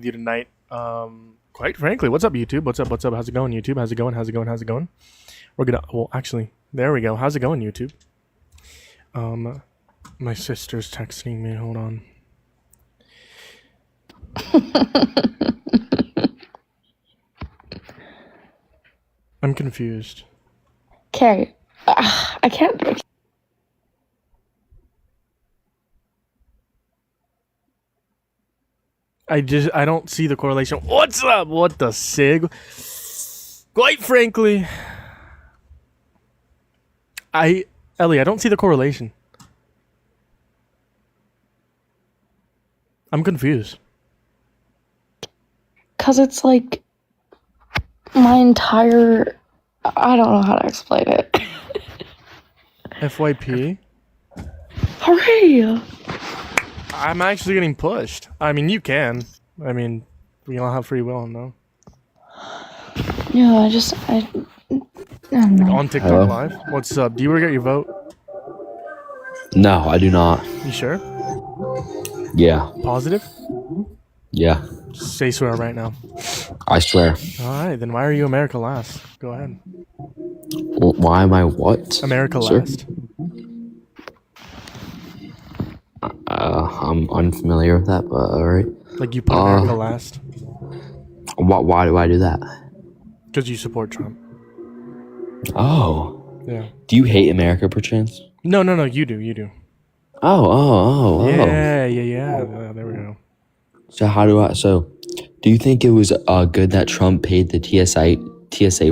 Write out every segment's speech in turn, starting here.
you tonight. Quite frankly, what's up, YouTube? What's up? What's up? How's it going, YouTube? How's it going? How's it going? How's it going? We're gonna. Well, actually, there we go. How's it going, YouTube? My sister's texting me. Hold on. I'm confused. Okay. I can't. I don't see the correlation. What's up? What the sig? Quite frankly, Ellie, I don't see the correlation. I'm confused. Because it's like my entire. I don't know how to explain it. FYP? Hooray! I'm actually getting pushed. I mean, you can. I mean, we all have free will, no? Yeah, I don't know. On TikTok Hello? Live? What's up? Do you regret your vote? No, I do not. You sure? Yeah. Positive? Yeah. Just say swear right now. I swear. Alright, then why are you America last? Go ahead. Why am I what? America sir? last. I'm unfamiliar with that, but alright. Like you put America last. Why do I do that? Because you support Trump. Oh. Yeah. Do you hate America, perchance? No, you do. Oh. Yeah. There we go. So do you think it was good that Trump paid the TSA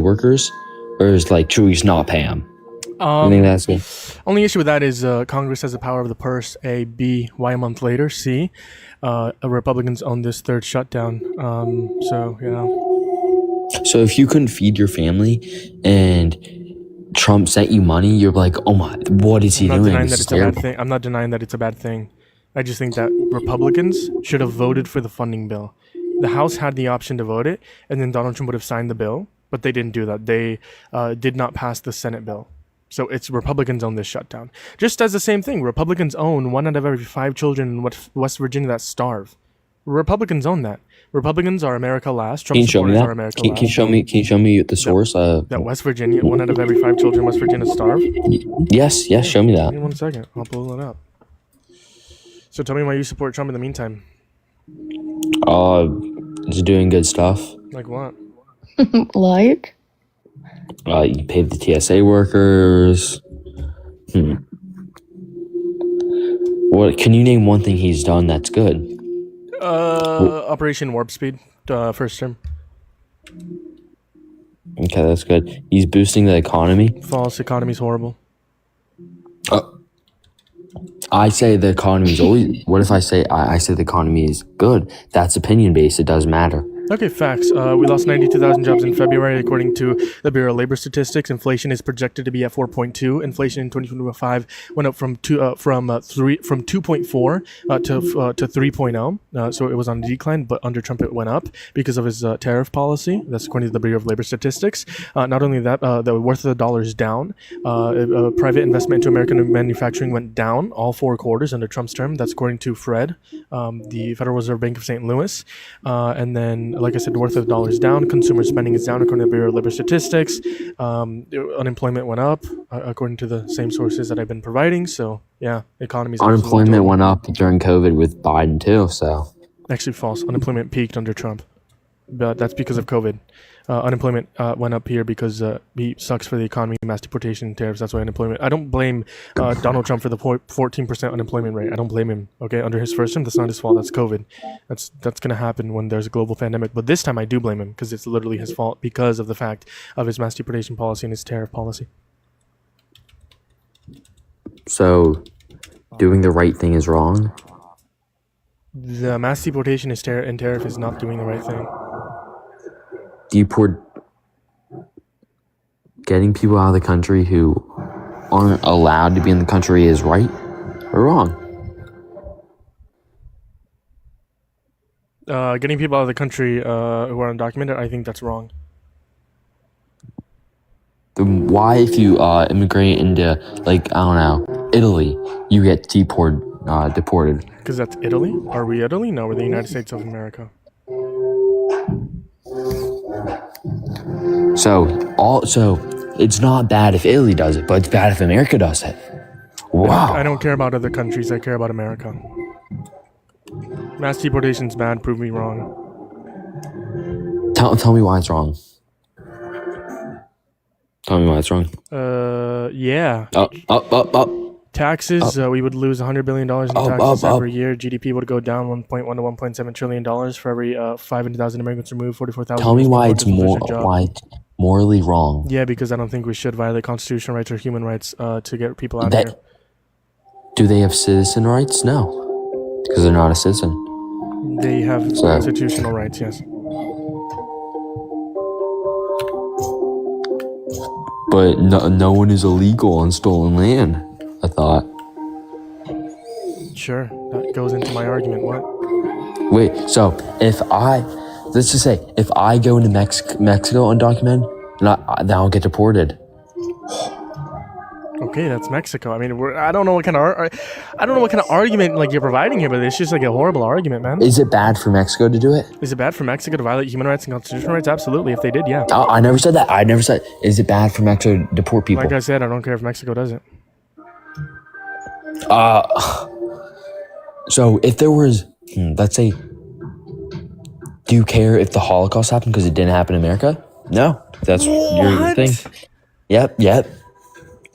workers? Or is should we just not pay them? I think that's good. Only issue with that is Congress has the power of the purse. A, B, why a month later? C, Republicans own this third shutdown. So yeah. So if you couldn't feed your family and Trump sent you money, you're like, oh my, what is he I'm not doing? denying This that is it's a bad terrible. thing. I'm not denying that it's a bad thing. I just think that Republicans should have voted for the funding bill. The House had the option to vote it, and then Donald Trump would have signed the bill, but they didn't do that. They did not pass the Senate bill. So it's Republicans own this shutdown. Just as the same thing, Republicans own 1 out of every 5 children in West Virginia that starve. Republicans own that. Republicans are America last. Trump Can you show me supporters that? are America Can last. you show me the source? That West Virginia, 1 out of every 5 children in West Virginia starve? Yes, show me that. Give me 1 second. I'll pull it up. So tell me why you support Trump in the meantime. Just doing good stuff. Like what? Like? You paid the TSA workers. What can you name one thing he's done that's good? Operation Warp Speed, first term. Okay, that's good. He's boosting the economy. False. Economy's horrible. I say the economy is always. What if I say I say the economy is good? That's opinion based. It doesn't matter. Okay, facts. We lost 92,000 jobs in February, according to the Bureau of Labor Statistics. Inflation is projected to be at 4.2. Inflation in 2025 went up from 2.4 to 3.0. So it was on a decline, but under Trump it went up because of his tariff policy. That's according to the Bureau of Labor Statistics. Not only that, the worth of the dollar is down. Private investment into American manufacturing went down all 4 quarters under Trump's term. That's according to Fred, the Federal Reserve Bank of St. Louis. And then, like I said, the worth of the dollar is down. Consumer spending is down according to the Bureau of Labor Statistics. Unemployment went up according to the same sources that I've been providing. So yeah, economy's Unemployment went up during COVID with Biden too. So actually false. Unemployment peaked under Trump, but that's because of COVID. Unemployment went up here because he sucks for the economy, mass deportation, tariffs. That's why unemployment. I don't blame Donald Trump for the 14% unemployment rate. I don't blame him. Okay, under his first term, that's not his fault. That's COVID. That's gonna happen when there's a global pandemic. But this time, I do blame him because it's literally his fault because of the fact of his mass deportation policy and his tariff policy. So, doing the right thing is wrong. The mass deportation is and tariff is not doing the right thing. Getting people out of the country who aren't allowed to be in the country is right or wrong? Getting people out of the country who are undocumented, I think that's wrong. Then why, if you immigrate into, I don't know, Italy, you get deported? Because that's Italy? Are we Italy? No, we're the United States of America. So it's not bad if Italy does it, but it's bad if America does it. Wow. I don't care about other countries. I care about America. Mass deportation's bad. Prove me wrong. Tell me why it's wrong. Tell me why it's wrong. Yeah. Up. Taxes. We would lose $100 billion in taxes up. every year. GDP would go down 1.1 to 1.7 trillion dollars for every 500,000 Americans removed. 44,000. Tell me why it's morally wrong. Yeah, because I don't think we should violate constitutional rights or human rights to get people out of here. Do they have citizen rights? No, because they're not a citizen. They have constitutional rights. Yes. But no one is illegal on stolen land, I thought. Sure, that goes into my argument. What? Wait, so let's just say, if I go into Mexico undocumented, then I'll get deported. Okay, that's Mexico. I mean, I don't know what kind of argument like you're providing here, but it's just like a horrible argument, man. Is it bad for Mexico to do it? Is it bad for Mexico to violate human rights and constitutional rights? Absolutely. If they did, yeah. I never said that. I never said, is it bad for Mexico to deport people? Like I said, I don't care if Mexico does it. So if there was, let's say, do you care if the Holocaust happened because it didn't happen in America? No, that's your thing. Yep.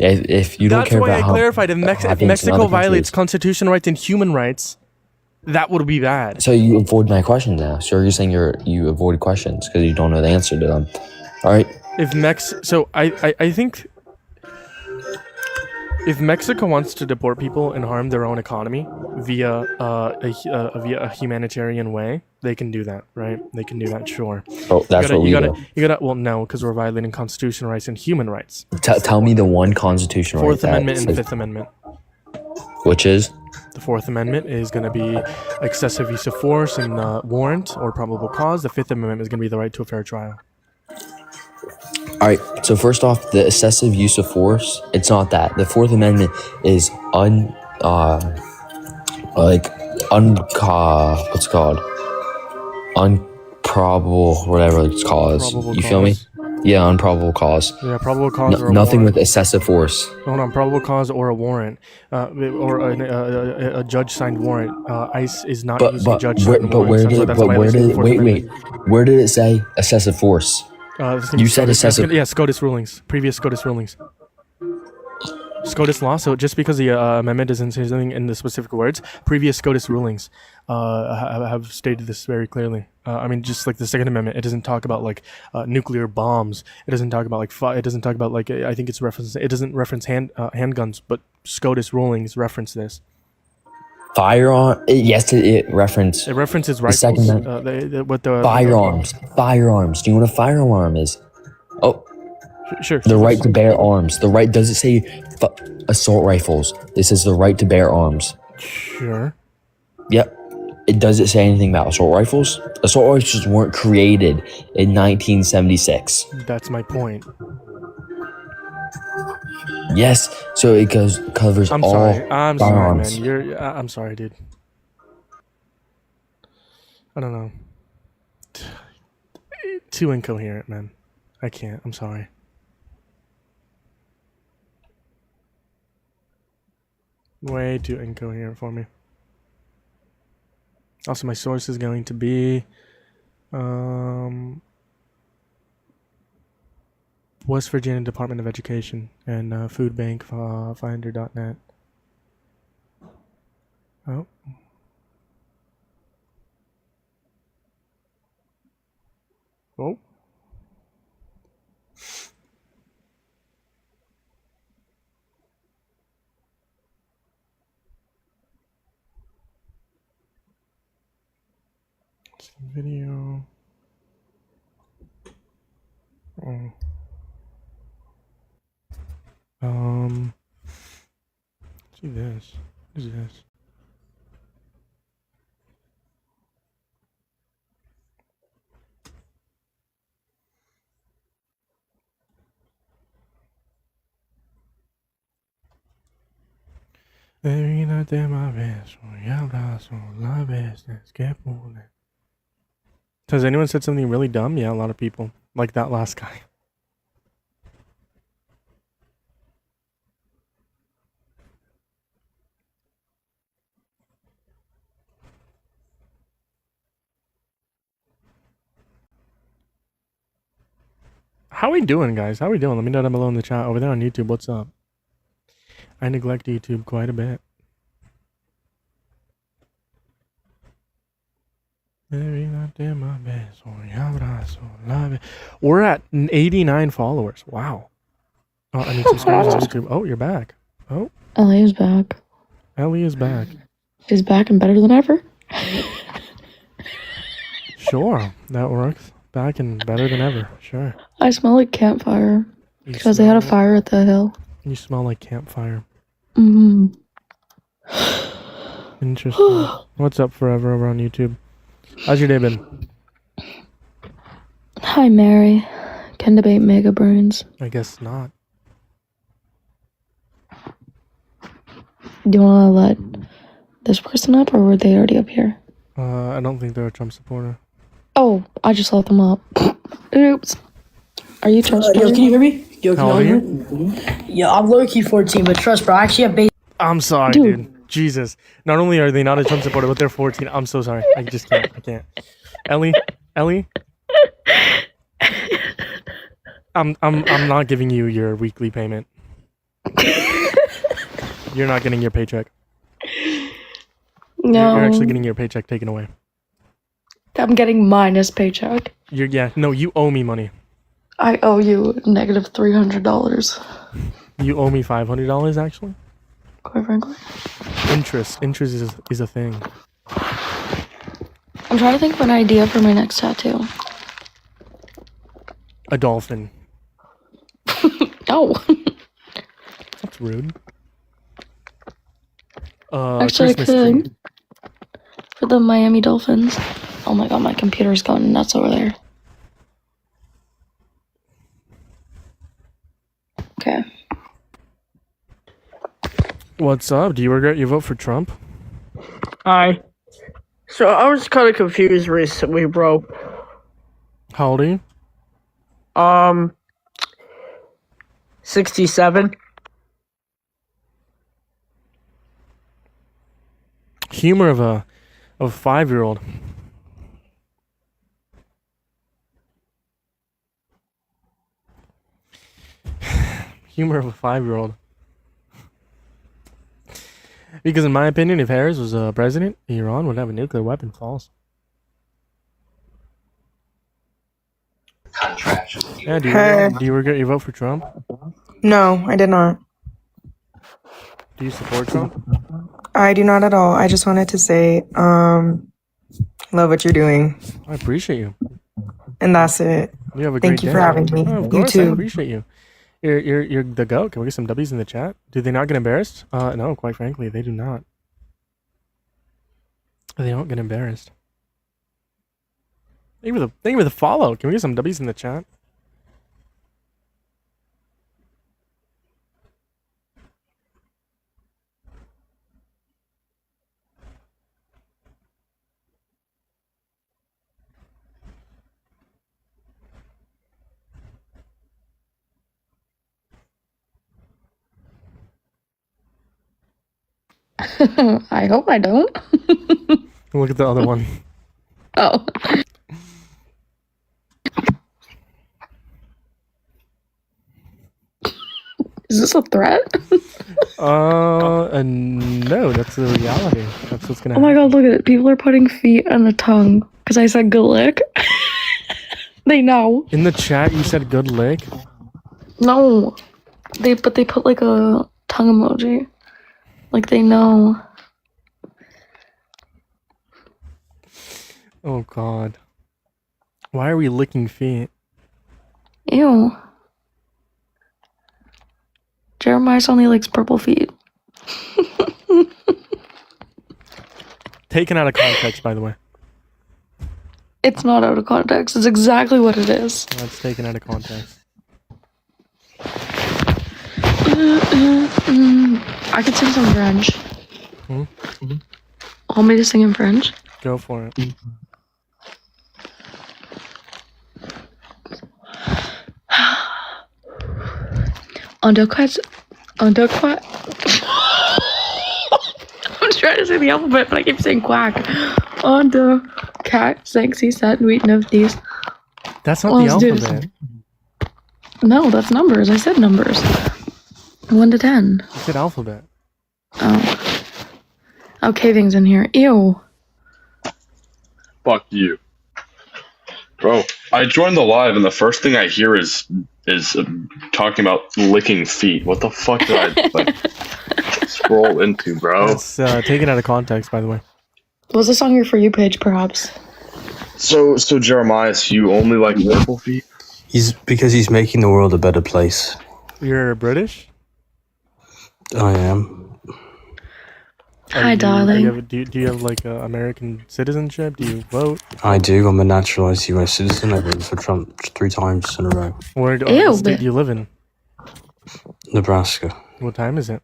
If you don't care about how... That's why I clarified. If Mexico violates constitutional rights and human rights, that would be bad. So you avoid my question now. So you're saying you avoid questions because you don't know the answer to them. All right. I think if Mexico wants to deport people and harm their own economy via a humanitarian way, they can do that, right? They can do that, sure. Oh, that's what we do. Well, no, because we're violating constitutional rights and human rights. Tell me the one constitutional Fourth right Amendment and the Fifth Amendment. Which is? The Fourth Amendment is going to be excessive use of force and warrant or probable cause. The Fifth Amendment is going to be the right to a fair trial. All right. So first off, the excessive use of force, it's not that. The Fourth Amendment is what's it called? Unprobable, whatever it's called. You feel me? Yeah, unprobable cause. Yeah, probable cause. Or nothing with excessive force. Hold on, probable cause or a warrant, or a judge-signed warrant. ICE is not using judge-signed warrants. Where did it say excessive force? You said excessive. Yeah, SCOTUS rulings. Previous SCOTUS rulings. SCOTUS law. So just because the amendment doesn't say something in the specific words, previous SCOTUS rulings have stated this very clearly. I mean, just like the Second Amendment, it doesn't talk about like nuclear bombs. It doesn't talk about like it doesn't talk about like I think it's reference. It doesn't reference handguns, but SCOTUS rulings reference this. Firearm? Yes, it references. It references rifles. Firearms. Do you know what a firearm is? Oh, sure. The right to bear arms. The right, does it say assault rifles? This is the right to bear arms. Sure. Yep. Does it say anything about assault rifles? Assault rifles weren't created in 1976. That's my point. Yes, so it covers all I'm firearms. Sorry, man. I'm sorry, dude. I don't know. Too incoherent, man. I can't. I'm sorry. Way too incoherent for me. Also, my source is going to be West Virginia Department of Education and foodbankfinder.net. Oh. Oh. Video. Oh. See this. What is this? Termínate más beso y abrazo, la vez que pude. Has anyone said something really dumb? Yeah, a lot of people. Like that last guy. How we doing, guys? How we doing? Let me know down below in the chat. Over there on YouTube, what's up? I neglect YouTube quite a bit. We're at 89 followers. Wow. Oh, I need subscribers on YouTube. Oh, you're back. Oh, Ellie is back. Ellie is back. She's back and better than ever. Sure, that works. Back and better than ever. Sure. I smell like campfire You because they had a smell- fire at the hill. You smell like campfire. Mm-hmm. Interesting. What's up, Forever, over on YouTube? How's your day been? Hi, Mary. Can debate mega brains. I guess not. Do you want to let this person up, or were they already up here? I don't think they're a Trump supporter. Oh, I just let them up. Oops. Are you Trump Yo, supporter? can you hear me? Yo, How old are you hear me? Yeah, I'm low-key 14, but trust, bro, I actually have base. I'm sorry, Dude. dude. Jesus. Not only are they not a Trump supporter, but they're 14. I'm so sorry. I just can't. I can't. Ellie? I'm not giving you your weekly payment. You're not getting your paycheck. No. You're actually getting your paycheck taken away. I'm getting minus paycheck. No, you owe me money. I owe you negative $300. You owe me $500 actually. Quite frankly. Interest is a thing. I'm trying to think of an idea for my next tattoo. A dolphin. No. That's rude. Actually, I Christmas could. tree. For the Miami Dolphins. Oh my god, my computer's going nuts over there. Okay. What's up? Do you regret your vote for Trump? Hi. So I was kind of confused recently, bro. How old are you? 67. Humor of a 5-year-old. Humor of a 5-year-old. Because in my opinion, if Harris was president, Iran would have a nuclear weapon. False. Yeah, Hey. do you regret your vote for Trump? No, I did not. Do you support Trump? I do not at all. I just wanted to say, love what you're doing. I appreciate you. And that's it. You have a Thank great you day. for having me. Oh, of You course, I too. appreciate you. You're the goat. Can we get some W's in the chat? Do they not get embarrassed? No, quite frankly, they do not. They don't get embarrassed. Thank you for the follow. Can we get some W's in the chat? I hope I don't. Look at the other one. Oh. Is this a threat? No, that's the reality. That's what's gonna Oh my happen. god, look at it. People are putting feet on the tongue. Because I said good lick. They know. In the chat, you said good lick. No. They put like a tongue emoji. Like they know. Oh god. Why are we licking feet? Ew. Jeremiah only likes purple feet. Taken out of context, by the way. It's not out of context. It's exactly what it is. That's taken out of context. I could sing some French. Hmm? Want me to sing in French? Go for it. Undercut. I'm trying to say the alphabet, but I keep saying quack. Under cat, sexy, sad, wheat, of these. That's not Well, the let's do this. alphabet. No, that's numbers. I said numbers. 1 to 10. You said alphabet. Oh. Oh, caving's in here. Ew. Fuck you. Bro, I joined the live and the first thing I hear is talking about licking feet. What the fuck did I like scroll into, bro? That's taken out of context, by the way. Was this on your For You page, perhaps? So Jeremiah, you only like purple feet? Because he's making the world a better place. You're British? I am. Hi, darling. Do you have like American citizenship? Do you vote? I do. I'm a naturalized US citizen. I voted for Trump 3 times in a row. Where do Ew, state but- do you live in? Nebraska. What time is it?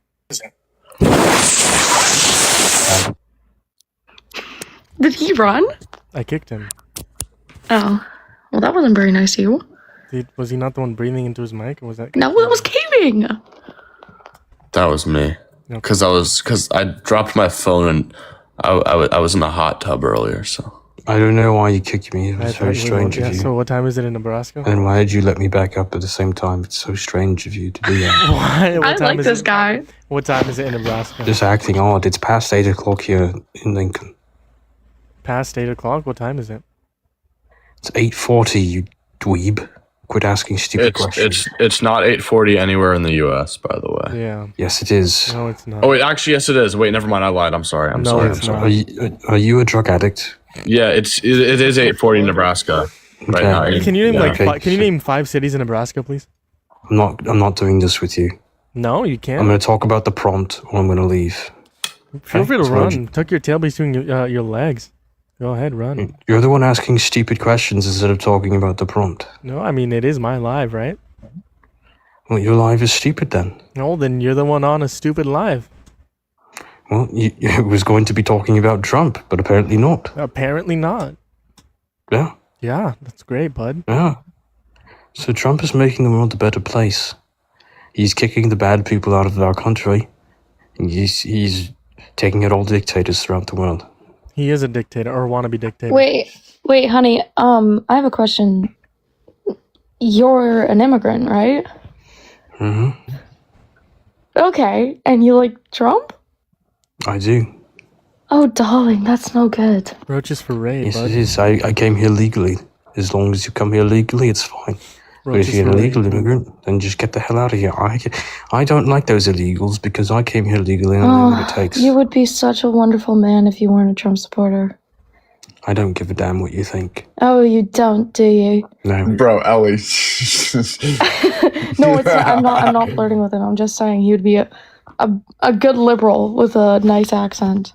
Did he run? I kicked him. Oh. Well, that wasn't very nice of you. Was he not the one breathing into his mic, or was that? No, it was caving. That was me. Okay. Because I dropped my phone and I was in the hot tub earlier, so. I don't know why you kicked me. It I was thought very you were- strange yeah, of you. So what time is it in Nebraska? And why did you let me back up at the same time? It's so strange of you to do that. Why? What I time like is this it? guy. What time is it in Nebraska? Just acting odd. It's past 8 o'clock here in Lincoln. Past 8 o'clock. What time is it? It's 8:40, you dweeb. Quit asking stupid questions. It's not 8:40 anywhere in the U.S. by the way. Yeah. Yes, it is. No, it's not. Oh wait, actually yes it is. Wait, never mind. I lied. I'm sorry. I'm No, sorry. it's I'm sorry. Are you a drug addict? Yeah, it is 8:40 in Nebraska right now. Okay. Can you name Okay. Can you name 5 cities in Nebraska, please? I'm not doing this with you. No, you I'm can't. going to talk about the prompt or I'm going to leave. Feel free to So run. Tuck your tail between your legs. Go ahead, run. You're the one asking stupid questions instead of talking about the prompt. No, I mean it is my live, right? Well, your life is stupid then. No, then you're the one on a stupid live. Well, you was going to be talking about Trump, but apparently not. Apparently not. Yeah, Yeah, that's great, bud. yeah. So Trump is making the world a better place. He's kicking the bad people out of our country. And he's taking out all dictators throughout the world. He is a dictator or wannabe dictator. Wait, honey. I have a question. You're an immigrant, right? hmm Okay, and you like Trump? I do. Oh, darling, that's no good. Roaches for Ray, Yes, bud. it is. I came here legally. As long as you come here legally, it's fine. But if Roaches you're an for Ray. illegal immigrant, then just get the hell out of here. I don't like those illegals because I came here legally and I know what it takes. You would be such a wonderful man if you weren't a Trump supporter. I don't give a damn what you think. Oh, you don't, do you? No. Bro, Ellie. No, it's not, I'm not flirting with him. I'm just saying he would be a good liberal with a nice accent.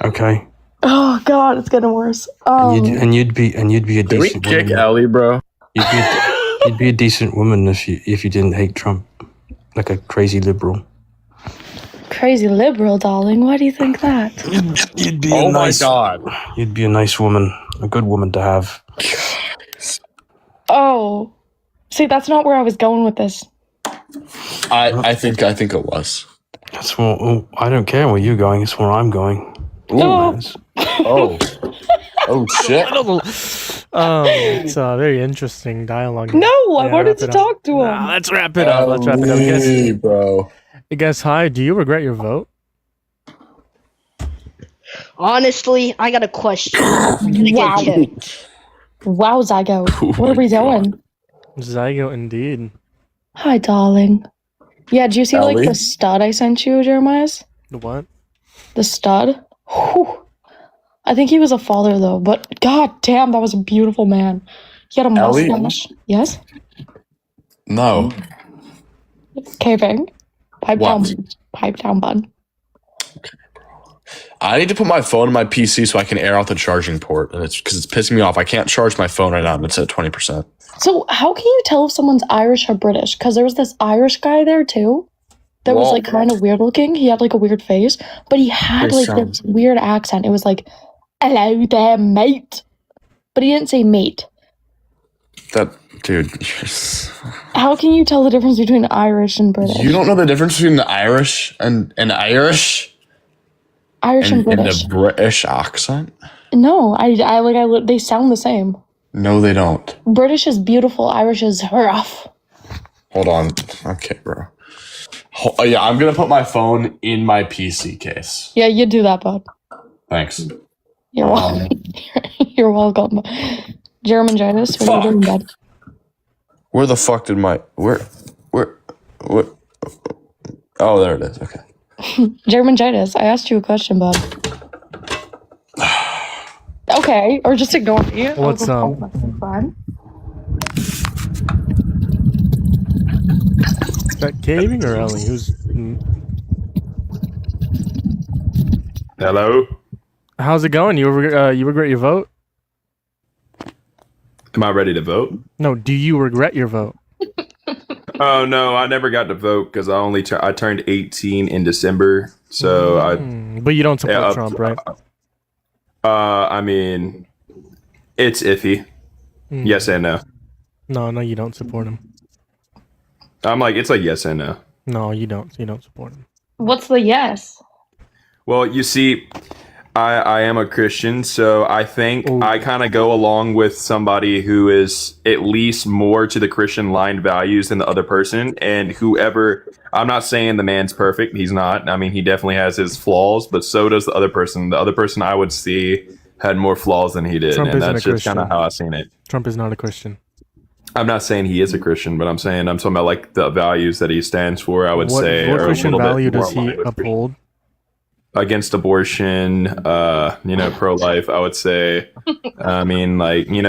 Okay. Oh God, it's getting worse. And you'd be a Did we decent kick woman. Ellie, bro? You'd be a decent woman if you didn't hate Trump, like a crazy liberal. Crazy liberal, darling. Why do you think that? You'd be Oh a my nice. god. You'd be a nice woman, a good woman to have. Oh, see, that's not where I was going with this. I think it was. That's what. Oh, I don't care where you're going. It's where I'm going. Oh. Oh. Oh shit. It's a very interesting dialogue. No, I Yeah, wanted wrap to it up. talk to him. Nah, let's wrap it up. Let's wrap it up. Ellie, bro. Guess hi. Do you regret your vote? Honestly, I got a question. I'm gonna Wow. get kicked. Wow, Zygo. What are we doing? Zygo, indeed. Hi, darling. Yeah, do you see like Ellie? the stud I sent you, Jeremiah's? The what? The stud? Whew. I think he was a father though, but god damn, that was a beautiful man. He had a Ellie? mustache. Yes? No. Caving. Pipe What? down, bud. I need to put my phone in my PC so I can air out the charging port, and it's because it's pissing me off. I can't charge my phone right now, and it's at 20%. So how can you tell if someone's Irish or British? Because there was this Irish guy there too. That was Well- like kind of weird looking. He had like a weird face, but he had They like sound- this weird accent. It was like, "Hello there, mate," but he didn't say mate. That Dude, How can you tell the difference between Irish and British? you don't know the difference between the Irish and Irish Irish and and British. the British accent? No, they sound the same. No, they don't. British is beautiful. Irish is rough. Hold on. Okay, bro. Yeah, I'm gonna put my phone in my PC case. Yeah, you do that, bud. Thanks. You're welcome. You're welcome. Germangitis. What are you doing, bud? Where the fuck did my where? Oh, there it is. Okay. Germangitis. I asked you a question, bud. Okay, or just ignore me. What's Fine. Is that caving or Ellie? Hello? How's it going? You regret your vote? Am I ready to vote? No. Do you regret your vote? Oh no, I never got to vote because I turned 18 in December. So But you don't support Yeah, Trump, right? I mean, it's iffy. Yes and no. No, you don't support him. It's like yes and no. No, you don't. You don't support him. What's the yes? Well, you see, I am a Christian, so I think Ooh. I kind of go along with somebody who is at least more to the Christian line values than the other person. And whoever, I'm not saying the man's perfect. He's not. I mean, he definitely has his flaws, but so does the other person. The other person I would see had more flaws than he did. Trump And isn't that's a just kind of Christian. how I seen it. Trump is not a Christian. I'm not saying he is a Christian, but I'm talking about like the values that he stands for. I would say What are a Christian little bit value more does he aligned with uphold? against abortion, pro-life. I would say,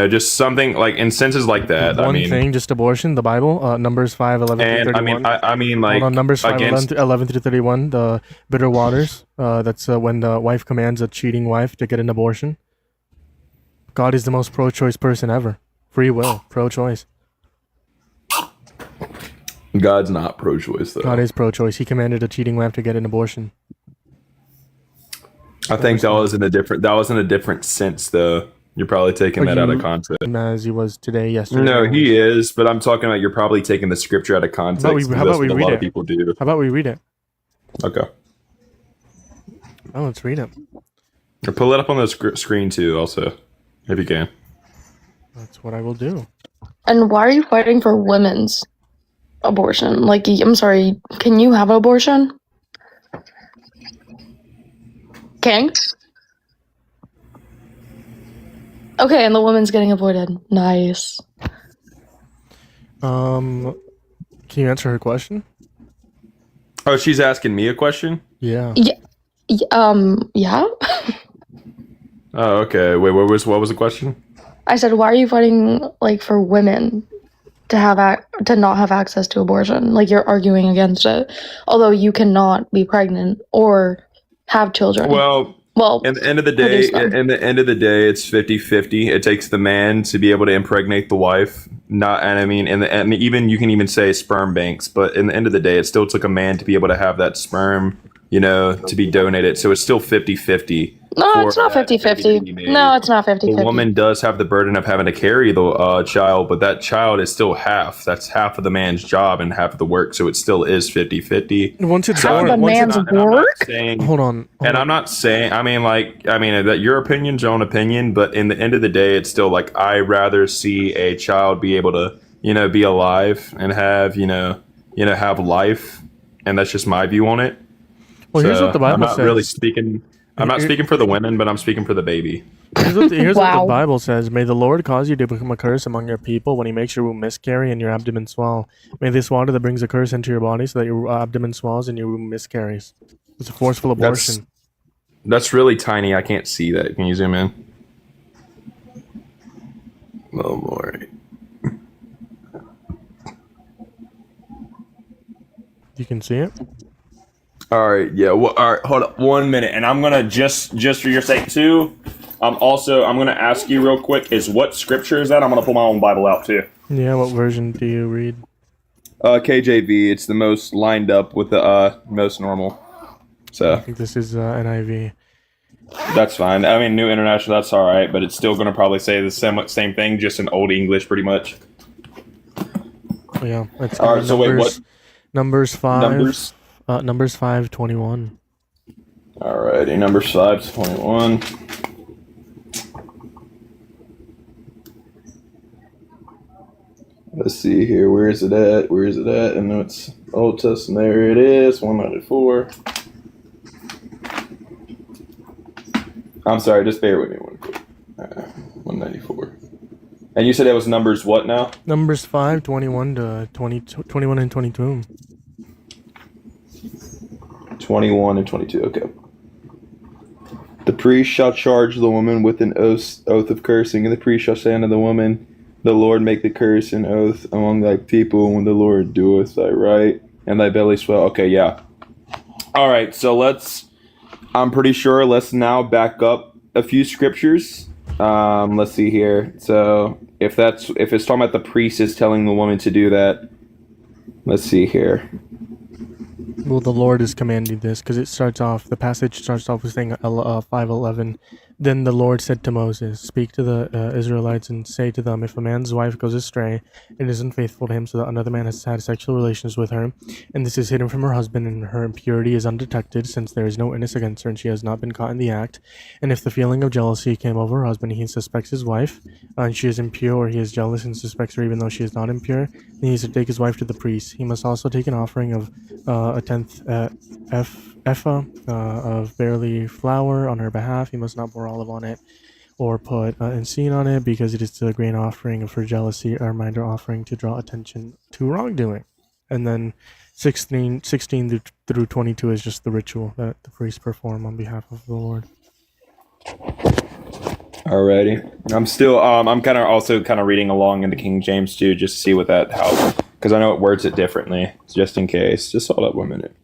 just something like in senses like that. One thing, just abortion. The Bible, Numbers 5:11 through and 31. I mean, like Hold on, Numbers 5, against 11 through 31, the bitter waters. That's when the wife commands a cheating wife to get an abortion. God is the most pro-choice person ever. Free will, pro-choice. God's not pro-choice though. God is pro-choice. He commanded a cheating wife to get an abortion. I think that was in a different sense though. You're probably taking that out of context. As he was today, yesterday. No, he is, but I'm talking about you're probably taking the scripture out of context. How because about that's we what a read lot it? of people do. How about we read it? Okay. Oh, let's read it. Or pull it up on the screen too, also, if you can. That's what I will do. And why are you fighting for women's abortion? Like, I'm sorry, can you have an abortion? King? Okay, and the woman's getting aborted. Nice. Can you answer her question? Oh, she's asking me a question? Yeah. Yeah. Yeah? Oh, okay. Wait, what was the question? I said, why are you fighting, like, for women to have to not have access to abortion? Like, you're arguing against it. Although you cannot be pregnant or have children. Well, Well, at the end of the day, it's 50-50. It takes the man to be able to impregnate the wife. And even you can even say sperm banks, but in the end of the day, it still took a man to be able to have that sperm, to be donated. So it's still 50-50. no, it's not 50-50. No, it's not 50-50. The woman does have the burden of having to carry the child, but that child is still half. That's half of the man's job and half of the work. So it still is 50-50. Once it's Half born, of the man's work? hold on. And I'm not saying, that your opinion's your own opinion, but in the end of the day, it's still like, I rather see a child be able to, be alive and have, have life. And that's just my view on it. Well, here's what the Bible I'm not says. really speaking. I'm not speaking for the women, but I'm speaking for the baby. Here's what the Wow. Bible says. May the Lord cause you to become a curse among your people when he makes your womb miscarry and your abdomen swell. May this water that brings a curse into your body so that your abdomen swells and your womb miscarries. It's a forceful abortion. That's really tiny. I can't see that. Can you zoom in? Oh boy. You can see it? All right. Yeah. Well, all right. Hold up 1 minute, and I'm gonna just for your sake too. I'm gonna ask you real quick. Is what scripture is that? I'm gonna pull my own Bible out too. Yeah, what version do you read? KJV. It's the most lined up with the most normal. I So think this is NIV. that's fine. I mean, New International. That's all right, but it's still gonna probably say the same thing, just in Old English, pretty much. Yeah, it's All right, so wait, what? Numbers 5. Numbers? Numbers 5:21. Alrighty, Numbers 5:21. Let's see here. Where is it at? Where is it at? And it's Old Testament. There it is. 194. I'm sorry. Just bear with me one quick. 194. And you said it was Numbers what now? Numbers 5:21 to 21 and 22. 21 and 22. Okay. The priest shall charge the woman with an oath of cursing, and the priest shall say unto the woman, the Lord make the curse and oath among thy people when the Lord doeth thy right, and thy belly swell. Okay, yeah. All right, so I'm pretty sure, let's now back up a few scriptures. Let's see here. So if it's talking about the priest is telling the woman to do that, let's see here. Well, the Lord is commanding this because the passage starts off with saying 5:11. Then the Lord said to Moses, speak to the Israelites and say to them, if a man's wife goes astray and is unfaithful to him so that another man has had sexual relations with her, and this is hidden from her husband and her impurity is undetected since there is no witness against her and she has not been caught in the act, and if the feeling of jealousy came over her husband and he suspects his wife and she is impure, or he is jealous and suspects her even though she is not impure, then he is to take his wife to the priest. He must also take an offering of a tenth ephah of barley flour on her behalf. He must not pour olive on it or put ensign on it, because it is the grain offering of her jealousy, a reminder offering to draw attention to wrongdoing. And then 16 through 22 is just the ritual that the priests perform on behalf of the Lord. Alrighty. I'm kind of also reading along in the King James too, just to see what that helps, because I know it words it differently, just in case. Just hold up 1 minute.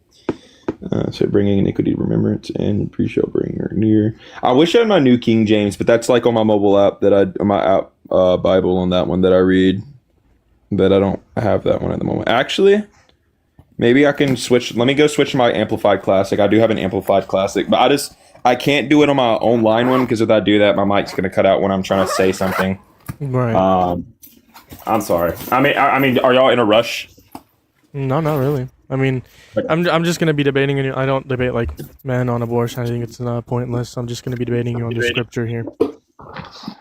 So bringing iniquity to remembrance, and priest shall bring her near. I wish I had my new King James, but that's like on my mobile app on my app Bible on that one that I read. But I don't have that one at the moment. Actually, maybe I can switch. Let me go switch to my Amplified Classic. I do have an Amplified Classic, but I can't do it on my own line one, because if I do that, my mic's gonna cut out when I'm trying to say something. Right. I'm sorry. I mean, are y'all in a rush? No, not really. I mean, I'm just gonna be debating, and I don't debate like men on abortion. I think it's pointless. I'm just gonna be debating you on the scripture here.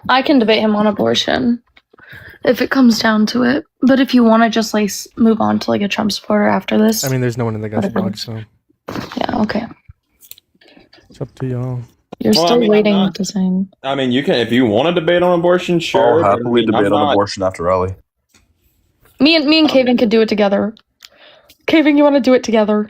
I can debate him on abortion if it comes down to it. But if you want to just like move on to like a Trump supporter after this, I mean, there's no one in the guest blog, so yeah, okay. it's up to y'all. You're still waiting with the same. I mean, you can, if you want to debate on abortion, sure. I'll happily debate on abortion after Ellie. Me and Kaven could do it together. Kaven, you want to do it together?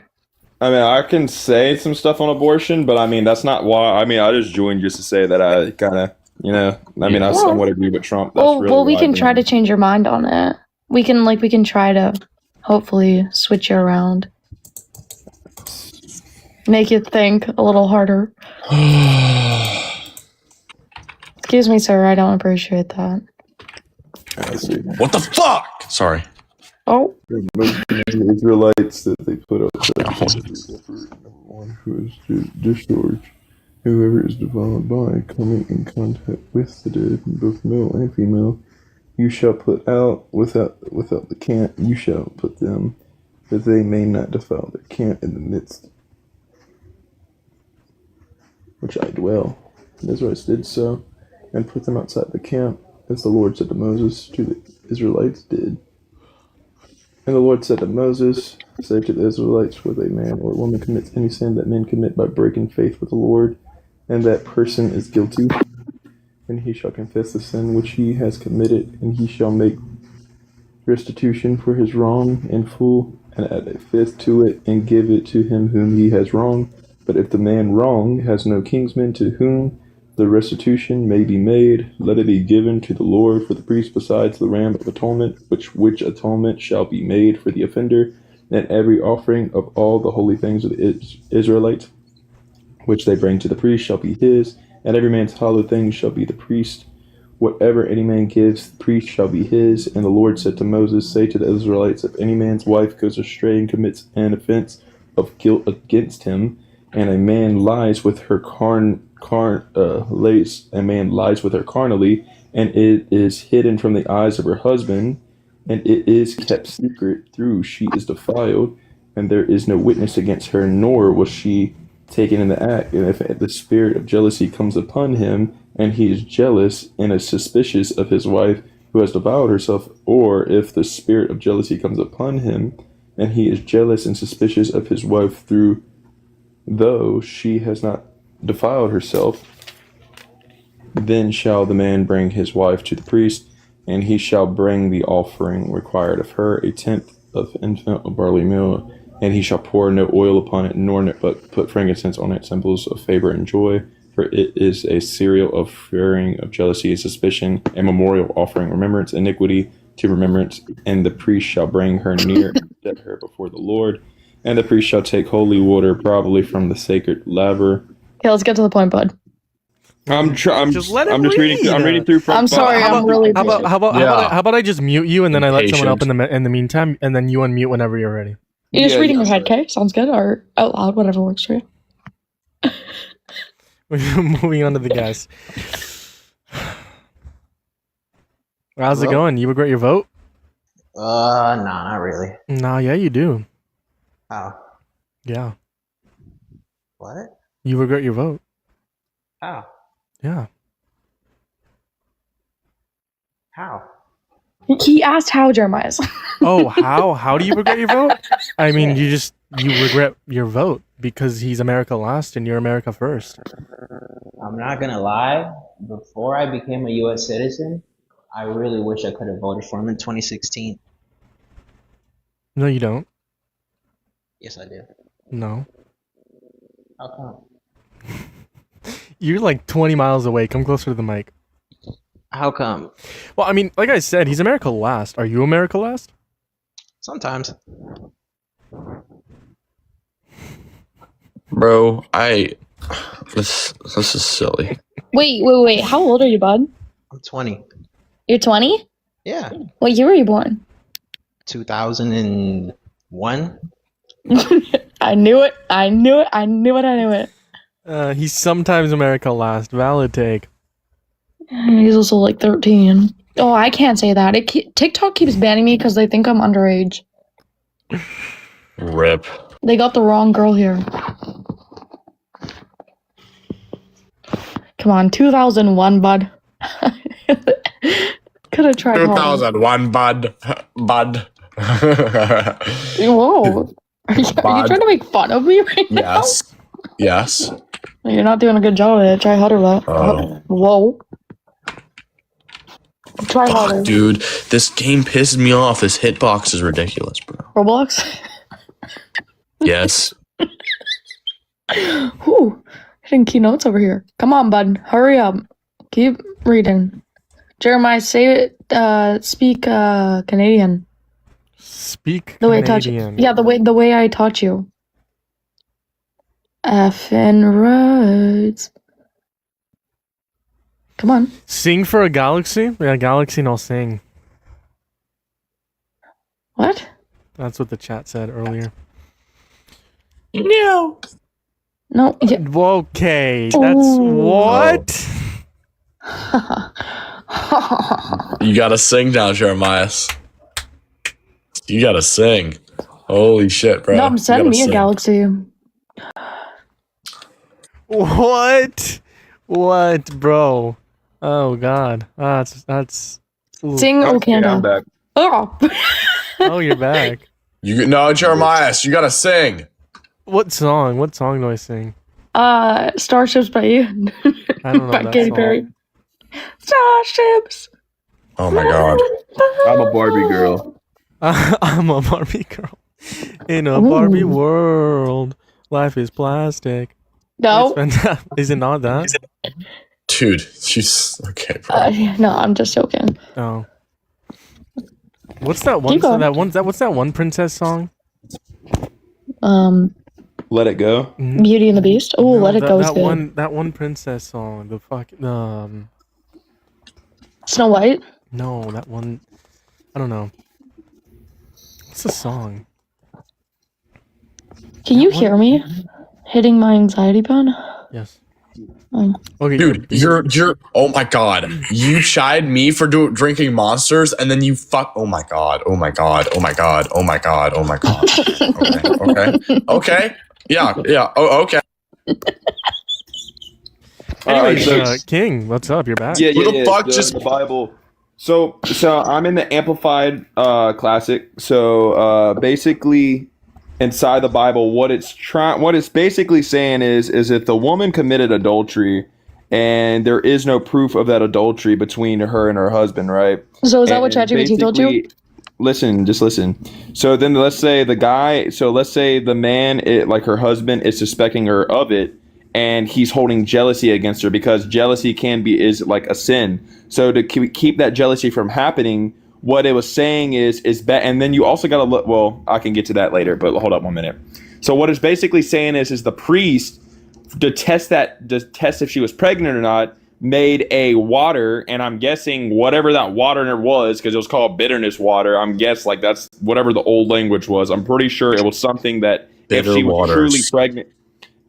I mean, I can say some stuff on abortion, but I mean, that's not why. I mean, I just joined just to say that I kind of, I somewhat agree with Trump. That's well, we can try to change your mind on it. We can try to hopefully switch you around. Make you think a little harder. Excuse me, sir. I don't appreciate that. What the fuck? Sorry. Oh. The Israelites that they put out. Number one, who is discharged. Whoever is defiled by coming in contact with the dead, both male and female, you shall put out without the camp. You shall put them, that they may not defile their camp in the midst, which I dwell. And the Israelites did so, and put them outside the camp, as the Lord said to Moses, to the Israelites did. And the Lord said to Moses, say to the Israelites, whether a man or a woman commits any sin that men commit by breaking faith with the Lord, and that person is guilty, and he shall confess the sin which he has committed, and he shall make restitution for his wrong in full, and add a fifth to it, and give it to him whom he has wronged. But if the man wronged has no kinsman to whom the restitution may be made, let it be given to the Lord for the priest besides the ram of atonement, which atonement shall be made for the offender, and every offering of all the holy things of the Israelites, which they bring to the priest, shall be his, and every man's hallowed thing shall be the priest. Whatever any man gives, the priest shall be his. And the Lord said to Moses, say to the Israelites, if any man's wife goes astray and commits an offense of guilt against him, and a man lies with her carnally, and it is hidden from the eyes of her husband, and it is kept secret through she is defiled, and there is no witness against her, nor was she taken in the act. And if the spirit of jealousy comes upon him, and he is jealous and is suspicious of his wife who has defiled herself, or if the spirit of jealousy comes upon him, and he is jealous and suspicious of his wife through though she has not defiled herself, then shall the man bring his wife to the priest, and he shall bring the offering required of her, a tenth of infant of barley meal, and he shall pour no oil upon it, nor but put frankincense on it, symbols of favor and joy, for it is a cereal of fearing, of jealousy and suspicion, a memorial offering, remembrance, iniquity to remembrance, and the priest shall bring her near and set her before the Lord, and the priest shall take holy water, probably from the sacred laver. Okay, let's get to the point, bud. Just let him read. I'm reading through. I'm sorry, I'm really. How about I just mute you and then I let someone up Patient. in the meantime, and then you unmute whenever you're ready. You're just Yeah, reading yeah, your head, okay? Sounds good, or out loud, whatever works for you. We're moving on to the guys. How's it Hello? going? You regret your vote? Nah, not really. Nah, yeah, you do. How? Yeah, What? you regret your vote. How? Yeah. How? He asked how, Jeremiah. Oh, how do you regret your vote? I mean, you regret your vote because he's America last and you're America first. I'm not gonna lie. Before I became a U.S. citizen, I really wish I could have voted for him in 2016. No, you don't. Yes, I do. No. How come? You're like 20 miles away. Come closer to the mic. How come? Well, I mean, like I said, he's America last. Are you America last? Sometimes. Bro, this is silly. Wait. How old are you, bud? I'm 20. You're 20? Yeah. What year were you born? 2001. I knew it. He's sometimes America last. Valid take. He's also like 13. Oh, I can't say that. TikTok keeps banning me because they think I'm underage. Rip. They got the wrong girl here. Come on, 2001, bud. Could have tried harder. 2001, bud. Whoa. Are you trying to make fun of me right now? Yes. You're not doing a good job at it. Try harder, bud. Whoa. Try harder. Fuck, dude. This game pisses me off. This hitbox is ridiculous, bro. Roblox? Yes. Whew. Hitting keynotes over here. Come on, bud. Hurry up. Keep reading. Jeremiah, speak Canadian. Speak The way I taught Canadian. you. Yeah, the way I taught you. Effing roads. Come on. Sing for a galaxy? Yeah, galaxy and I'll sing. What? That's what the chat said earlier. No. No. Yeah. Okay, that's what? You gotta sing now, Jeremiah. You gotta sing. Holy shit, bro. No, send You me a gotta galaxy. What, bro? Oh god, that's. Ooh. Sing O Okay, I'm Canada. back. Oh. Oh, you're back. No, Jeremiah, you gotta sing. What song? What song do I sing? Starships by you. I don't know By that Katy song. Perry. Starships. Oh my god. I'm a Barbie girl. I'm a Barbie girl in a Ooh. Barbie world. Life is plastic. No. Is it not that? Dude, she's okay, bro. No, I'm just joking. Oh. What's that one? Keep going. What's that one princess song? Let it go. Beauty and the Beast. Oh, No, Let It Go is good. that one princess song. The fuck Snow White. no, that one. I don't know. What's the song? Can you hear me? Hitting my anxiety button. Yes. Okay, Dude, you're oh my god. You chide me for drinking monsters and then you fuck oh my god. Oh my god. Oh my god. Oh my god. Oh my god. Okay. Yeah. Oh, okay. Anyways, Alright, so- King, what's up? You're back. Yeah, Who the fuck the, just- the Bible? So I'm in the Amplified Classic. So basically, inside the Bible, what it's basically saying is if the woman committed adultery, and there is no proof of that adultery between her and her husband, right? So is that what And ChatGPT told you? basically- Listen, just listen. So then let's say let's say the man, like her husband, is suspecting her of it, and he's holding jealousy against her because jealousy is like a sin. So to keep that jealousy from happening, what it was saying is bad. And then you also got to look. Well, I can get to that later, but hold up 1 minute. So what it's basically saying is the priest to test if she was pregnant or not made a water, and I'm guessing whatever that water was, because it was called bitterness water. I'm guess like that's whatever the old language was. I'm pretty sure it was something that if Bitter she was waters. truly pregnant.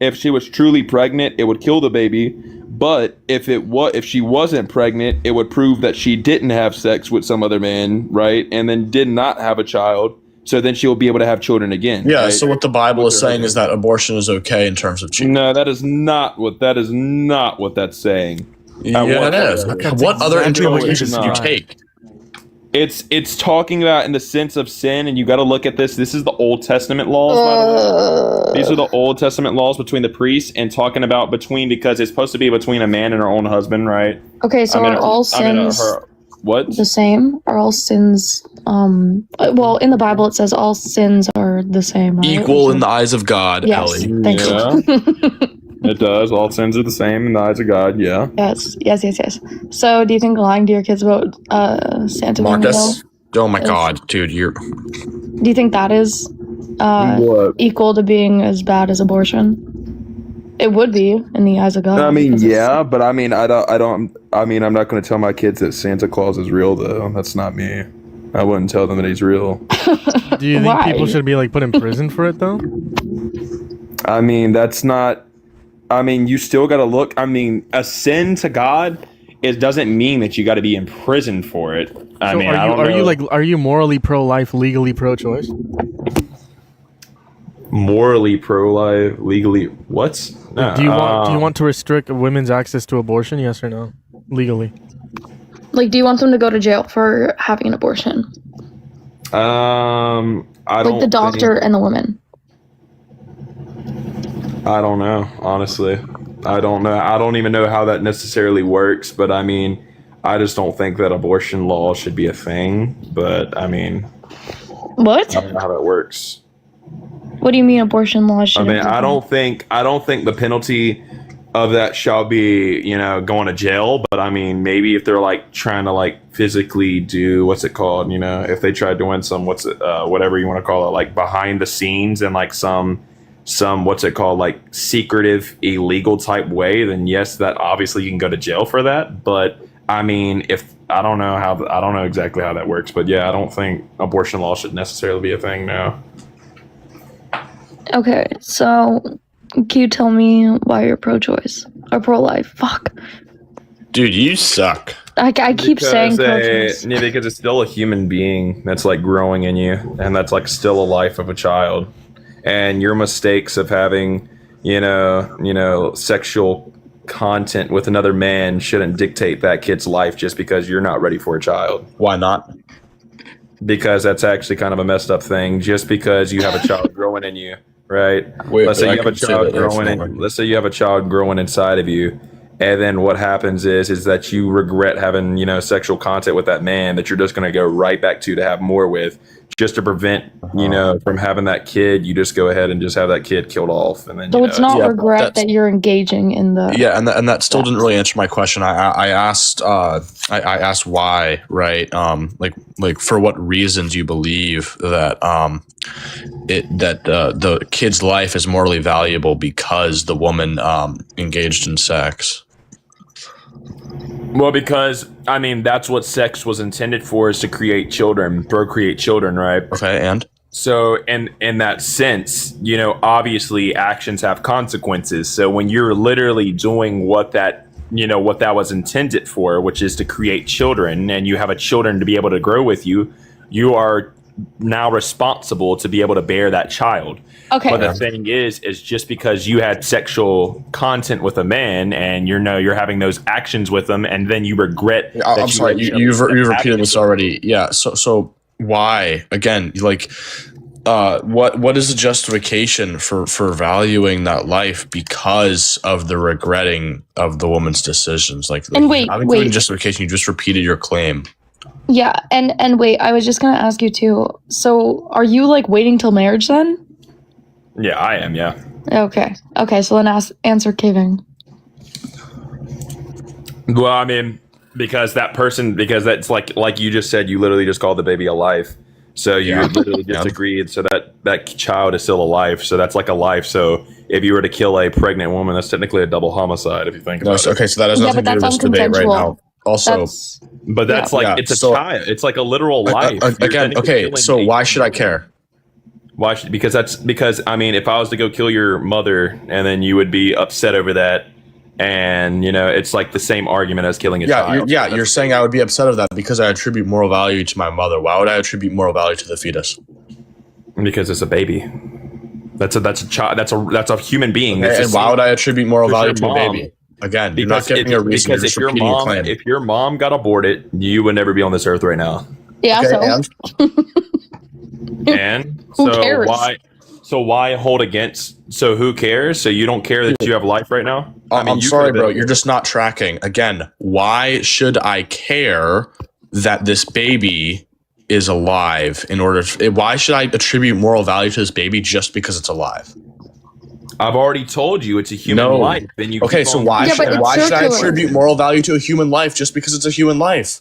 If she was truly pregnant, it would kill the baby. But if she wasn't pregnant, it would prove that she didn't have sex with some other man, right? And then did not have a child. So then she will be able to have children again. Yeah, right? so what the Bible With is her saying is that abortion is okay in terms of cheating. No, that is not what that's saying. Yeah, it is. That's What other exactly what you interpretations just do you said. take? It's talking about in the sense of sin, and you got to look at this. This is the Old Testament laws, by the way. These are the Old Testament laws between the priests and talking about because it's supposed to be between a man and her own husband, right? Okay, so are all sins what? the same? Are all sins well, in the Bible it says all sins are the same, right? Equal in the eyes of God, Yes. Ellie. Thank you. It does. All sins are the same in the eyes of God. Yeah. Yes. So do you think lying to your kids about Santa being real, Marcus? Oh my Yes. god, dude, you're do you think that is What? equal to being as bad as abortion? It would be in the eyes of God. I mean, because it's- yeah, but I mean, I'm not going to tell my kids that Santa Claus is real, though. That's not me. I wouldn't tell them that he's real. Do you think Why? people should be like put in prison for it though? I mean, that's not. I mean, you still got to look. I mean, a sin to God, it doesn't mean that you got to be in prison for it. I So mean, are I you don't are know. you like are you morally pro-life, legally pro-choice? morally pro-life, legally what? Do you want to restrict women's access to abortion? Yes or no? Legally. Like, do you want them to go to jail for having an abortion? I don't Like the doctor think- and the woman. I don't know, honestly. I don't know. I don't even know how that necessarily works, but I mean, I just don't think that abortion law should be a thing. But I mean, What? I don't know how that works. What do you mean abortion laws should? I mean, I don't think the penalty of that shall be, going to jail. But I mean, maybe if they're like trying to like physically do what's it called, if they tried doing some whatever you want to call it, like behind the scenes and like some what's it called, like secretive illegal type way, then yes, that obviously you can go to jail for that. But I mean, I don't know exactly how that works, but yeah, I don't think abortion law should necessarily be a thing now. Okay, so can you tell me why you're pro-choice or pro-life? Fuck. Dude, you suck. I keep saying pro-choice. Yeah, because it's still a human being that's like growing in you, and that's like still a life of a child. And your mistakes of having, sexual content with another man shouldn't dictate that kid's life just because you're not ready for a child. Why not? Because that's actually kind of a messed up thing. Just because you have a child growing in you, right? Wait, let's say I you have a can say child that that's growing not in. right. Let's say you have a child growing inside of you, and then what happens is that you regret having sexual contact with that man that you're just going to go right back to have more with, just to prevent from having that kid. You just go ahead and just have that kid killed off, and then So it's not Yeah, regret that's- that you're engaging in the. Yeah, and that still didn't really answer my question. I asked I asked why, right? Like for what reasons you believe that the kid's life is morally valuable because the woman engaged in sex. Well, because I mean that's what sex was intended for, is to create children, procreate children, right? Okay, and So in that sense, you know, obviously actions have consequences. So when you're literally doing what that was intended for, which is to create children, and you have a children to be able to grow with you, you are now responsible to be able to bear that child. Okay. But the thing is just because you had sexual content with a man and you're having those actions with them, and then you regret. I'm sorry, you've repeated this already. Yeah. So why again? Like, what is the justification for valuing that life because of the regretting of the woman's decisions? And wait, I haven't given justification. You just repeated your claim. Yeah, and wait, I was just gonna ask you too. So, are you like waiting till marriage then? Yeah, I am. Yeah. Okay. So then answer Kevin. Well, I mean, because that's like you just said, you literally just called the baby a life. So you literally just agreed. So that child is still alive. So that's like a life. So if you were to kill a pregnant woman, that's technically a double homicide. If you think about it. Okay, so that has nothing to do with this debate right now. Also, it's a child. It's like a literal life. Again, okay. So why should I care? Because I mean, if I was to go kill your mother, and then you would be upset over that, and you know, it's like the same argument as killing a child. You're saying I would be upset of that because I attribute moral value to my mother. Why would I attribute moral value to the fetus? Because it's a baby. That's a child. That's a human being. Okay, and why would I attribute moral value to a baby? Again, you're not giving me a reason. Because if your mom got aborted, you would never be on this earth right now. Yeah. Okay, and who cares? Why hold against? So who cares? So you don't care that you have life right now? I'm sorry, bro. You're just not tracking. Again, why should I care that this baby is alive? Why should I attribute moral value to this baby just because it's alive? I've already told you it's a human life. Then you so why should I attribute moral value to a human life just because it's a human life?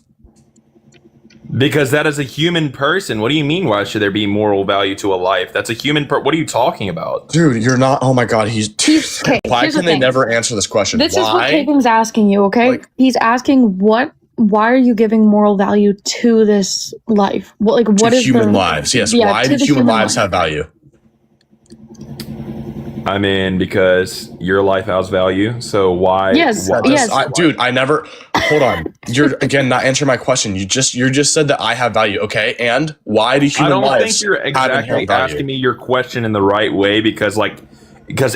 Because that is a human person. What do you mean? Why should there be moral value to a life? That's a human. What are you talking about, dude? You're not. Oh my god, okay, why can they never answer this question? This is what Kevin's asking you. Okay, he's asking why are you giving moral value to this life? What is human lives? Yes. Yeah, why do human lives have value? I mean, because your life has value. So why? Yes. Dude, I never. Hold on. You're again not answering my question. You just said that I have value. Okay, and why do human lives? I don't think you're exactly asking me your question in the right way because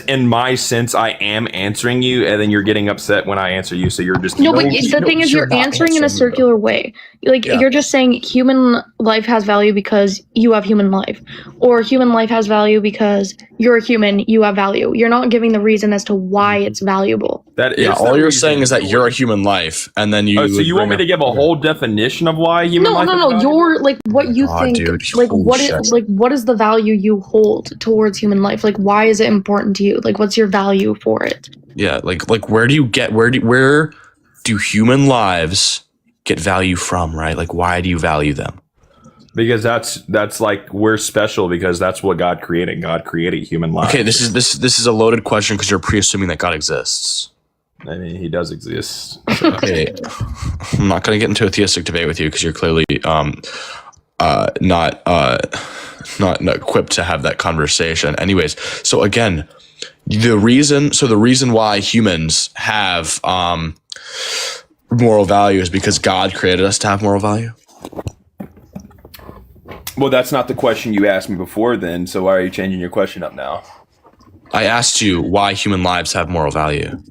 in my sense, I am answering you, and then you're getting upset when I answer you. So you're just but the thing is, you're answering in a circular way. You're just saying human life has value because you have human life, or human life has value because you're a human. You have value. You're not giving the reason as to why it's valuable. All you're saying is that you're a human life, and then you. So you want me to give a whole definition of why human life? No. You're what you think. Dude, what is the value you hold towards human life? Like, why is it important to you? Like, what's your value for it? Yeah, like where do human lives get value from? Right? Like, why do you value them? Because that's like we're special because that's what God created. God created human life. Okay, this is a loaded question because you're pre-assuming that God exists. I mean, he does exist. So. Okay, I'm not going to get into a theistic debate with you because you're clearly not equipped to have that conversation. Anyways, so again, the reason why humans have moral value is because God created us to have moral value. Well, that's not the question you asked me before then, so why are you changing your question up now? I asked you why human lives have moral value.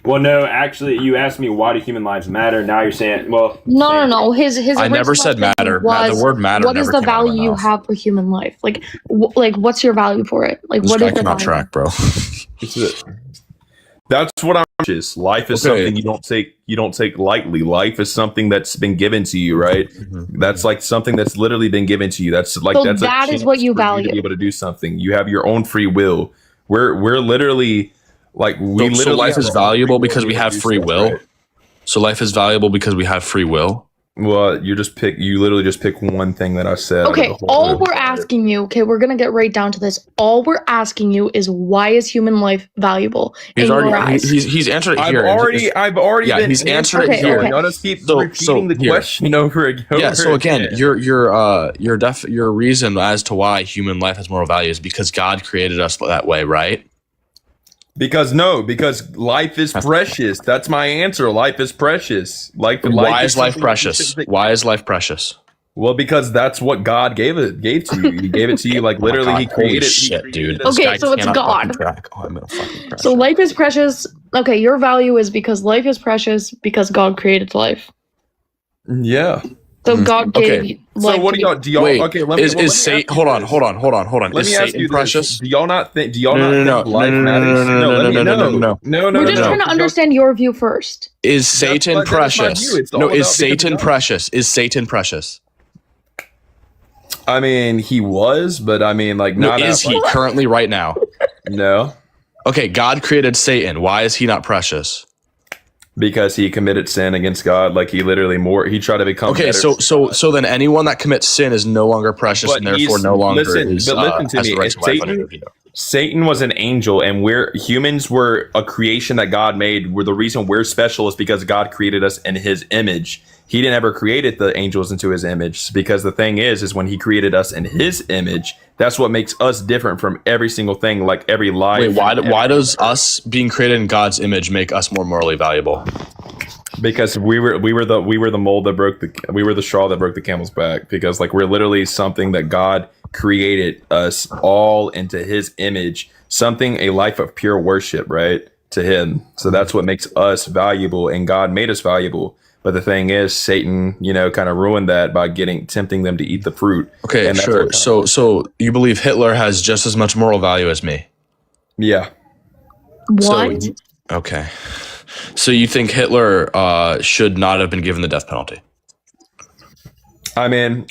Well, no, actually, you asked me why do human lives matter. Now you're saying, well, no. His I never said matter. The word matter. What is the value you have for human life? Like what's your value for it? Like, what is the value? Track, bro. That's what I'm. Life is something you don't take lightly. Life is something that's been given to you, right? Mm-hmm. That's like something that's literally been given to you. That's like so that is what you value. To be able to do something, you have your own free will. We're literally. Like so life is valuable because we have free will. Right? So life is valuable because we have free will. Well, you literally just pick one thing that I said. out of Okay, the whole all list. we're asking you, okay, we're gonna get right down to this. All we're asking you is why is human life valuable He's in your already eyes? he's answered it I've here. already Yeah, been he's answered it Okay, here. okay. Y'all just keep So repeating the here. question over again. Yeah. So again, your reason as to why human life has moral value is because God created us that way, right? because life is precious. That's my answer. Life is precious. Why is life precious? Why is life precious? Well, because that's what God gave to you. He gave it to you. Like literally, Oh my he God, holy created. shit, dude. Okay, This guy so it's cannot God. fucking track. Oh, I'm gonna fucking crash. So life is precious. Okay, your value is because life is precious because God created life. Yeah. So God Okay. gave life. So what to do y'all? Do y'all? Wait, Okay. Let me. is Satan? Hold on. Let Is me ask Satan you precious? this. Do y'all not think? Do y'all No, not no, think no, life no, no, matters? no, no, let me no, no, no, know. no. We're just no. trying to understand your view first. Is Satan that is my precious? view. It's all No, about is because Satan of God. precious? Is Satan precious? I mean, he was, but I mean, like, No, not is he currently right now? No, Okay, God created Satan. Why is he not precious? because he committed sin against God. Like he literally he tried to become. Okay, better. so then anyone that commits sin is no longer precious But and therefore he's- no longer listen is to has me. the right It's to life under Satan. the veto. Satan was an angel, and humans were a creation that God made. Where the reason we're special is because God created us in His image. He didn't ever created the angels into His image, because the thing is when He created us in His image, that's what makes us different from every single thing, like every life. Wait, why does us being created in God's image make us more morally valuable? Because we were the mold that we were the straw that broke the camel's back, because like we're literally something that God created us all into His image, a life of pure worship, right, to Him. So that's what makes us valuable, and God made us valuable. But the thing is, Satan, kind of ruined that by tempting them to eat the fruit. Okay, And that's sure. what So you believe Hitler has just as much moral value as me? yeah. What? Okay. So you think Hitler should not have been given the death penalty? I mean,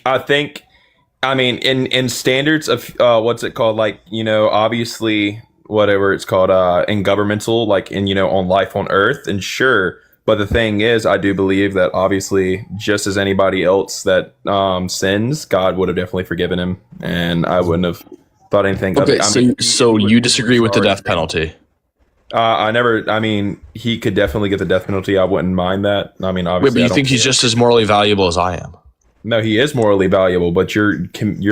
in standards of what's it called? Like, obviously, whatever it's called, in governmental, like on life on Earth, and sure. But the thing is, I do believe that obviously, just as anybody else that sins, God would have definitely forgiven him, and I wouldn't have thought anything. Okay, of so you disagree with the death penalty? He could definitely get the death penalty. I wouldn't mind that. I mean, Wait, obviously, but you think he's just as morally valuable as I am? No, he is morally valuable, but you're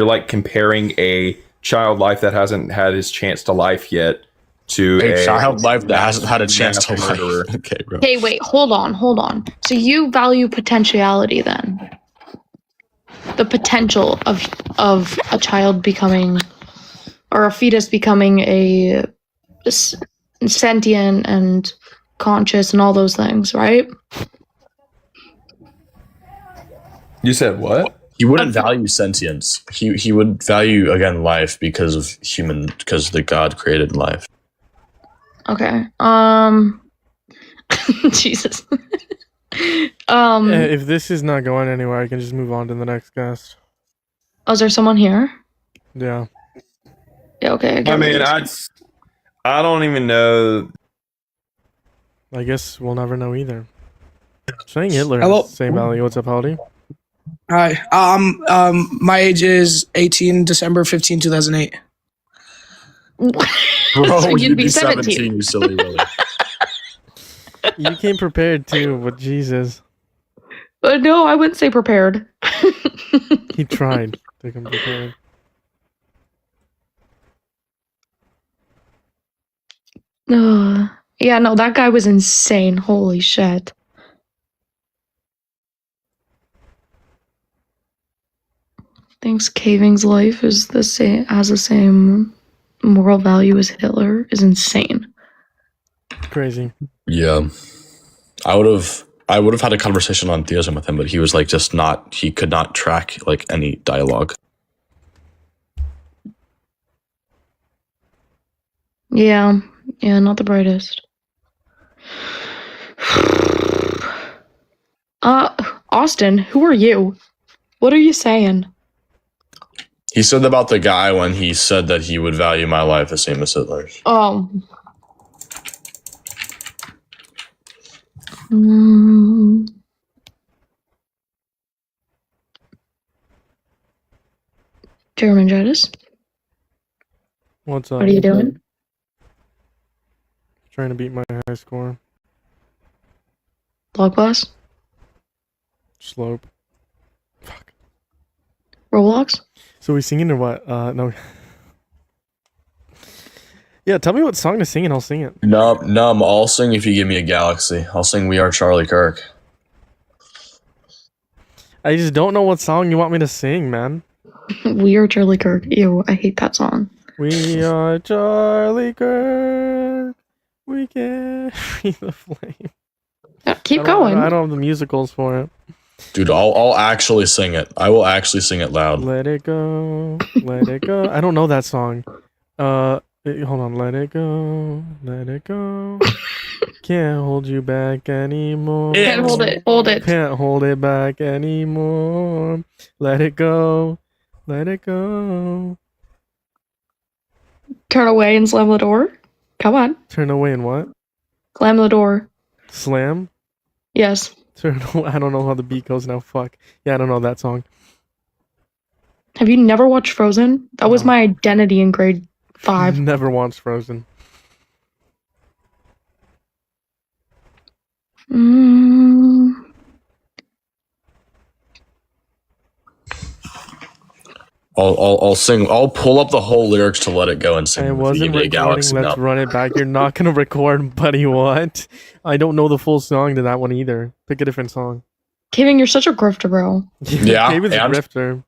like comparing a child life that hasn't had his chance to life yet to A child life that hasn't had a chance to life. Okay, bro. Okay, wait, hold on. So you value potentiality then? The potential of a child becoming, or a fetus becoming a sentient and conscious and all those things, right? You said what? He wouldn't value sentience. He would value again life because the God created life. Okay. Jesus. If this is not going anywhere, I can just move on to the next guest. Oh, is there someone here? Yeah. Yeah, okay. I mean, I don't even know. I guess we'll never know either. Saying Hitler Hello? has the same value. What's up, Howdy? Hi. My age is 18, December 15, 2008. Bro, So you'd be 17. you silly Willy. You came prepared too, but Jesus. No, I wouldn't say prepared. He tried to come prepared. Yeah, no, that guy was insane. Holy shit. Thinks Caving's life is has the same moral value as Hitler is insane. Crazy. Yeah, I would have had a conversation on theism with him, but he was like he could not track like any dialogue. Yeah, not the brightest. Austin, who are you? What are you saying? He said about the guy when he said that he would value my life the same as Hitler's. Oh. Dermangitis. What's up? What are you doing? Trying to beat my high score. Block class? Slope. Roblox? So we singing or what? No. Yeah, tell me what song to sing and I'll sing it. Num. I'll sing if you give me a galaxy. I'll sing "We Are Charlie Kirk." I just don't know what song you want me to sing, man. We Are Charlie Kirk. Ew, I hate that song. We are Charlie Kirk. We carry the flame. Keep going. I don't have the musicals for it. Dude, I'll actually sing it. I will actually sing it loud. Let it go. Let it go. I don't know that song. Hold on. Let it go. Let it go. Can't hold you back anymore. Can't hold it. Hold it. Can't hold it back anymore. Let it go. Let it go. Turn away and slam the door. Come on. Turn away and what? Slam the door. Slam? Yes. Turn away. I don't know how the beat goes now. Fuck. Yeah, I don't know that song. Have you never watched Frozen? That was my identity in grade 5. Never watched Frozen. I'll sing. I'll pull up the whole lyrics to "Let It Go" and sing. I If you wasn't give me a recording. galaxy. Let's No. run it back. You're not gonna record, buddy. What? I don't know the full song to that one either. Pick a different song. Kevin, you're such a grifter, bro. Yeah, David's a and- grifter.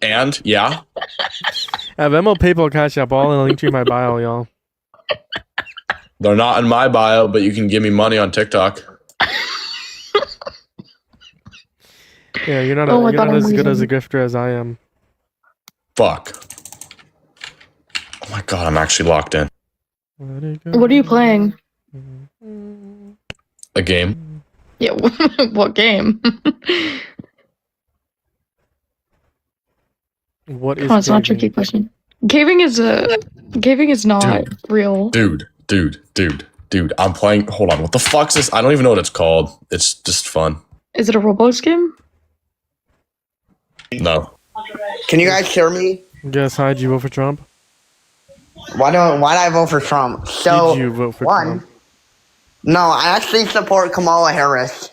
And yeah, I have Venmo, PayPal, Cash App, all in a link to in my bio, y'all. they're not in my bio, but you can give me money on TikTok. Yeah, you're not, Oh my you're God, not I'm as good as a leaving. grifter as I am. Fuck. Oh my god, I'm actually locked in. Let it go. What are you playing? A game. Yeah, what game? What is Come on, it's not a caving? tricky question. Caving is not real. Dude. I'm playing. Hold on. What the fuck's this? I don't even know what it's called. It's just fun. Is it a Roblox game? No. Can you guys hear me? Guess how did you vote for Trump? Why did I vote for Trump? So Did you vote for one, Trump? no, I actually support Kamala Harris.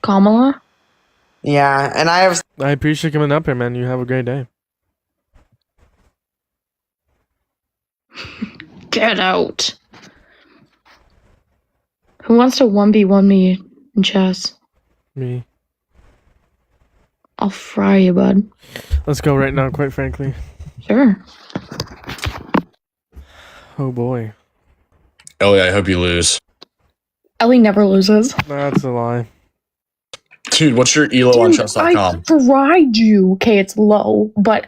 Kamala? Yeah, and I appreciate you coming up here, man. You have a great day. Get out. Who wants to 1v1 me in chess? Me. I'll fry you, bud. Let's go right now, quite frankly. Sure. Oh boy. Ellie, I hope you lose. Ellie never loses. That's a lie. Dude, what's your elo on I chess.com? tried you. Okay, it's low, but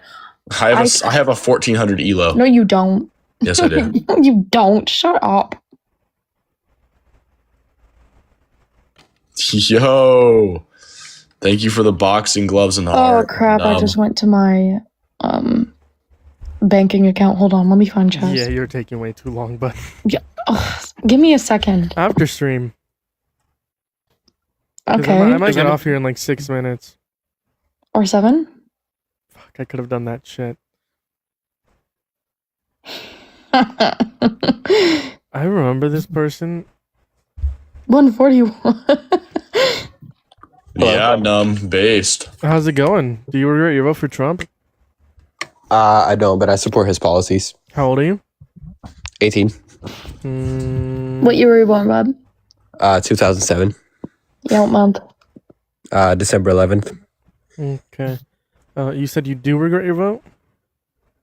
I have a 1400 elo. no, you don't. Yes, I do. No, you don't. Shut up. Yo. Thank you for the boxing gloves and the Oh heart. crap! I just went to my banking account. Hold on, let me find chess. Yeah, you're taking way too long, but Give me a second. after stream. 'Cause Okay. I might get off here in like 6 minutes. Or 7? Fuck, I could have done that shit. I remember this person. 141. Yeah, based. How's it going? Do you regret your vote for Trump? I don't, but I support his policies. How old are you? 18. What year were you born, bud? 2007. Yeah, what month? December 11th. Okay. You said you do regret your vote?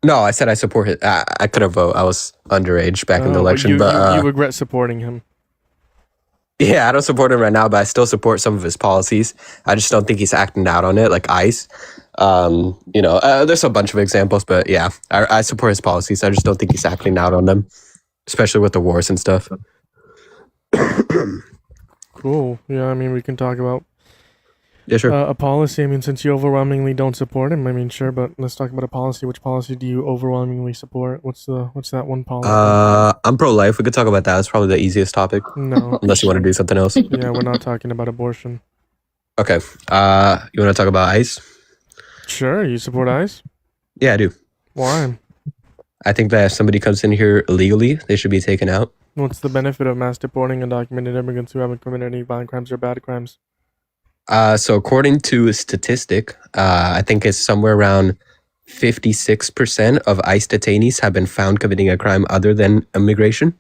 No, I said I support it. I couldn't vote. I was underage back in the Oh, election, you but regret supporting him. yeah, I don't support him right now, but I still support some of his policies. I just don't think he's acting out on it, like ICE. There's a bunch of examples, but yeah, I support his policies. I just don't think he's acting out on them, especially with the wars and stuff. Cool. Yeah, I mean, we can talk about Yeah, sure. a policy. I mean, since you overwhelmingly don't support him, I mean, sure, but let's talk about a policy. Which policy do you overwhelmingly support? What's that one policy? I'm pro-life. We could talk about that. That's probably the easiest topic. No. Unless you want to do something else. Yeah, we're not talking about abortion. Okay. You want to talk about ICE? Sure, you support ICE? Yeah, I do. Why? I think that if somebody comes in here illegally, they should be taken out. What's the benefit of mass deporting undocumented immigrants who haven't committed any violent crimes or bad crimes? So according to a statistic, I think it's somewhere around 56% of ICE detainees have been found committing a crime other than immigration.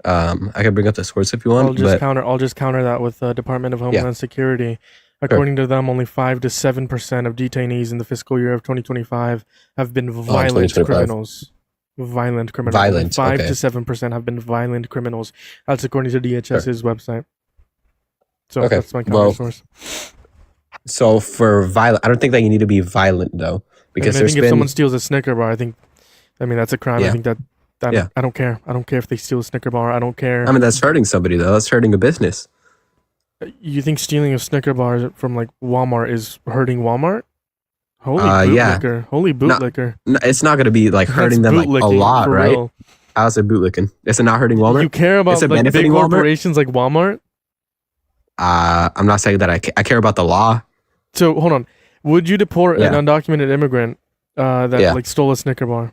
I can bring up the source if you want. I'll just counter that with the Department of Homeland Security. According to them, only 5 to 7% of detainees in the fiscal year of 2025 have been violent criminals. Violent criminals. Violent. 5 to 7% have been violent criminals. That's according to DHS's website. So that's my counter source. So for violent, I don't think that you need to be violent though, because I think if someone steals a Snicker bar, I mean that's a crime. I think that I don't care. I don't care if they steal a Snicker bar. I don't care. I mean that's hurting somebody though. That's hurting a business. You think stealing a Snicker bar from like Walmart is hurting Walmart? Holy bootlicker! Holy bootlicker! No, it's not going to be like hurting them like a lot, right? Real. How's it bootlicking? Is it not hurting Walmart? You care about like big corporations like Walmart? I'm not saying that I care about the law. So hold on, would you deport an undocumented immigrant that like stole a Snicker bar?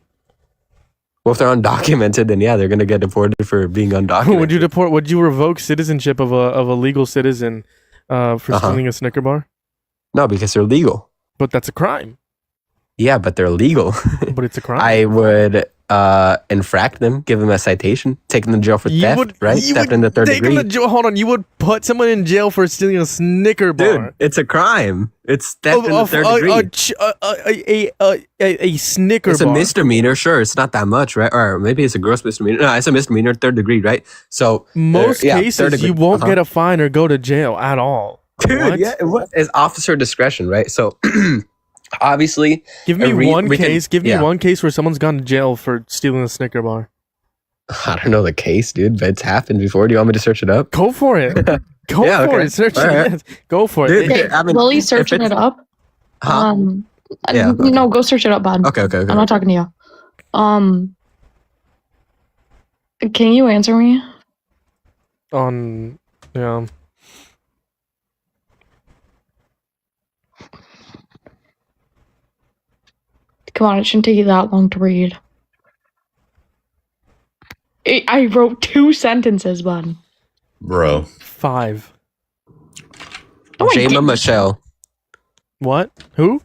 Well, if they're undocumented, then they're gonna get deported for being undocumented. Would you deport? Would you revoke citizenship of a legal citizen for stealing a Snicker bar? No, because they're legal. But that's a crime. Yeah, but they're legal. But it's a crime. I would infract them, give them a citation, take them to jail for theft, right? Theft in the third degree. Hold on, you would put someone in jail for stealing a Snicker bar. Dude, it's a crime. It's theft in the third degree. A Snicker bar. It's a misdemeanor, sure. It's not that much, right? Or maybe it's a gross misdemeanor. No, it's a misdemeanor, third degree, right? So most cases, you won't get a fine or go to jail at all. Dude, it's officer discretion, right? So obviously, give me one case. Give me one case where someone's gone to jail for stealing a Snicker bar. I don't know the case, dude, but it's happened before. Do you want me to search it up? Go for it. Go for it. Search it. Go for it. Okay, Lily's searching it up. No, go search it up, bud. Okay. I'm not talking to you. Can you answer me? Come on, it shouldn't take you that long to read. I wrote 2 sentences, bud. Bro. 5. Jama Michelle. What? Who?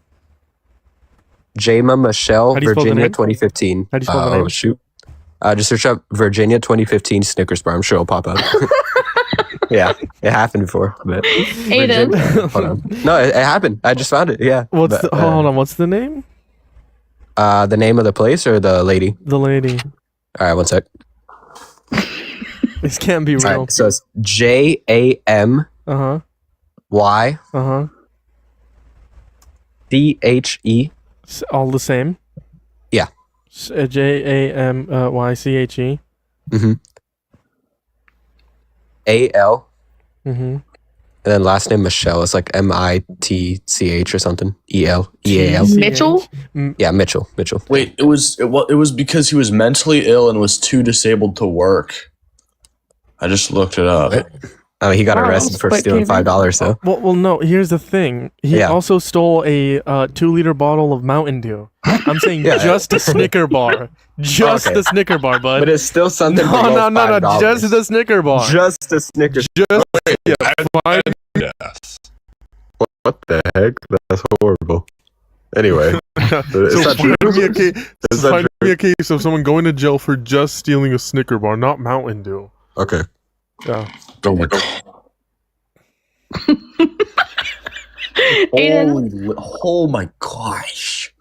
Jama Michelle, How do you spell the Virginia, name? 2015. How do you spell the name? Oh, shoot. Just search up Virginia 2015 Snickers bar. I'm sure it'll pop up. Yeah, it happened before. But Aiden. Hold on. No, it happened. I just found it. Yeah. Hold on. What's the name? The name of the place or the lady? The lady. All right, one sec. This can't be real. All right, so it's JAM. Y. DHE. All the same. Yeah. JAMYCHE. AL. And then last name Michelle. It's like MITCH or something. EAL. Mitchell? Yeah, Mitchell. Wait, it was because he was mentally ill and was too disabled to work. I just looked it up. I mean, he got arrested for stealing $5 though. Well, no. Here's the thing. He also stole a 2-liter bottle of Mountain Dew. I'm saying just a Snicker bar. Just the Snicker bar, bud. But it's still something. No. Just the Snicker bar. Just a Snicker. Yes. What the heck? That's horrible. Anyway, so find me a case of someone going to jail for just stealing a Snicker bar, not Mountain Dew. Okay. Yeah. Oh my god. Oh my gosh.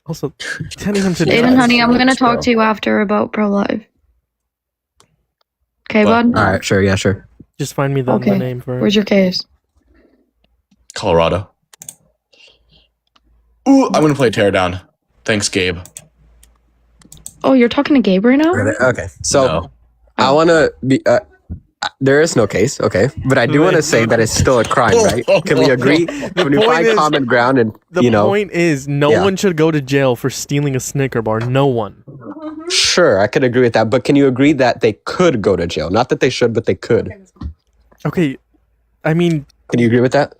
Also, telling him to Aiden, honey, I'm gonna talk to you after about pro-life. Okay, bud? All right, sure, yeah, sure. Just find me the name for it. Where's your case? Colorado. Ooh, I'm gonna play Teardown. Thanks, Gabe. Oh, you're talking to Gabe right now? Okay, so I want to be. There is no case, okay, but I do want to say that it's still a crime, right? Can we agree? Can we find common ground and the point is, no one should go to jail for stealing a Snicker bar. No one. Sure, I could agree with that, but can you agree that they could go to jail? Not that they should, but they could. Okay, I mean, can you agree with that?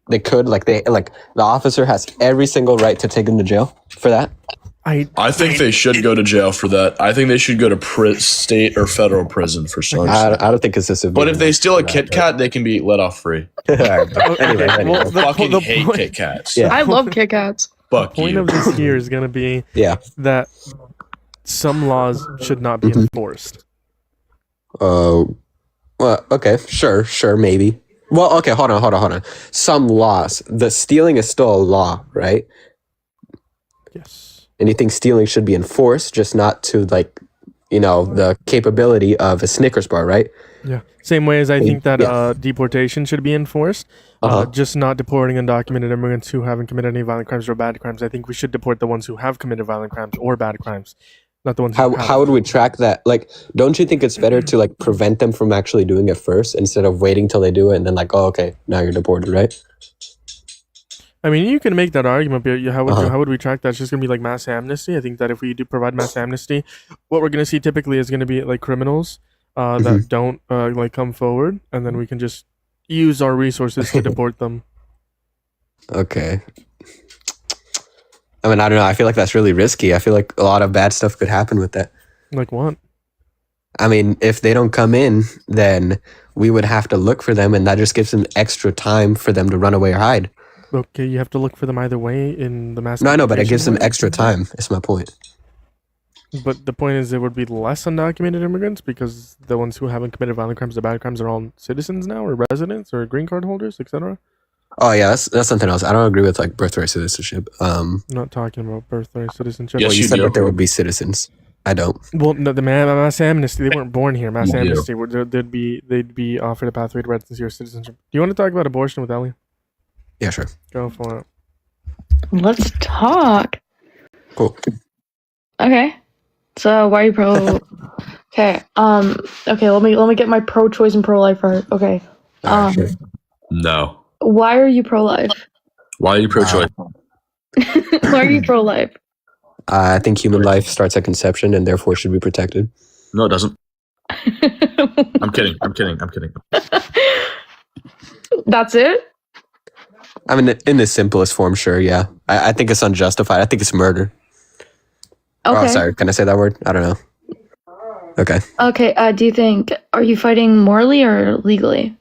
They could, the officer has every single right to take them to jail for that. I think they should go to jail for that. I think they should go to state or federal prison for some. I don't think it's a severe. But if they steal a Kit Kat, they can be let off free. Anyway. Well, I fucking the hate point- Kit Kats. Yeah. I love Kit Kats. Fuck point you. of this here is going to be Yeah. that some laws should not be Mhm. enforced. Well, okay, sure, maybe. Well, okay, hold on. Some laws. The stealing is still a law, right? Yes. And you think stealing should be enforced, just not to like, the capability of a Snickers bar, right? Yeah. Same way as I think that Yeah. deportation should be enforced. Uh-huh. Just not deporting undocumented immigrants who haven't committed any violent crimes or bad crimes. I think we should deport the ones who have committed violent crimes or bad crimes, not the ones who How would we track that? Like, don't you think it's better to like prevent them from actually doing it first instead of waiting till they do it and then like, oh, okay, now you're deported, right? I mean, you can make that argument, but Uh-huh. how would we track that? It's just going to be like mass amnesty. I think that if we do provide mass amnesty, what we're going to see typically is going to be like criminals Mm-hmm. that don't like come forward, and then we can just use our resources to deport them. Okay. I mean, I don't know. I feel like that's really risky. I feel like a lot of bad stuff could happen with that. Like what? I mean, if they don't come in, then we would have to look for them, and that just gives them extra time for them to run away or hide. Okay, you have to look for them either way in the mass. No, I know, but it gives them deportation way. extra time. Is my point. But the point is, there would be less undocumented immigrants because the ones who haven't committed violent crimes or bad crimes are all citizens now, or residents, or green card holders, etc. Oh yeah, that's something else. I don't agree with like birthright citizenship. I'm not talking about birthright citizenship. Yes, Well, you you said do. that they would be citizens. I don't. Well, no, the mass amnesty, they weren't born here. Mass You do. amnesty, they'd be offered a pathway to residency or citizenship. Do you want to talk about abortion with Ellie? Yeah, sure. Go for it. Let's talk. Cool. Okay. So why are you pro? Okay. Okay. Let me get my pro-choice and pro-life right. Okay. Alright, sure. No. Why are you pro-life? Why are you pro-choice? Why are you pro-life? I think human life starts at conception and therefore should be protected. No, it doesn't. I'm kidding. That's it. I mean, in the simplest form, sure, yeah. I think it's unjustified. I think it's murder. Okay. Oh, sorry. Can I say that word? I don't know. Okay. Okay. Do you think are you fighting morally or legally?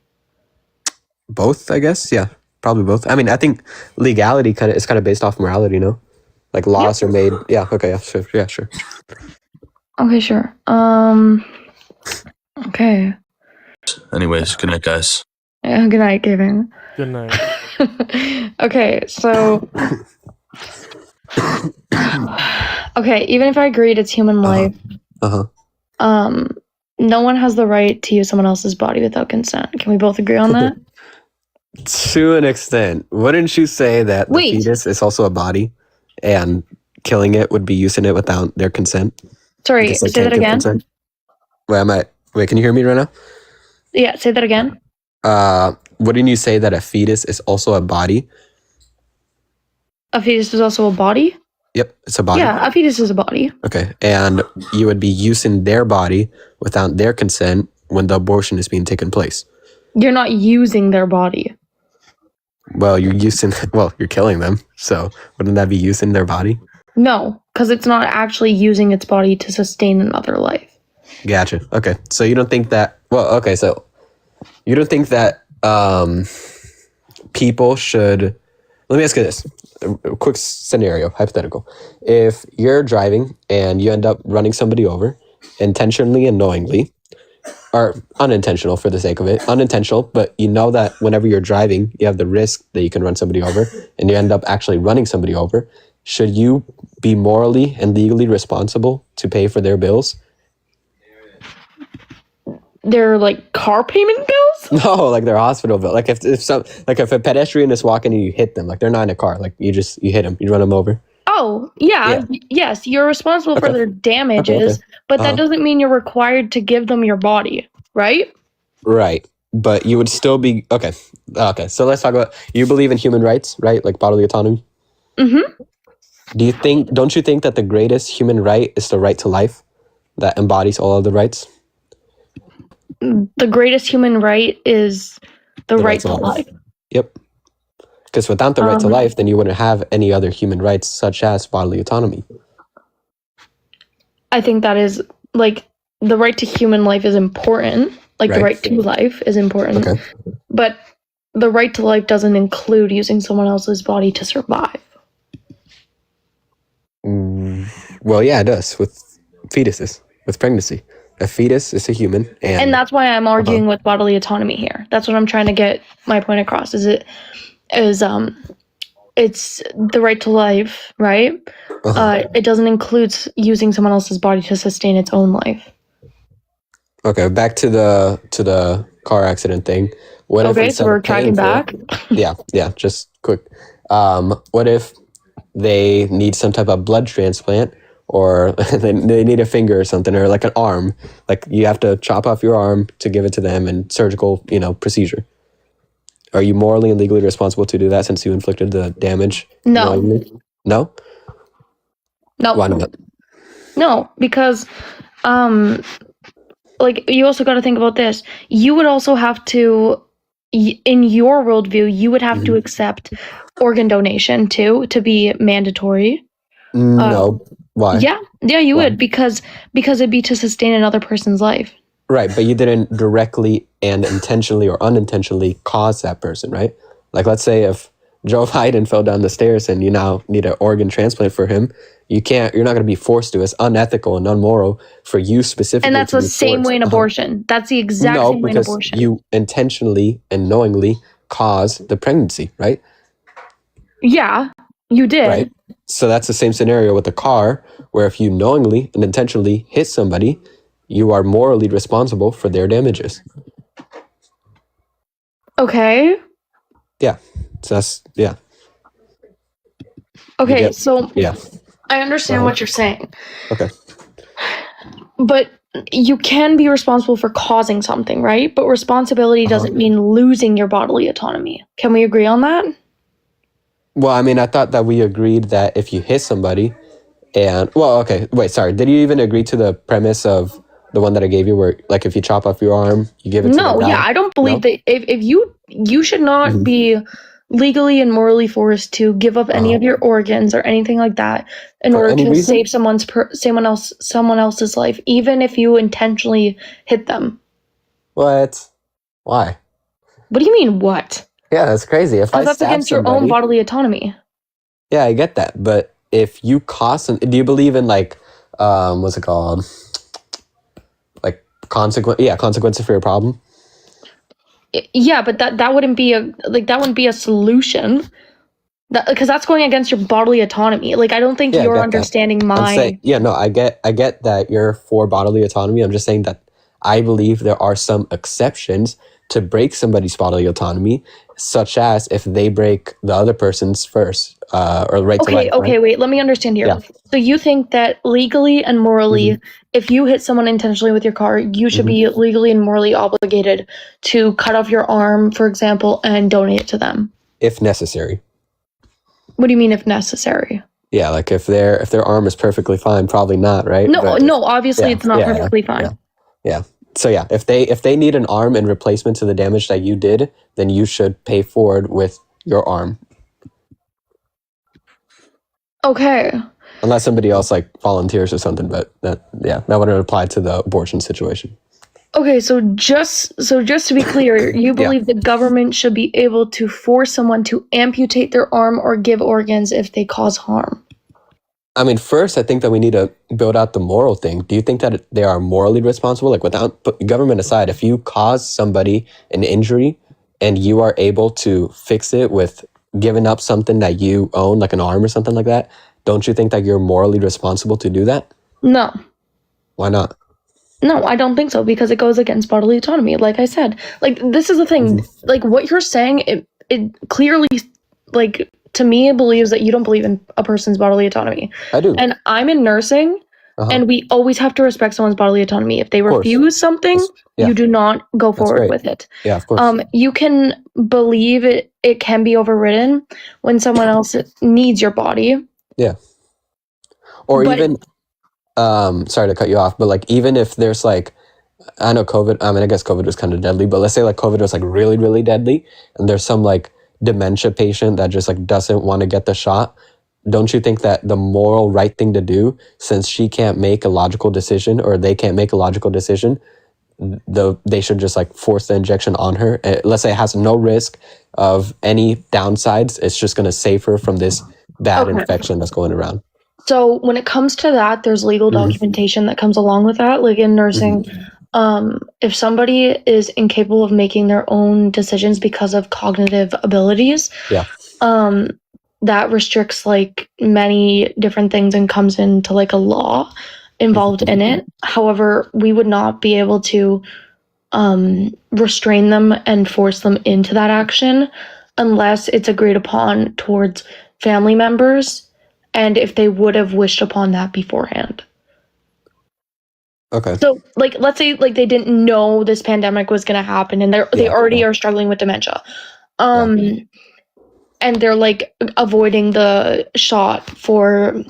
Both, I guess. Yeah, probably both. I mean, I think legality is kind of based off morality, no? Like laws are made. Yeah. Okay. Yeah. Sure. Yeah. Sure. Okay. Sure. Okay. Anyways, good night, guys. Yeah, good night, Kevin. Good night. Okay, so okay, even if I agreed it's human life, Uh-huh. no one has the right to use someone else's body without consent. Can we both agree on that? To an extent, wouldn't you say that the Wait. fetus is also a body, and killing it would be using it without their consent? Sorry, Because they say that can't give again. consent? Wait, can you hear me right now? Yeah, say that again. Wouldn't you say that a fetus is also a body? A fetus is also a body? Yep, it's a body. Yeah, a fetus is a body. Okay, and you would be using their body without their consent when the abortion is being taken place. You're not using their body. Well, you're killing them. So wouldn't that be using their body? No, because it's not actually using its body to sustain another life. Gotcha. Okay, so you don't think that? Well, okay, so you don't think that people should? Let me ask you this: a quick scenario, hypothetical. If you're driving and you end up running somebody over, intentionally and knowingly, or unintentional for the sake of it, unintentional, but you know that whenever you're driving, you have the risk that you can run somebody over, and you end up actually running somebody over. Should you be morally and legally responsible to pay for their bills? They're like car payment bills? No, like their hospital bill. Like if a pedestrian is walking and you hit them, like they're not in a car, like you hit them, you run them over. Oh, yeah. Yes, you're responsible for their damages, but that doesn't mean you're required to give them your body, right? Right, but you would still be okay. Okay, so let's talk about you believe in human rights, right? Like bodily autonomy. Mm-hmm. Don't you think that the greatest human right is the right to life, that embodies all of the rights? The greatest human right is the right to life. Yep. Because without the right to life, then you wouldn't have any other human rights, such as bodily autonomy. I think that is like the right to human life is important. Like the Right. right to life is important. Okay. But the right to life doesn't include using someone else's body to survive. Well, yeah, it does with fetuses, with pregnancy. A fetus is a human, And that's why I'm arguing with bodily autonomy here. That's what I'm trying to get my point across. It's the right to life, right? It doesn't include using someone else's body to sustain its own life. Okay, back to the car accident thing. What if Okay, instead so we're of paying tracking for- back. yeah, just quick. What if they need some type of blood transplant, or they need a finger or something, or like an arm? Like you have to chop off your arm to give it to them, and surgical, procedure. Are you morally and legally responsible to do that since you inflicted the damage? No. knowingly? No. No. Why not? No, because like you also got to think about this. You would also have to, in your worldview, you would have to accept organ donation too to be mandatory. No. Why? Yeah, you would because it'd be to sustain another person's life. Right, but you didn't directly and intentionally or unintentionally cause that person, right? Like, let's say if Joe Biden fell down the stairs and you now need an organ transplant for him, you're not going to be forced to. It's unethical and unmoral for you specifically. And that's to the be same forced. way in abortion. That's the exact No, same way in because abortion. you intentionally and knowingly caused the pregnancy, right? Yeah, you did. Right. So that's the same scenario with the car, where if you knowingly and intentionally hit somebody, you are morally responsible for their damages. Okay. Yeah. So that's, yeah. Okay, get- so Yeah. I understand what you're saying. Okay. But you can be responsible for causing something, right? But responsibility doesn't mean losing your bodily autonomy. Can we agree on that? Well, I mean, I thought that we agreed that if you hit somebody okay, wait, sorry. Did you even agree to the premise of the one that I gave you where, like, if you chop off your arm, you give it to No, the guy? yeah, I don't believe No? that if you should not be legally and morally forced to give up any of your organs or anything like that in For order any to reason? save someone else's life, even if you intentionally hit them. What? Why? What do you mean what? Yeah, that's crazy. If I Because that's stab against your own somebody- bodily autonomy. Yeah, I get that. But if you cause some, do you believe in like, what's it called? Like consequences for your problem? Yeah, but that wouldn't be a solution. Because that's going against your bodily autonomy. Like, I don't think Yeah, I you're get that. understanding I'm my. saying, I get that you're for bodily autonomy. I'm just saying that I believe there are some exceptions to break somebody's bodily autonomy, such as if they break the other person's first, or right to life. Okay, right? wait. Let me understand here. Yeah. So you think that legally and morally, if you hit someone intentionally with your car, you should be legally and morally obligated to cut off your arm, for example, and donate it to them. If necessary. What do you mean if necessary? Yeah, like if their arm is perfectly fine, probably not, right? No, But- no. Obviously, yeah, it's not yeah, yeah, perfectly fine. Yeah. So yeah, if they need an arm in replacement to the damage that you did, then you should pay forward with your arm. Okay. Unless somebody else like volunteers or something, but that wouldn't apply to the abortion situation. Okay, so just to be clear, you believe the government should be able to force someone to amputate their arm or give organs if they cause harm. I mean, first, I think that we need to build out the moral thing. Do you think that they are morally responsible? Like, without government aside, if you cause somebody an injury and you are able to fix it with giving up something that you own, like an arm or something like that, don't you think that you're morally responsible to do that? No. Why not? No, I don't think so because it goes against bodily autonomy. Like I said, like this is the thing. Like what you're saying, it clearly, like to me, it believes that you don't believe in a person's bodily autonomy. I do. And I'm in nursing, and we always have to respect someone's bodily autonomy. If they course. refuse something, yeah. you do not go forward great. with it. Yeah, of course. You can believe it can be overridden when someone else needs your body. Yeah. Or But- even, sorry to cut you off, but like even if there's like, I know COVID, I mean, I guess COVID was kind of deadly, but let's say like COVID was like really, really deadly and there's some like dementia patient that just like doesn't want to get the shot. don't you think that the moral right thing to do, since she can't make a logical decision or they can't make a logical decision, they should just like force the injection on her? Let's say it has no risk of any downsides. It's just going to save her from this bad infection that's going around. So when it comes to that, there's legal documentation that comes along with that. Like in nursing, if somebody is incapable of making their own decisions because of cognitive abilities, that restricts like many different things and comes into like a law involved in it. However, we would not be able to restrain them and force them into that action unless it's agreed upon towards family members and if they would have wished upon that beforehand. Okay. So, like, let's say like they didn't know this pandemic was going to happen, and they already are struggling with dementia, and they're like avoiding the shot for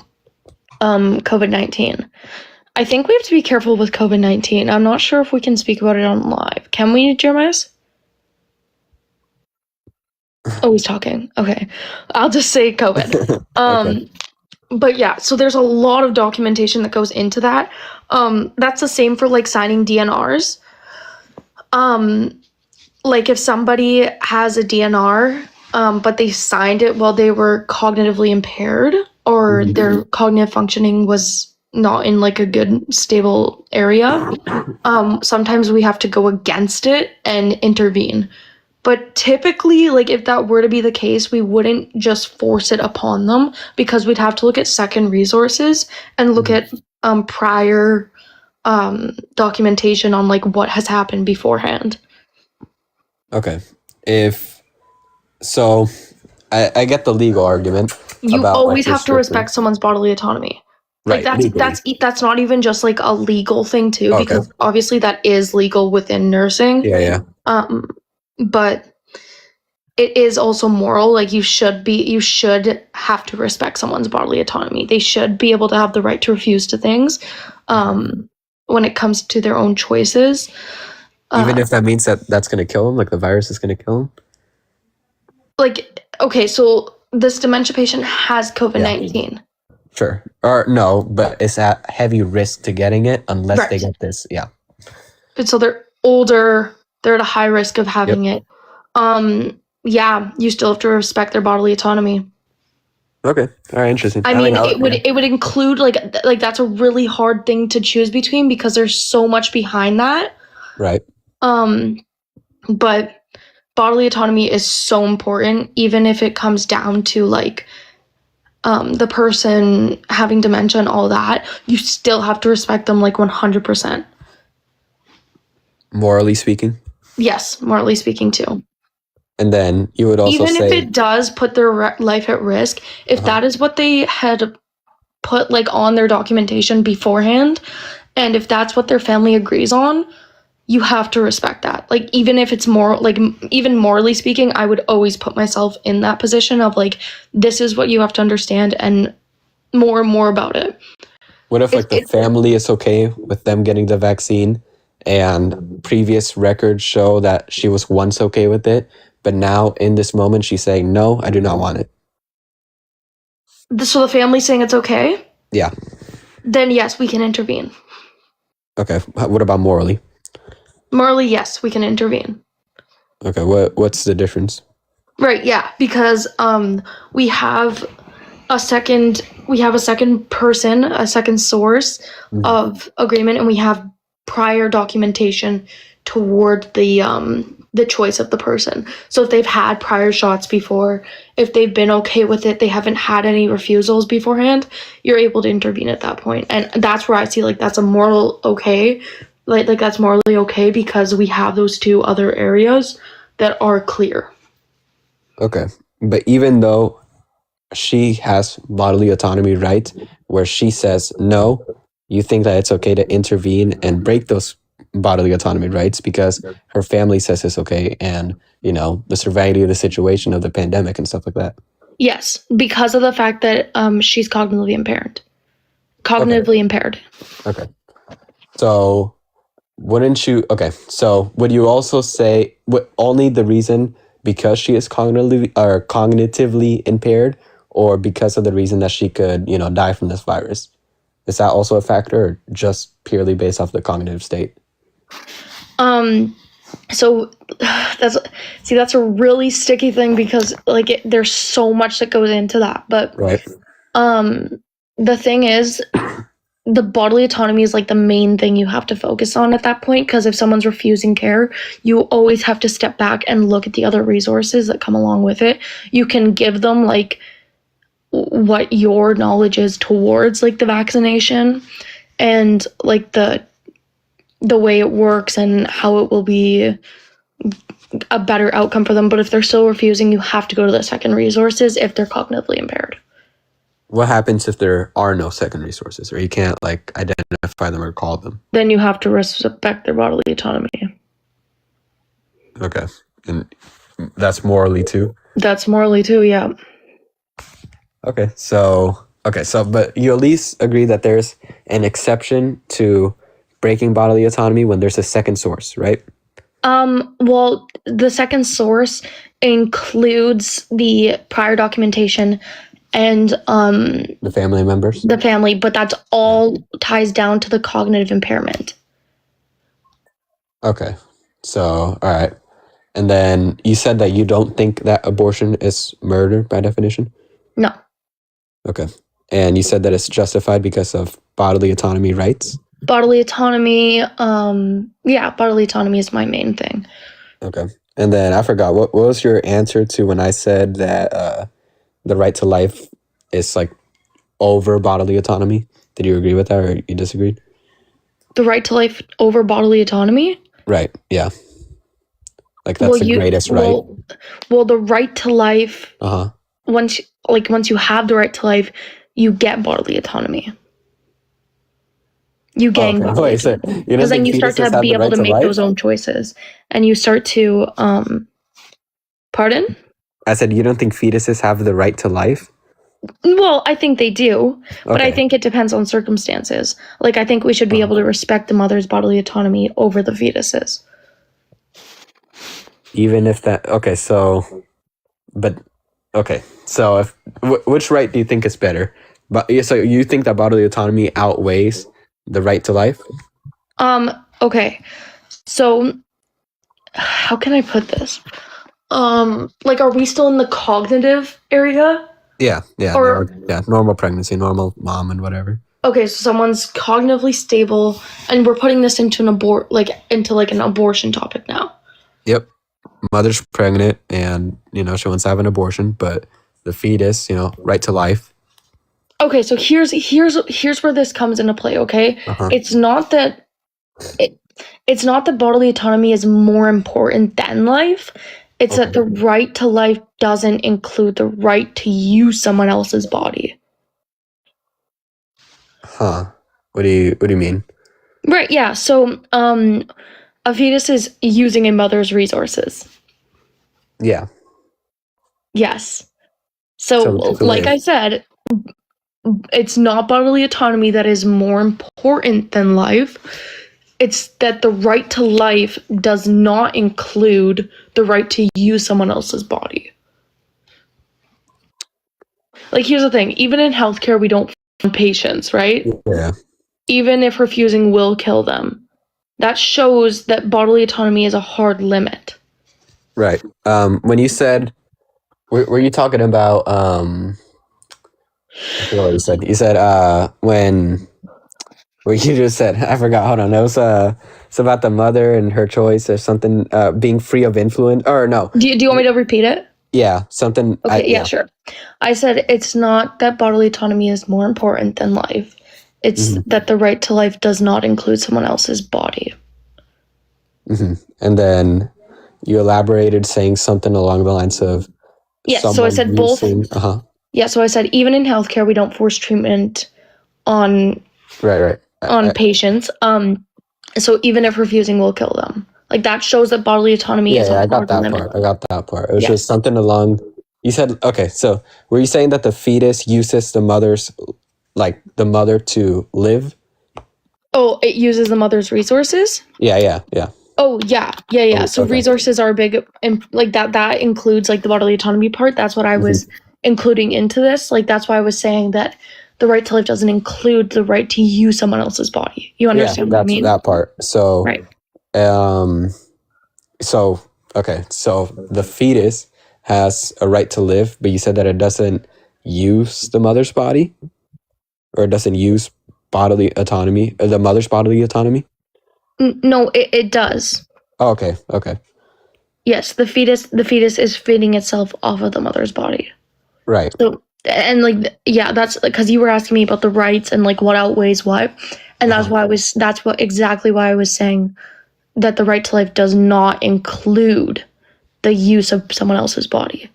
COVID-19. I think we have to be careful with COVID-19. I'm not sure if we can speak about it on live. Can we, Jeremiah? Oh, he's talking. Okay, I'll just say COVID. But yeah, so there's a lot of documentation that goes into that. That's the same for like signing DNRs. Like if somebody has a DNR, but they signed it while they were cognitively impaired or their cognitive functioning was not in like a good stable area, sometimes we have to go against it and intervene. But typically, like if that were to be the case, we wouldn't just force it upon them because we'd have to look at second resources and look at prior documentation on like what has happened beforehand. Okay. I get the legal argument. You about, always like, have to respect someone's bodily autonomy. Like Right, that's not even just like a legal thing too, Okay. because obviously that is legal within nursing. Yeah. But it is also moral. Like you should have to respect someone's bodily autonomy. They should be able to have the right to refuse to things when it comes to their own choices. Even if that means that that's going to kill him, like the virus is going to kill him? Like, okay, so this dementia patient has COVID-19. Sure. Or no, but it's at heavy risk to getting it unless they get this. Yeah. But so they're older, they're at a high risk of having it. Yeah, you still have to respect their bodily autonomy. Okay. All right. Interesting. I mean, it would include like that's a really hard thing to choose between because there's so much behind that. Right. But bodily autonomy is so important, even if it comes down to like the person having dementia and all that. You still have to respect them like 100%. Morally speaking. Yes, morally speaking too. And then you would also even say, if it does put their life at risk, if that is what they had put like on their documentation beforehand, and if that's what their family agrees on, you have to respect that. Like even if it's more like even morally speaking, I would always put myself in that position of like, this is what you have to understand and more about it. what if like the family is okay with them getting the vaccine and previous records show that she was once okay with it, but now in this moment she's saying, no, I do not want it? So the family's saying it's okay? Yeah. Then yes, we can intervene. Okay. What about morally? Morally, yes, we can intervene. Okay. What's the difference? Right, yeah, because we have a second person, a second source of agreement, and we have prior documentation toward the choice of the person. So if they've had prior shots before, if they've been okay with it, they haven't had any refusals beforehand, you're able to intervene at that point. And that's where I see like that's a moral okay. Like that's morally okay because we have those two other areas that are clear. Okay. But even though she has bodily autonomy rights where she says no, you think that it's okay to intervene and break those bodily autonomy rights because her family says it's okay and, you know, the severity of the situation of the pandemic and stuff like that? Yes, because of the fact that she's cognitively impaired. Impaired. Okay. So wouldn't you... Okay, so would you also say only the reason because she is cognitively impaired, or because of the reason that she could, die from this virus? Is that also a factor, or just purely based off the cognitive state? So that's a really sticky thing because there's so much that goes into that. But Right. the thing is, the bodily autonomy is like the main thing you have to focus on at that point, because if someone's refusing care, you always have to step back and look at the other resources that come along with it. You can give them like what your knowledge is towards like the vaccination and like the way it works and how it will be a better outcome for them. But if they're still refusing, you have to go to the second resources if they're cognitively impaired. What happens if there are no second resources, or you can't like identify them or call them? Then you have to respect their bodily autonomy. Okay. And that's morally too? That's morally too, yeah. Okay. So, but you at least agree that there's an exception to breaking bodily autonomy when there's a second source, right? Well, the second source includes the prior documentation and The family members? the family, but that's all ties down to the cognitive impairment. Okay. So, all right. And then you said that you don't think that abortion is murder by definition? No. Okay. And you said that it's justified because of bodily autonomy rights? Bodily autonomy, bodily autonomy is my main thing. Okay. And then I forgot, what was your answer to when I said that the right to life is like over bodily autonomy? Did you agree with that, or you disagreed? The right to life over bodily autonomy? Right. Yeah. Like that's the greatest right. Well, the right to life, Uh-huh. once you have the right to life, you get bodily autonomy. You gain Okay. bodily Wait, so autonomy. you don't Because then think you start fetuses to have be the able right to to make life? those own choices. And you start to pardon? I said you don't think fetuses have the right to life? Well, I think they do, but I Okay. think it depends on circumstances. Like, I think we should be able to respect the mother's bodily autonomy over the fetuses. Even if that, okay, so, but, okay, so if, which right do you think is better? But so you think that bodily autonomy outweighs the right to life? Okay. So, how can I put this? Are we still in the cognitive area? Yeah, Or- normal pregnancy, normal mom and whatever. Okay, so someone's cognitively stable, and we're putting this into an an abortion topic now. Yep. Mother's pregnant and, she wants to have an abortion, but the fetus, right to life. Okay, so here's where this comes into play. Okay, Uh-huh. it's not that bodily autonomy is more important than life. It's that the right to life doesn't include the right to use someone else's body. Huh. What do you mean? Right. Yeah. So, a fetus is using a mother's resources. Yeah. Yes. So to like live. I said, it's not bodily autonomy that is more important than life. It's that the right to life does not include the right to use someone else's body. Like, here's the thing. Even in healthcare, we don't fund patients, right? Yeah. Even if refusing will kill them. That shows that bodily autonomy is a hard limit. Right. When you said, were you talking about, I forgot what you said. You said, what you just said, I forgot. Hold on. It was, it's about the mother and her choice or something, being free of influence, or no. Do you want me to repeat it? Yeah, something. Okay, yeah, sure. I said it's not that bodily autonomy is more important than life. It's that the right to life does not include someone else's body. Mm-hmm. And then you elaborated saying something along the lines of. Yes, so I said both. Uh-huh. Yeah, so I said even in healthcare, we don't force treatment on Right. patients. So even if refusing will kill them. Like, that shows that bodily autonomy is a I got hard that limit. part. I got that part. It was Yeah. just something along. You said, okay, so were you saying that the fetus uses the mother to live? Oh, it uses the mother's resources? Yeah. Oh, yeah. Oh, So okay. resources are big, like that includes like the bodily autonomy part. That's what I was including into this. Like, that's why I was saying that the right to life doesn't include the right to use someone else's body. You understand what I that's mean? that part. So, Right. so okay, so the fetus has a right to live, but you said that it doesn't use the mother's body, or it doesn't use bodily autonomy, the mother's bodily autonomy. No, it does. Oh, okay, Yes, the fetus is feeding itself off of the mother's body. right. So, and like, yeah, that's because you were asking me about the rights and like what outweighs what, and that's exactly why I was saying that the right to life does not include the use of someone else's body.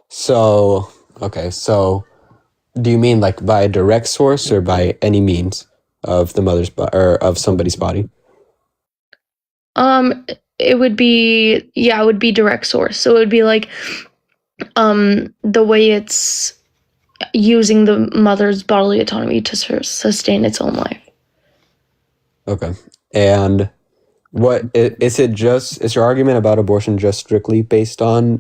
So, okay, so do you mean like by a direct source or by any means of the mother's or of somebody's body? It would be direct source. So it would be like, the way it's using the mother's bodily autonomy to sustain its own life. Okay, and what is it? Is your argument about abortion just strictly based on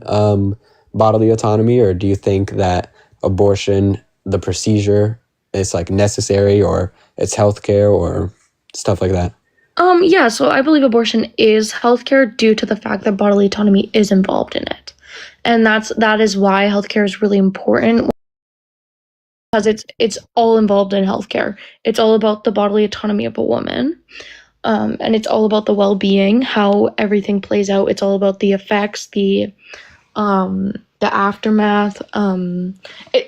bodily autonomy, or do you think that abortion, the procedure, is like necessary, or it's healthcare, or stuff like that? Yeah, so I believe abortion is healthcare due to the fact that bodily autonomy is involved in it. And that is why healthcare is really important, because it's all involved in healthcare. It's all about the bodily autonomy of a woman. And it's all about the well-being, how everything plays out. It's all about the effects, the aftermath.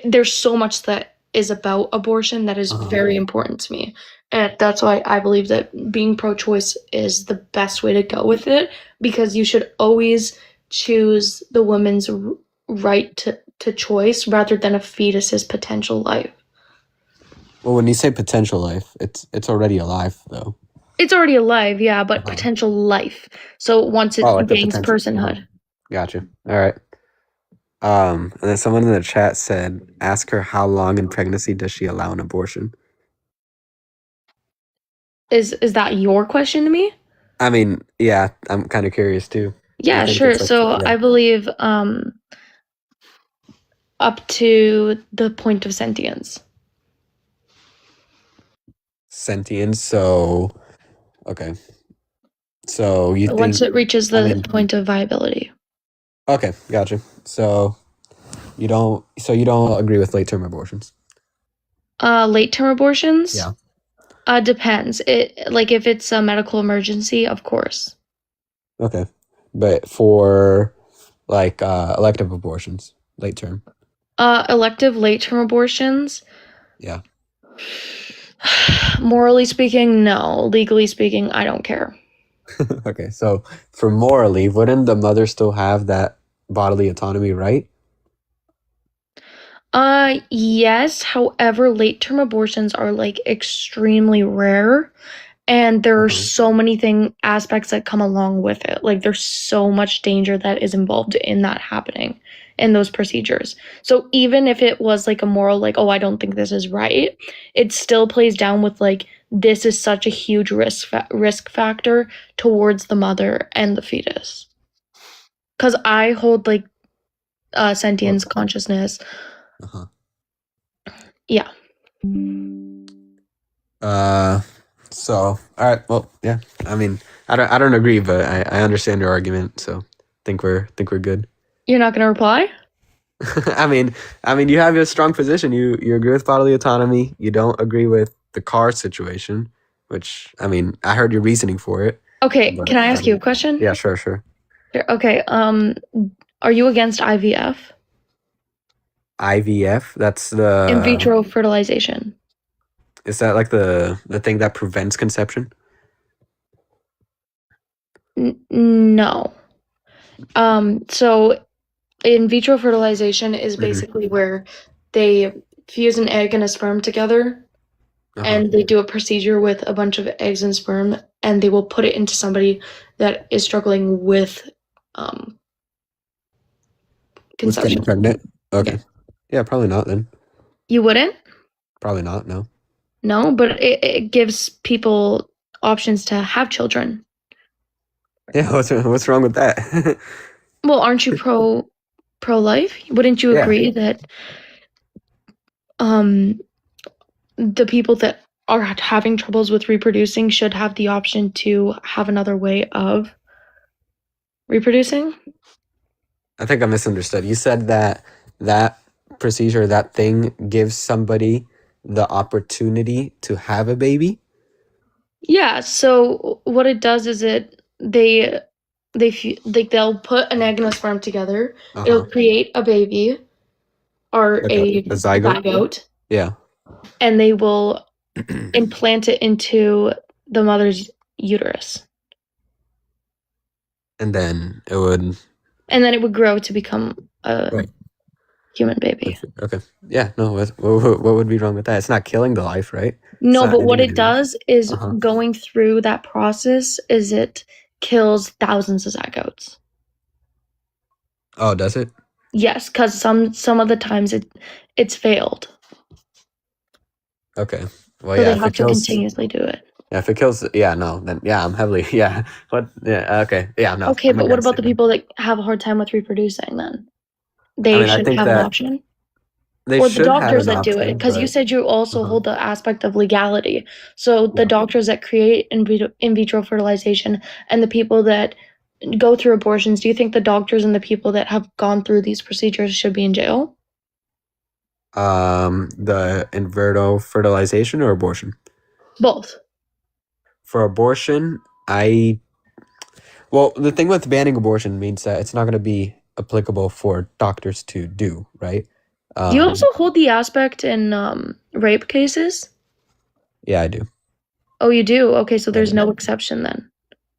There's so much that is about abortion that is very important to me. And that's why I believe that being pro-choice is the best way to go with it, because you should always choose the woman's right to choice rather than a fetus's potential life. Well, when you say potential life, it's already alive, though. It's already alive, yeah, but potential life. So once it Like the gains potential. personhood. Gotcha. All right. And then someone in the chat said, ask her how long in pregnancy does she allow an abortion? Is that your question to me? I mean, yeah, I'm kind of curious too. Yeah, I think sure. it's like- So yeah. I believe up to the point of sentience. Sentience, so okay. So you Once think it reaches the point of viability. okay, gotcha. So you don't agree with late term abortions? Late term abortions? Yeah. Depends. If it's a medical emergency, of course. Okay. But for like elective abortions, late term. Elective late term abortions? Yeah. Morally speaking, no. Legally speaking, I don't care. Okay, so for morally, wouldn't the mother still have that bodily autonomy, right? Yes. However, late term abortions are like extremely rare, and there are so many aspects that come along with it. Like, there's so much danger that is involved in that happening in those procedures. So even if it was like a moral, like, oh, I don't think this is right, it still plays down with like, this is such a huge risk factor towards the mother and the fetus. Because I hold like sentience, consciousness. Yeah. So all right, well, yeah. I mean, I don't agree, but I understand your argument, so think we're good. You're not gonna reply? I mean, you have a strong position. You agree with bodily autonomy. You don't agree with the car situation, which I mean, I heard your reasoning for it. Okay, but, can I ask you a question? Yeah, sure. Sure. Okay. Are you against IVF? IVF, that's the In vitro fertilization. Is that like the thing that prevents conception? No. So in vitro fertilization is basically where they fuse an egg and a sperm together, and they do a procedure with a bunch of eggs and sperm, and they will put it into somebody that is struggling with With getting conception. pregnant? Okay. Yeah, probably not then. You wouldn't? Probably not, no. No, but it gives people options to have children. Yeah, what's wrong with that? Well, aren't you pro pro-life? Wouldn't you Yeah. agree that the people that are having troubles with reproducing should have the option to have another way of reproducing? I think I misunderstood. You said that that procedure, that thing, gives somebody the opportunity to have a baby. Yeah, so what it does is they'll put an egg and a sperm together. It'll Uh-huh. create a baby or Like a a zygote. zygote, Yeah. and they will implant it into the mother's uterus. And then it would. And then it would grow to become a Right. human baby. Okay. Yeah. No. What would be wrong with that? It's not killing the life, right? No, It's not but what ending it does is Uh-huh. going through that process is it kills thousands of zygotes. Oh, does it? Yes, because some of the times it's failed. Okay. Well, So yeah. they If have it to kills. continuously do it. Yeah. If it kills. Yeah. No. Then yeah. I'm heavily. Yeah. What? Yeah. Okay. Yeah. No. Okay, I'm but what against about it the then. people that have a hard time with reproducing then? They I mean, I should think have an that option? they Or the should have doctors an that do it? option, Because you but said you also Uh-huh. hold the aspect of legality. So the Yeah. doctors that create in vitro fertilization and the people that go through abortions, do you think the doctors and the people that have gone through these procedures should be in jail? The in vitro fertilization or abortion? Both. For abortion, well, the thing with banning abortion means that it's not going to be applicable for doctors to do, right? Do you also hold the aspect in rape cases? Yeah, I do. Oh, you do? Okay, so I there's do. no exception then.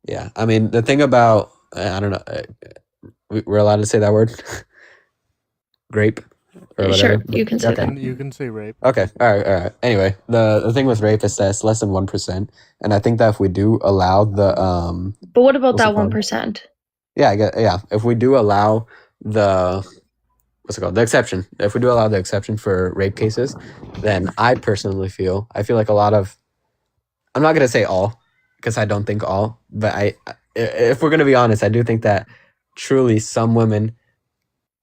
Yeah, I mean, the thing about I don't know, we're allowed to say that word, grape, or Sure, whatever. you can say Okay. that. You can say rape. Okay. All right. Anyway, the thing with rape is that it's less than 1%, and I think that if we do allow the But what about what's it that called? 1%? Yeah, if we do allow the what's it called? The exception. If we do allow the exception for rape cases, then I personally feel like a lot of I'm not gonna say all because I don't think all, but if we're gonna be honest, I do think that truly some women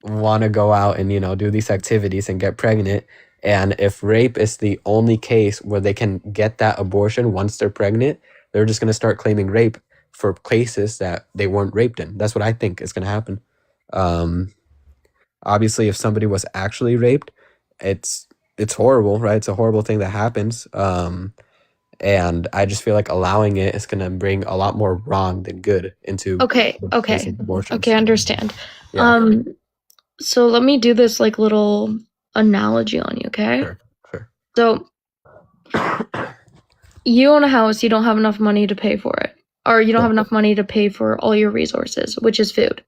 want to go out and do these activities and get pregnant, and if rape is the only case where they can get that abortion once they're pregnant, they're just gonna start claiming rape for cases that they weren't raped in. That's what I think is gonna happen. Obviously, if somebody was actually raped, it's horrible, right? It's a horrible thing that happens. And I just feel like allowing it is gonna bring a lot more wrong than good into Okay, the case okay. of abortions. Okay, I understand. Yeah. So let me do this like little analogy on you, okay? Sure. So you own a house, you don't have enough money to pay for it. Or you don't have enough money to pay for all your resources, which is food.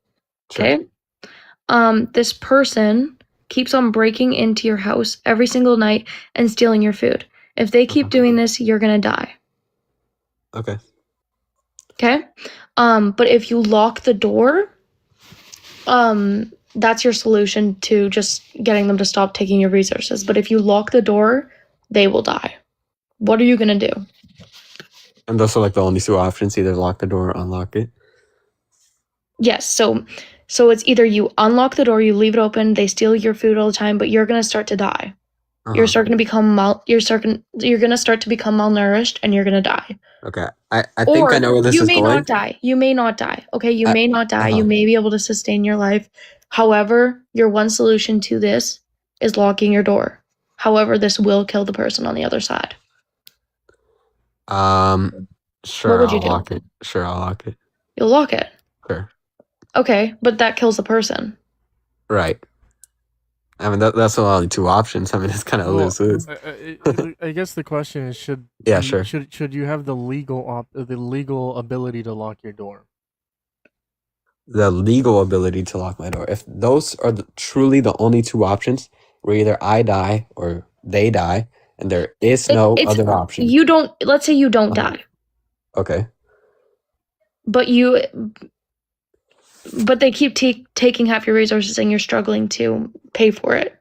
Okay? This person keeps on breaking into your house every single night and stealing your food. If they keep doing this, you're gonna die. Okay. Okay? But if you lock the door, that's your solution to just getting them to stop taking your resources. But if you lock the door, they will die. What are you gonna do? And those are like the only two options: either lock the door or unlock it. Yes, so it's either you unlock the door, you leave it open, they steal your food all the time, but you're gonna start to die. You're starting to become you're gonna start to become malnourished and you're gonna die. Okay. I think I know where this you is may going. not die. You may not die. Okay, you may not die. uh-huh. You may be able to sustain your life. However, your one solution to this is locking your door. However, this will kill the person on the other side. Sure, would you I'll do? lock it. Sure, I'll lock it. You'll lock it. Sure. Okay, but that kills the person. Right. I mean, that's the only two options. I mean, it's kind of lose-lose. I guess the question is, should Yeah, you- sure. should you have the legal ability to lock your door? The legal ability to lock my door. If those are truly the only two options, where either I die or they die, and there is no It's- other option. You don't. Let's say you don't Uh-huh. die, Okay. but they keep taking half your resources and you're struggling to pay for it.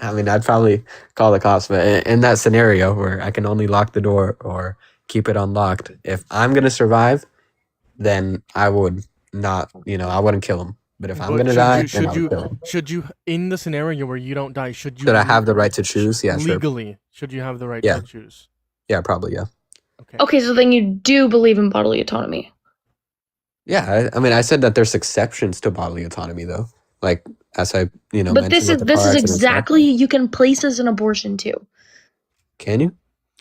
I mean, I'd probably call the cops, but in that scenario where I can only lock the door or keep it unlocked, if I'm gonna survive, then I would not. I wouldn't kill them But if I'm But gonna die, then I would kill him. should you in the scenario where you don't die, should you Should I have the right to choose? Yeah, sure. legally should you have the right Yeah. to choose? Yeah, probably. Yeah. Okay, so then you do believe in bodily autonomy. Yeah. I mean, I said that there's exceptions to bodily autonomy, though. Like as I, But mentioned this with is the this car is accident stuff. exactly you can place this in abortion too. Can you?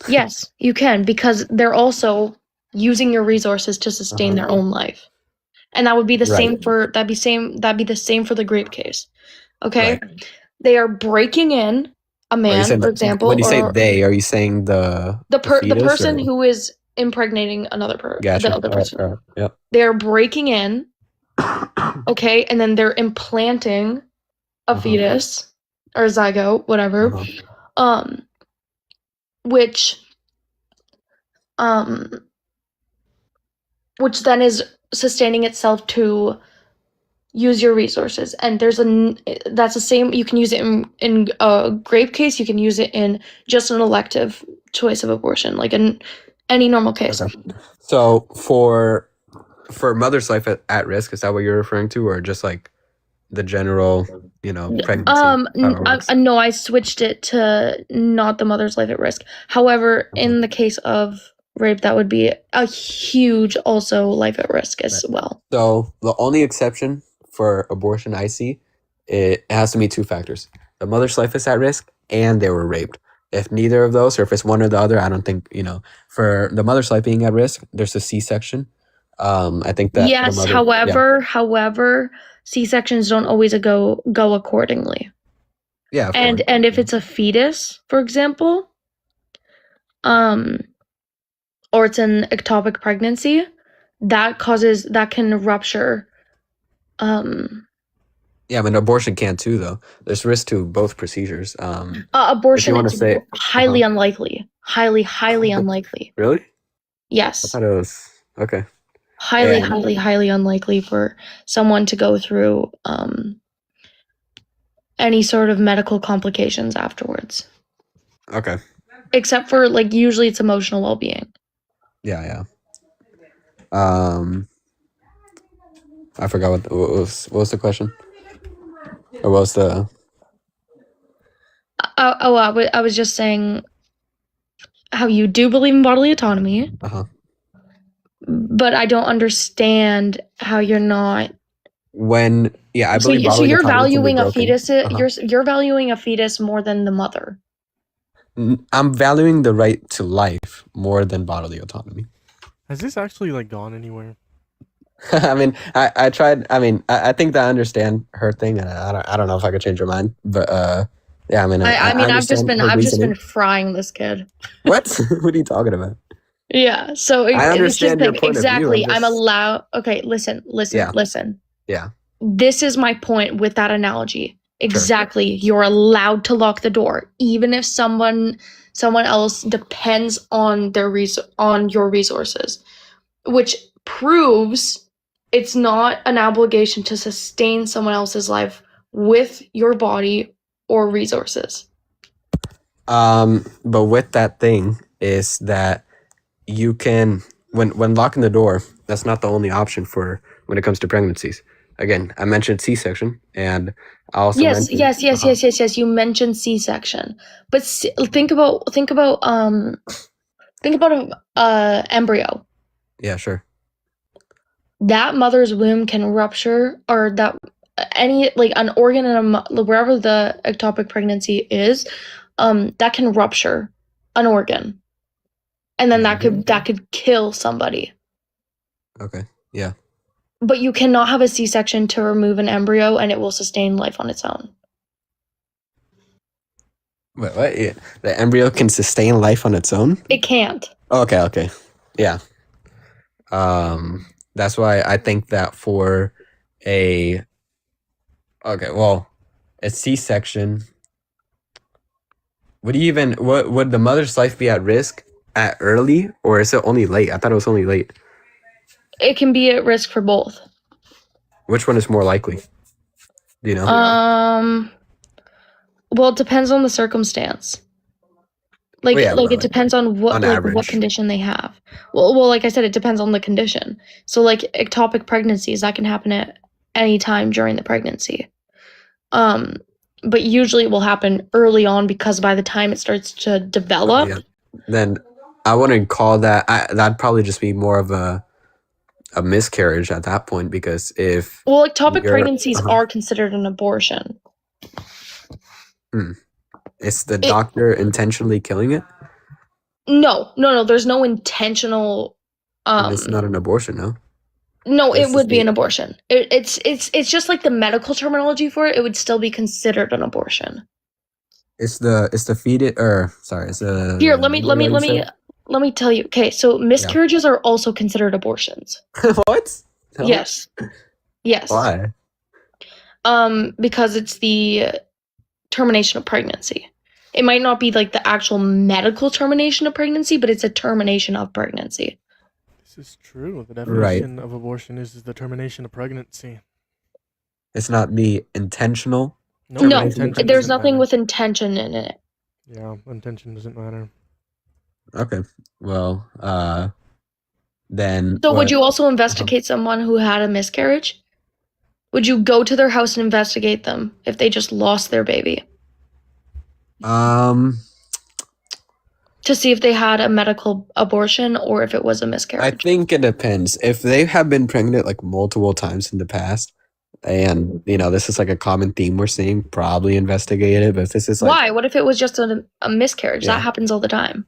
Yes, you can because they're also using your resources to sustain their own life. And that would be the same Right. for that'd be the same for the grape case. Okay? Right. They are breaking in a Are you man, saying for that- example, when you say or they, are you saying the the fetus, person or- who is impregnating Gotcha. the other All right, person. all right, Yep. They're breaking in, okay, and then they're implanting a fetus or zygote, whatever, which then is sustaining itself to use your resources. And that's the same. You can use it in a grape case. You can use it in just an elective choice of abortion, like in any normal case. So for mother's life at risk, is that what you're referring to, or just like the general, pregnancy? how it works? No, I switched it to not the mother's life at risk. However, in the case of rape, that would be a huge also life at risk as well. So the only exception for abortion I see, it has to meet two factors: the mother's life is at risk, and they were raped. If neither of those, or if it's one or the other, I don't think For the mother's life being at risk, there's a C-section. I think that. Yes, the mother, however, C-sections don't always go accordingly. Yeah. And if it's a fetus, for example, or it's an ectopic pregnancy, that can rupture. Yeah, but abortion can too, though. There's risk to both procedures. Abortion wanna is say- highly unlikely. Highly unlikely. Really? Yes. I thought it was okay. Highly unlikely for someone to go through any sort of medical complications afterwards. Okay. Except for usually it's emotional well-being. Yeah. I forgot what was the question, or what was the? I was just saying how you do believe in bodily autonomy, but I don't understand how you're not. When I believe. So you're bodily autonomy can be valuing a broken. fetus. You're valuing a fetus more than the mother. I'm valuing the right to life more than bodily autonomy. Has this actually gone anywhere? I mean, I tried. I mean, I think that I understand her thing, and I don't know if I could change her mind, but yeah. I mean, I've just understand her been reasoning. frying this kid. What? What are you talking about? Yeah. So I it's just understand your point of view, exactly. I'm I'm just- allowed. Okay. Listen. Yeah. Listen. Yeah. This is my point with that analogy. Exactly. You're allowed to lock the door, even if someone else depends on on your resources, which proves it's not an obligation to sustain someone else's life with your body or resources. But with that thing is that you can when locking the door, that's not the only option for when it comes to pregnancies. Again, I mentioned C-section, and I also Yes. mentioned, You mentioned C-section, but think about a embryo. Yeah, sure. That mother's womb can rupture, or that any an organ in wherever the ectopic pregnancy is, that can rupture an organ, and then that could kill somebody. Okay. Yeah. But you cannot have a C-section to remove an embryo, and it will sustain life on its own. Wait, what? Yeah. The embryo can sustain life on its own? It can't. Okay. Yeah. That's why I think that for a C-section, would the mother's life be at risk at early, or is it only late? I thought it was only late. It can be at risk for both. Which one is more likely? Do you know? Well, it depends on the circumstance. It depends on what average. condition they have. Well, like I said, it depends on the condition. So ectopic pregnancies, that can happen at anytime during the pregnancy. But usually it will happen early on because by the time it starts to develop, Yeah. Then I wouldn't call that. That'd probably just be more of a miscarriage at that point, because if well, ectopic you're- pregnancies are considered an abortion. It's the doctor intentionally killing it. No. There's no intentional. It's not an abortion, no. No, This it is would be the- an abortion. It's just like the medical terminology for it. It would still be considered an abortion. It's the fetus, or sorry, it's a. Here, let me tell you. Okay, so miscarriages are also considered abortions. What? No. Yes. Yes. Why? Because it's the termination of pregnancy. It might not be like the actual medical termination of pregnancy, but it's a termination of pregnancy. This is true. The definition of abortion is the termination of pregnancy. It's not the intentional. No, intention there's doesn't nothing matter. with intention in it. Yeah, intention doesn't matter. Okay. Well, then. So would what- you also investigate someone who had a miscarriage? Would you go to their house and investigate them if they just lost their baby to see if they had a medical abortion or if it was a I miscarriage? think it depends. If they have been pregnant like multiple times in the past, and this is like a common theme we're seeing, probably investigate it. But if this is like, Why? What if it was just a miscarriage? Yeah. That happens all the time.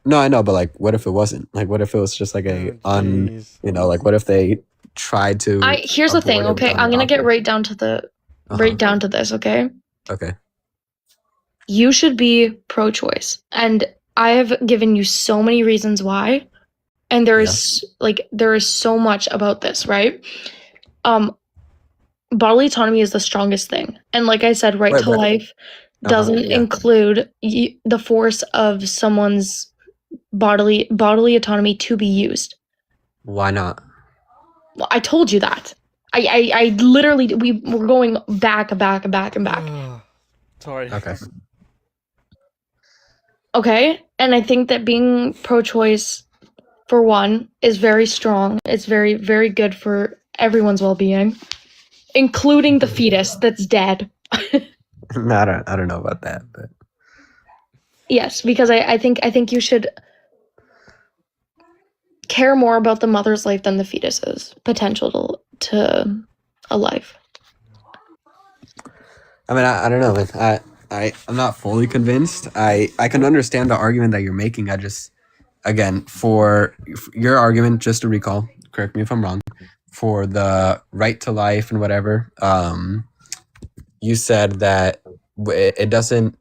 no, I know, but like, what if it wasn't? Like, what if it was just like like, what if they tried to? Here's the thing, abort it okay? without a I'm gonna get doctor? right down to the right down to this, okay? Okay. You should be pro-choice, and I have given you so many reasons why, and there is so much about this, right? Bodily autonomy is the strongest thing, and like I said, right Right, to but- life doesn't yeah. include the force of someone's bodily autonomy to be used. Why not? Well, I told you that. I literally we're going back and back. Sorry. Okay. Okay? And I think that being pro-choice, for one, is very strong. It's very, very good for everyone's well-being, including the fetus that's dead. I don't know about that, but Yes, because I think you should care more about the mother's life than the fetus's potential to a life. I mean, I don't know. Like, I'm not fully convinced. I can understand the argument that you're making. I just, again, for your argument, just to recall, correct me if I'm wrong, for the right to life and whatever, you said that it doesn't,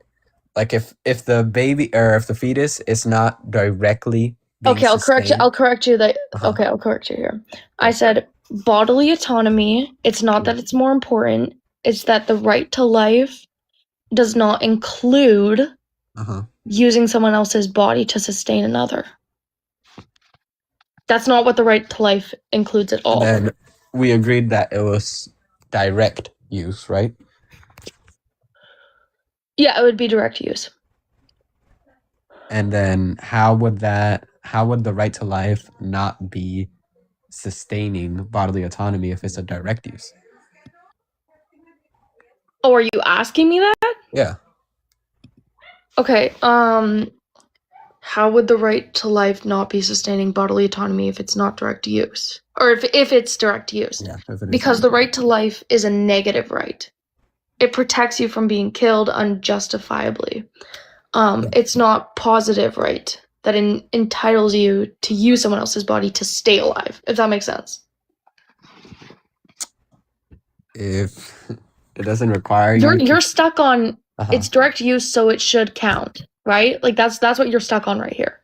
like, if the baby or if the fetus is not directly being Okay, I'll correct you. sustained- I'll correct you that. Okay, I'll correct you here. I said bodily autonomy. It's not that it's more important. It's that the right to life does not include using someone else's body to sustain another. That's not what the right to life includes at all. And then we agreed that it was direct use, right? Yeah, it would be direct use. And then how would the right to life not be sustaining bodily autonomy if it's a direct use? Oh, are you asking me that? Yeah. Okay, how would the right to life not be sustaining bodily autonomy if it's not direct use? Or if it's direct use? Yeah. if it is Because the right to life is a negative right. It protects you from being killed unjustifiably. It's not positive right that entitles you to use someone else's body to stay alive, if that makes sense. if it doesn't require you to- You're stuck on Uh-huh. it's direct use, so it should count, right? Like that's what you're stuck on right here.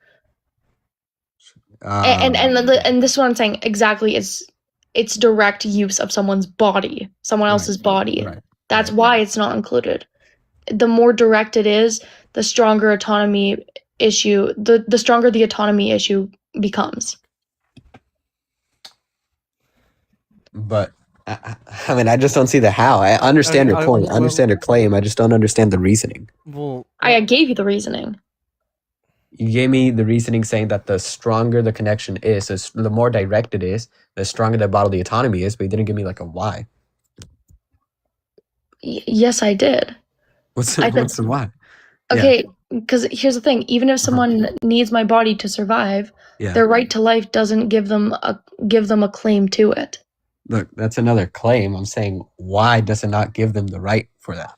And this is what I'm saying exactly is it's direct use of someone's body, someone else's body. Right. That's why it's not included. The more direct it is, the stronger autonomy issue, the stronger the autonomy issue becomes. But I mean, I just don't see the how. I understand your point. I understand your claim. I just don't understand the reasoning. Well, I gave you the reasoning. You gave me the reasoning saying that the stronger the connection is, the more direct it is, the stronger the bodily autonomy is, but you didn't give me like a why. Yes, I did. What's I what's said, the why? Yeah. okay, because here's the thing: even if someone needs my body to survive, Yeah. their right to life doesn't give them a claim to it. Look, that's another claim. I'm saying, why does it not give them the right for that?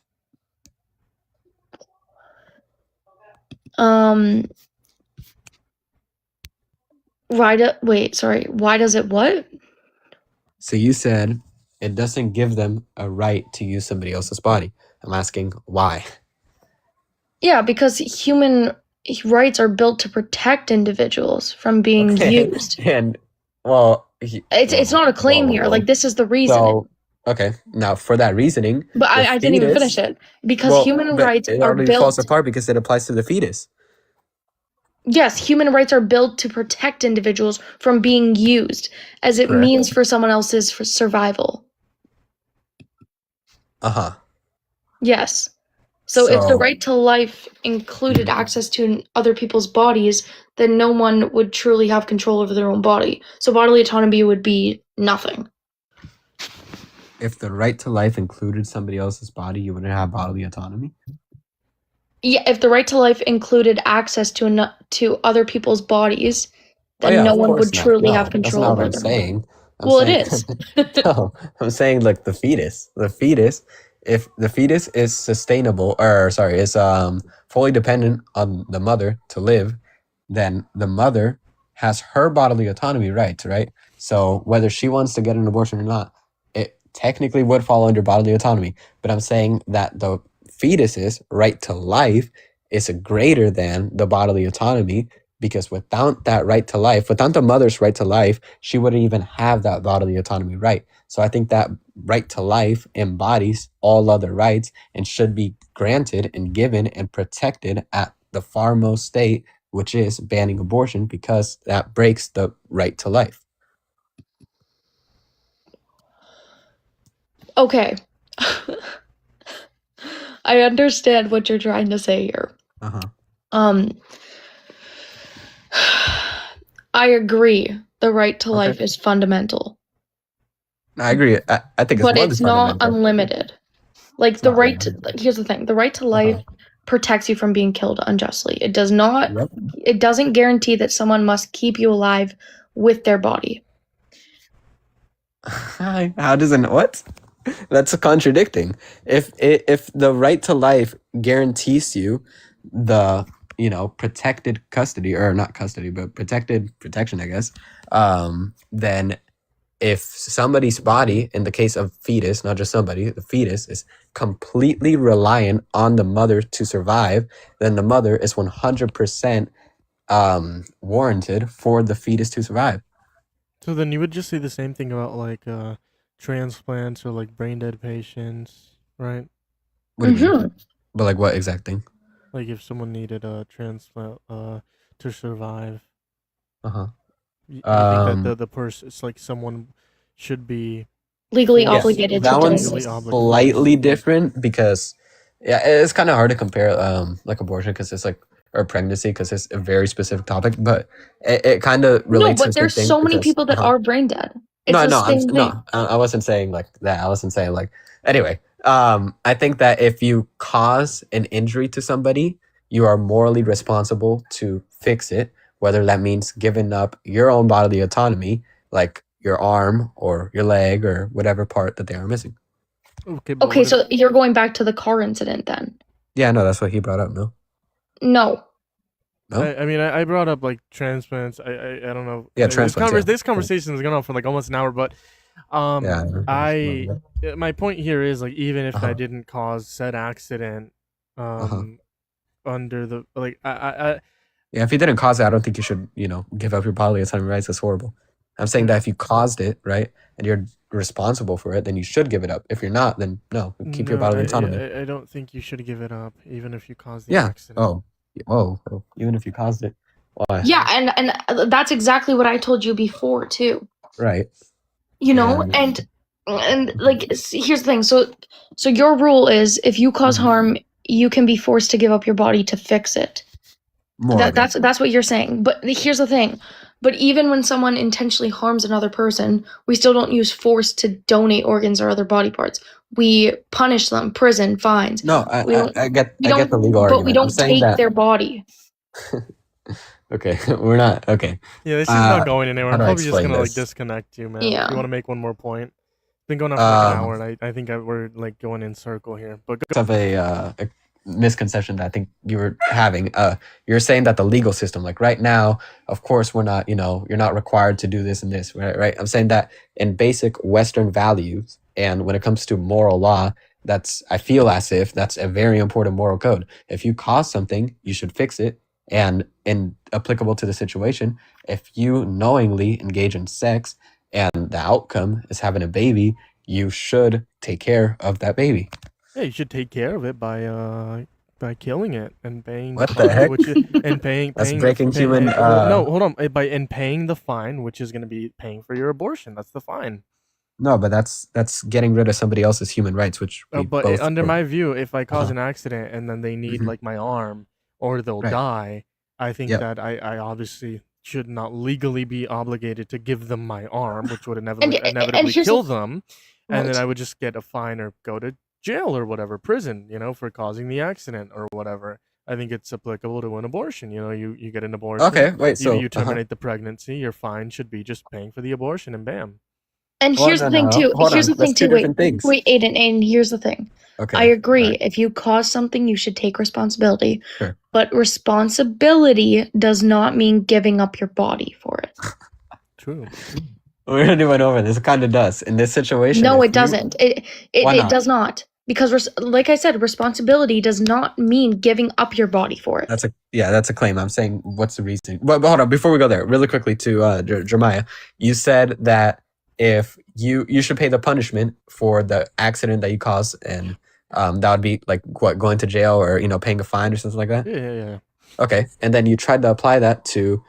Why does it what? So you said it doesn't give them a right to use somebody else's body. I'm asking why. Yeah, because human rights are built to protect individuals from being used. And well, It's not a claim here. Like, this is the reasoning. So okay, now for that reasoning, But the I didn't even fetus- finish it because well, human but rights it are already falls built. apart because it applies to the fetus. Yes, human rights are built to protect individuals from being used, as it Correct. means for someone else's survival. Uh-huh. Yes. So if the So- right to life included access to other people's bodies, then no one would truly have control over their own body. So bodily autonomy would be nothing. If the right to life included somebody else's body, you wouldn't have bodily autonomy. Yeah, if the right to life included access to other people's bodies, then Oh, yeah, no of one course would not. truly No, have control that's not what over I'm them. saying. I'm Well, saying- it is. No, I'm saying like the fetus. The fetus, if the fetus is sustainable, or sorry, is fully dependent on the mother to live, then the mother has her bodily autonomy rights, right? So whether she wants to get an abortion or not, it technically would fall under bodily autonomy. But I'm saying that the fetus's right to life is greater than the bodily autonomy, because without that right to life, without the mother's right to life, she wouldn't even have that bodily autonomy right. So I think that right to life embodies all other rights and should be granted and given and protected at the farmost state, which is banning abortion, because that breaks the right to life. Okay. I understand what you're trying to say here. Uh-huh. I agree. The right to life is fundamental, I agree. I think it's but more it's than not fundamental. unlimited. Like the right to, like, here's the thing: the right to life protects you from being killed unjustly. It does not. Yep. It doesn't guarantee that someone must keep you alive with their body. How does it? What? That's contradicting. If the right to life guarantees you the protected custody, or not custody but protection, I guess, then if somebody's body, in the case of fetus, not just somebody, the fetus is completely reliant on the mother to survive, then the mother is 100% warranted for the fetus to survive. So then you would just say the same thing about like transplants or like brain dead patients, right? What do you mean? But like what exact thing? Like if someone needed a transplant to survive. Uh-huh. You think that the person, it's like someone should be Legally forced- obligated That to one's do it. slightly different because it's kind of hard to compare like abortion because it's like, or pregnancy because it's a very specific topic, but it kind of No, relates. but to the there's same so thing many because- people that are brain dead. It's I wasn't saying like that. I wasn't saying like, anyway, I think that if you cause an injury to somebody, you are morally responsible to fix it, whether that means giving up your own bodily autonomy, like your arm or your leg or whatever part that they are missing. Okay, so you're going back to the car incident then? Yeah, no, that's what he brought up. No. No. No? I mean, I brought up like transplants. I don't know. Yeah, This transplants, yeah. This conversation has gone on for like almost an hour, but Yeah, my point here is like even if Uh-huh. I didn't cause said accident, under the like Yeah, if you didn't cause it, I don't think you should, give up your bodily autonomy rights. That's horrible. I'm saying that if you caused it, right, and you're responsible for it, then you should give it up. If you're not, then no, keep your no, bodily autonomy. I don't think you should give it up, even if you caused the Yeah. accident. Oh. Whoa. Even if you caused it. Why? Yeah, and that's exactly what I told you before too. Right. You know, Yeah. and like here's the thing. So your rule is if you cause harm, you can be forced to give up your body to fix it. More. That's what you're saying. But here's the thing. But even when someone intentionally harms another person, we still don't use force to donate organs or other body parts. We punish them, prison, fines. No, We don't- I get we I get don't- the legal but argument. we I'm don't saying take that. their body. Okay, we're not okay. Yeah, this is not going anywhere. how I'm do I probably just explain gonna like this? disconnect you, man. Yeah. If you want to make one more point. Been going on for like an Um, hour, and I think we're like going in circle here. But Of a misconception that I think you were having. You're saying that the legal system, like right now, of course, we're not. You're not required to do this and this, right? Right. I'm saying that in basic Western values, and when it comes to moral law, I feel as if that's a very important moral code. If you cause something, you should fix it, and applicable to the situation, if you knowingly engage in sex and the outcome is having a baby, you should take care of that baby. yeah, you should take care of it by killing it and paying. What the the fine, heck? Which is, and paying. That's paying breaking pay- human, no, hold on. And paying the fine, which is going to be paying for your abortion. That's the fine. No, but that's getting rid of somebody else's human rights, which we But both under are- my view, if I cause Uh-huh. an accident and then they need Mhm. like my arm or they'll Right. die, I think Yep. that I obviously should not legally be obligated to give them my arm, which would And inevitably here's kill the- them, and then Right. I would just get a fine or go to jail or whatever, prison, for causing the accident or whatever. I think it's applicable to an abortion. You get an abortion. Okay, wait, so, you uh-huh. terminate the pregnancy. Your fine should be just paying for the abortion, and bam. And Well, here's no, the thing no, too. hold Here's on, the thing that's two too. Wait, different things. wait, Aiden. And here's the thing. Okay, I agree. alright. If you cause something, you should take responsibility. Sure. But responsibility does not mean giving up your body for it. True. We already went over this. It kind of does in this situation. No, if it you- doesn't. It Why it not? does not. Because like I said, responsibility does not mean giving up your body for it. That's a claim. I'm saying, what's the reason? But hold on, before we go there, really quickly to Jeremiah, you said that if you should pay the punishment for the accident that you caused, and that would be like what, going to jail or paying a fine or something like that. Yeah. Okay, and then you tried to apply that to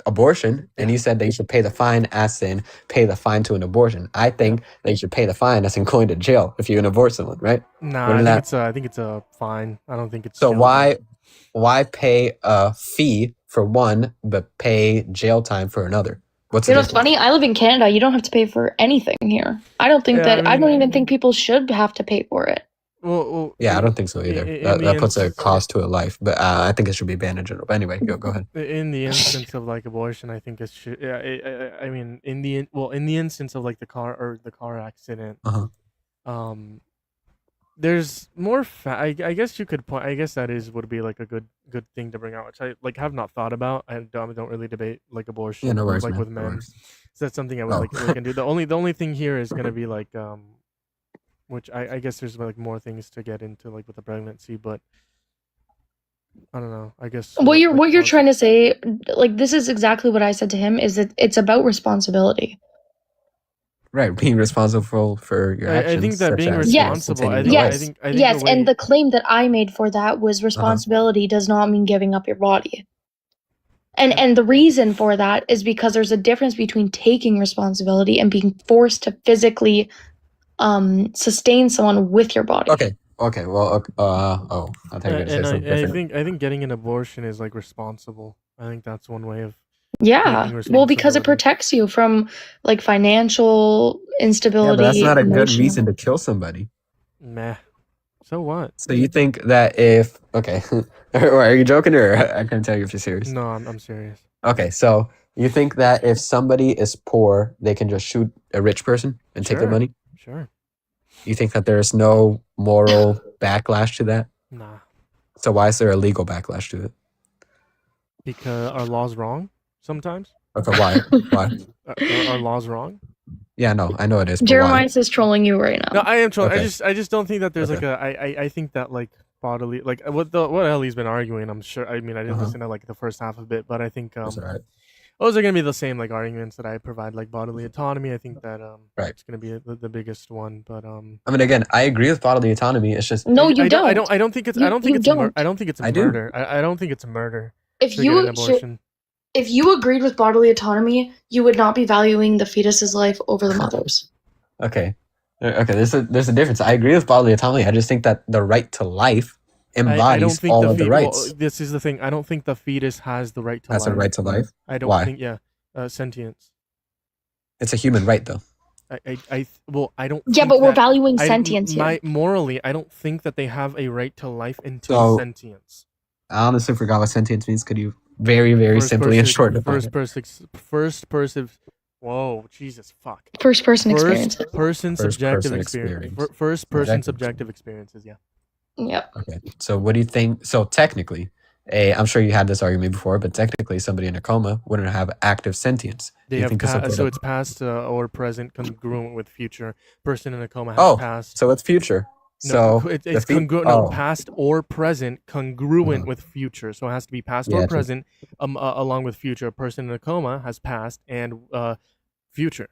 abortion, and you said that you should pay the fine as in pay the fine to an abortion. I think that you should pay the fine as in going to jail if you abort someone, right? Nah, Wouldn't that- I think it's a fine. I don't think it's So jail. why pay a fee for one but pay jail time for another? What's You the know what's difference? funny? I live in Canada. You don't have to pay for anything here. I don't think Yeah, that. I I don't mean- even think people should have to pay for it. Well, Yeah, I don't think so either. in That, the that puts a instance- cost to a life, but I think it should be banned in general. But anyway, go ahead. In the instance of like abortion, I think it should. Yeah, I mean, in the instance of like the car accident, Uh-huh. there's more. I guess you could point. I guess that would be like a good thing to bring out, which I like have not thought about. I don't really debate like abortion, Yeah, no worries, like man, with no men. worries. So that's something I would Oh. like look into. The only thing here is gonna be like which I guess there's like more things to get into like with the pregnancy, but I don't know. I guess What you're like, trying to say, like this is exactly what I said to him. Is that it's about responsibility. Right, being responsible for your I actions. think that such being as responsible. I continuing think, to I live. think. I think Yes, the way, and the claim that I made for that was responsibility does not mean giving up your body. And the reason for that is because there's a difference between taking responsibility and being forced to physically sustain someone with your body. Okay. Well, I think and it's something I different. think getting an abortion is like responsible. I think that's one way of. Yeah. taking Well, because it responsibility. protects you from like financial Yeah, instability. but that's not a good emotional- reason to kill somebody. Meh. So what? So you think that if are you joking or I can tell you if you're serious? No, I'm serious. Okay, so you think that if somebody is poor, they can just shoot a rich person and take their Sure. money? Sure. You think that there's no moral backlash to that? Nah. So why is there a legal backlash to it? Because our law's wrong sometimes. Okay, why? Why? Our law's wrong. Yeah, no, I know it is. But Jeremiah is trolling you right now. No, I am trolling. Okay. I just don't think that there's Okay. like I think that like bodily like what Ellie's been arguing. I'm sure. I mean, I didn't Uh-huh. listen to like the first half of it, but I think That's all right. those are gonna be the same like arguments that I provide, like bodily autonomy. I think that Right. it's gonna be the biggest one, but I mean, again, I agree with bodily autonomy. It's just No, you don't. I don't think it's You- I don't think you it's don't. I don't think it's a I do. murder. I don't think it's a murder. If to get an you abortion. if you agreed with bodily autonomy, you would not be valuing the fetus's life over the mother's. okay. Okay, there's a difference. I agree with bodily autonomy. I just think that the right to life I don't embodies think all the of the fetus. rights. This is the thing. I don't think the fetus has the right to Has life. a right to life. I don't Why? think. Yeah, sentience. It's a human right, though. I don't. Yeah, think but we're that- valuing I- sentience here. morally, I don't think that they have a right to life until So- sentience. I honestly forgot what sentience means. Could you very, very simply and short define it? First person. Whoa, Jesus, fuck. First person experience. First person subjective person experience. experience. First person Subjective. subjective experiences. Yeah. Yep. Okay. So what do you think? So technically, I'm sure you had this argument before, but technically, somebody in a coma wouldn't have active sentience. They Do you have think it's some sort so of- it's past or present congruent with future. Person in a coma has Oh, past. so it's future. No, So it's the fe- congruent. oh. No, past or present congruent with future. So it has to be past Yeah, or true. present, along with future. A person in a coma has past and future.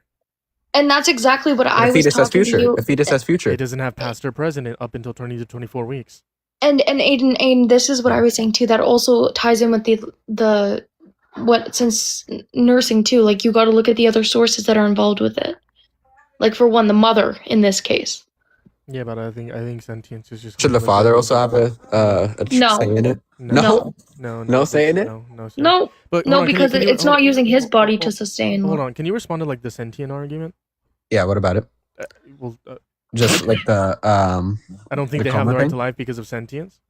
And that's exactly what I The was fetus has talking to future. you. The fetus has future. It doesn't have past or present up until 20 to 24 weeks. And Aiden, this is what I was saying too. That also ties in with the what since nursing too. Like you got to look at the other sources that are involved with it. Like for one, the mother in this case. Yeah, but I think sentience is just. Should the father also have a No. say in it? No. No say in it? No, sir. No, But no, hold on, can you- because can you- it's hold not on. using his body to sustain. Hold on, can you respond to like the sentient argument? Yeah. What about it? Well, Just like the I don't think the they have coma the right thing? to life because of sentience.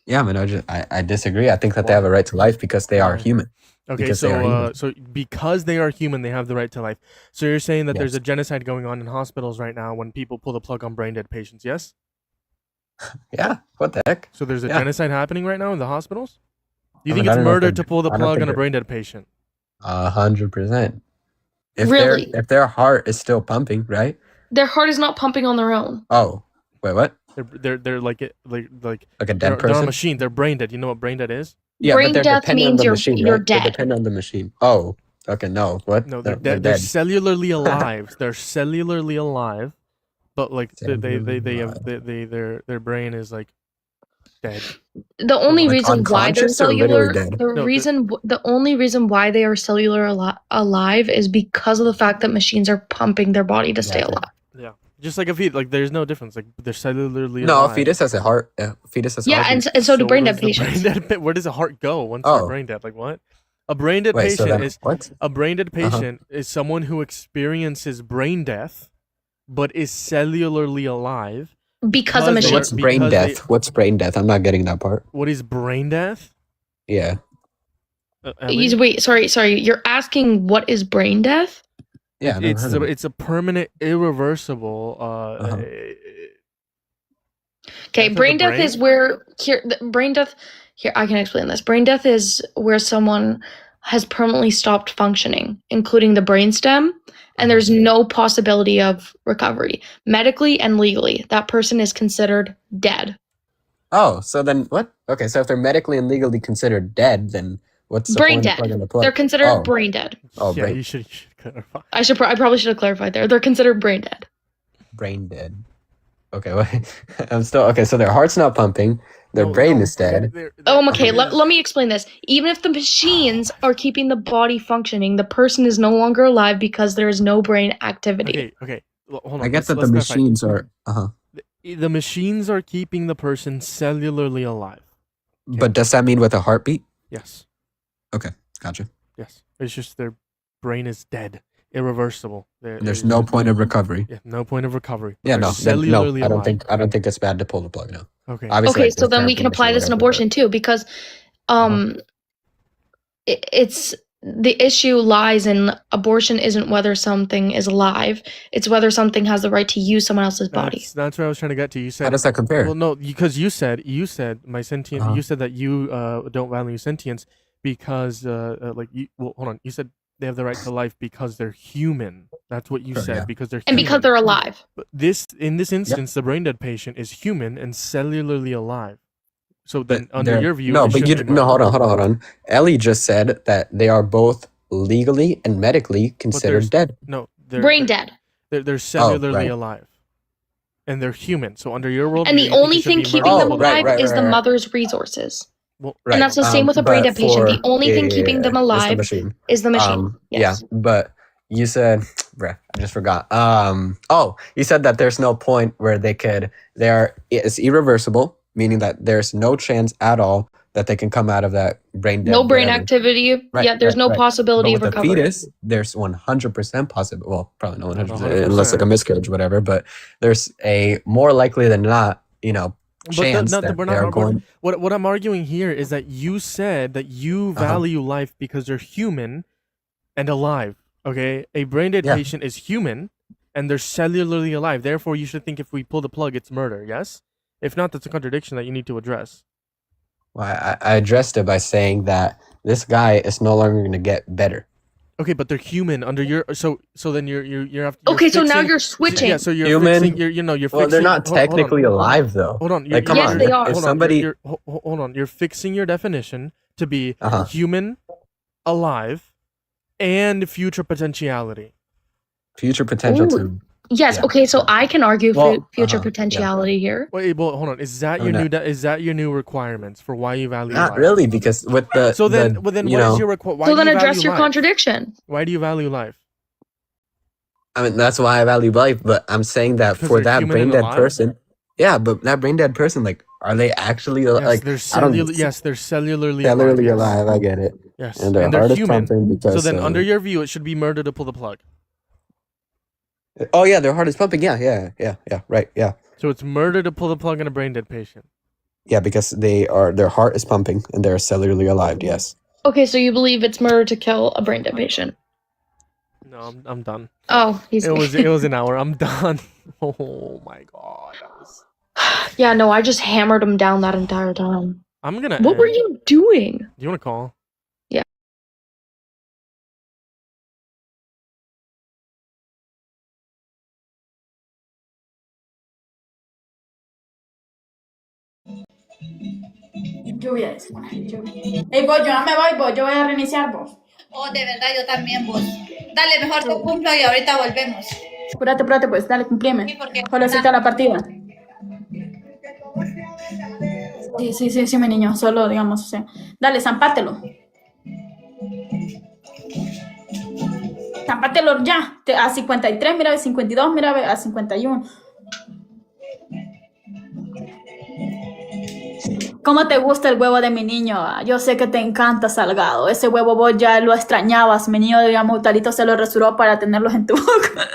Yeah, I mean, I disagree. I think that they have a right to life because they are human. Okay, Because they are human. so because they are human, they have the right to life. So you're saying that there's Yes. a genocide going on in hospitals right now when people pull the plug on brain dead patients, yes? Yeah. What the heck? So there's a Yeah. genocide happening right now in the hospitals? Do you I think mean, I it's don't know if murder they- to pull the I don't plug think on a it- brain dead patient? 100%. Really? If their heart is still pumping, right? Their heart is not pumping on their own. Oh, wait, what? They're like like Like a they're, dead they're a person? machine. They're brain dead. You know what brain dead is? Yeah, Brain but they're death dependent on means the you're- machine, you're right? They dead. depend on the machine. Oh, okay, no. What? No, they're cellularly alive. They're cellularly alive, but like they have their brain is like dead. The only Like reason why they're unconscious or literally cellular, dead? the only reason why they are cellular alive is because of the fact that machines are pumping their body to stay alive. Yeah, just like a fetus. Like there's no difference. Like they're cellularly No, alive. a fetus has a heart. Yeah, fetus has a Yeah, heartbeat. and so do brain does dead the patients. brain dead where does the heart go once Oh. they're brain dead? Like what? A brain dead Wait, so patient then is what? a brain dead Uh-huh. patient is someone who experiences brain death, but is cellularly alive Because of they machines. are- What's brain because they- death? What's brain death? I'm not getting that part. What is brain death? Yeah. Ellie? Wait, sorry. You're asking what is brain death? Yeah, I've never it's heard of it. it's a permanent, irreversible. Okay, Death of brain the death brain? is where brain death. Here, I can explain this. Brain death is where someone has permanently stopped functioning, including the brainstem, and there's no possibility of recovery medically and legally. That person is considered dead. Oh, so then what? Okay, so if they're medically and legally considered dead, then what's the Brain point of dead. plugging the plug? They're considered Oh. brain dead. Oh, yeah, brain, you should clarify. I probably should have clarified there. They're considered brain dead. brain dead. Okay, wait. I'm still okay. So their heart's not pumping. Their brain is dead. Okay, let me explain this. Even if the machines are keeping the body functioning, the person is no longer alive because there is no brain activity. Okay. Well, hold on. I guess that let's the clarify. machines are. The machines are keeping the person cellularly alive. But does that mean with a heartbeat? Yes. Okay, gotcha. Yes. It's just their brain is dead, irreversible. There's no point of recovery. Yeah, no point of recovery. Yeah, They're no, then, no. cellularly I don't alive. think it's bad to pull the plug now. Okay. Obviously, Okay, like, so there's then we can therapy, apply this in whatever, abortion too, because it's the issue lies in abortion isn't whether something is alive, it's whether something has the right to use someone else's body. That's what I was trying to get to. You said. How does that compare? Well, no, because you said my sentient. Uh-huh. You said that you don't value sentience because like you. Well, hold on. You said they have the right to life because they're human. That's what you Sure, said yeah. because they're And human. because they're alive. But in this instance, the brain dead patient is human and cellularly alive. So then, under They're- your view, no, it but you shouldn't be no. murder. Hold on. Ellie just said that they are both legally and medically But considered dead. No, Brain dead. They're cellularly right. alive, and they're human. So under your world, And the only thing keeping them alive is the right. mother's resources. Well, Right. And that's the same with a brain but dead patient. The for- only yeah, thing yeah, keeping yeah, them it's alive the machine. is the machine. Yes. Yeah, but you said, bruh, I just forgot. You said that there's no point where it's irreversible, meaning that there's no chance at all that they can come out of that brain dead. No brain whatever. activity. Right, Yeah, there's right, no right. possibility But of with the recovery. fetus, there's 100% possible. Well, probably not 100%, 100%. unless like a miscarriage, whatever. But there's a more likely than not, chance that we're they are going. what I'm arguing here is that you said that you value life because they're human and alive. Okay, a brain dead Yeah. patient is human and they're cellularly alive. Therefore, you should think if we pull the plug, it's murder. Yes. If not, that's a contradiction that you need to address. Well, I addressed it by saying that this guy is no longer going to get better. Okay, but they're human under your so then you're Okay, so now fixing- you're switching. Yeah, so you're Human? fixing, you're Well, fixing. they're not hold on, technically hold on. alive, though. Hold on. Like, come Yes, on. they are. If Hold on, somebody, hold on. You're fixing your definition to be Uh-huh. human, alive, and future potentiality. future potential Ooh. to. Yes. Yeah. Okay, so I can argue Well, future yeah. potentiality here. Wait, well, hold on. Is that I your mean, new? Is that your new requirements for why you value Not life? really, because with the. So then, the, well, then, you what is know, your requirement? So then address your contradiction. Why do you value life? I mean, that's why I value life, but I'm saying that Because for they're that human brain and dead alive? person. Yeah, but that brain dead person, like, are they actually Yes, like? they're I don't. they're cellularly Cellularly yes. alive. I get it. Yes, And their they're heart is human. pumping because. So then, under your view, it should be murder to pull the plug. Oh yeah, their heart is pumping. Yeah. Right. Yeah. So it's murder to pull the plug on a brain dead patient. Yeah, because their heart is pumping and they're cellularly alive. Yes. Okay, so you believe it's murder to kill a brain dead patient? No, I'm done. Oh, he's. It was an hour. I'm done. Oh my god. That was... Yeah, no, I just hammered him down that entire time. I'm gonna. What were end. you doing? Do you want to call? Yeah. Lluvia. Ey, vos, yo no me voy, vos, yo voy a reiniciar vos. Oh, de verdad, yo también, vos. Dale, mejor te cumplo y ahorita volvemos. Apúrate, pues, dale, cumplime. Sí, porque... Solicita la partida. Sí, mi niño, solo, digamos, o sea. Dale, zampátelo. Zampátelo ya. A 53, mira, a 52, mira, a 51. ¿Cómo te gusta el huevo de mi niño? Yo sé que te encanta, Salgado. Ese huevo vos ya lo extrañabas. Mi niño, digamos, Talito se lo resuró para tenerlos en tu boca.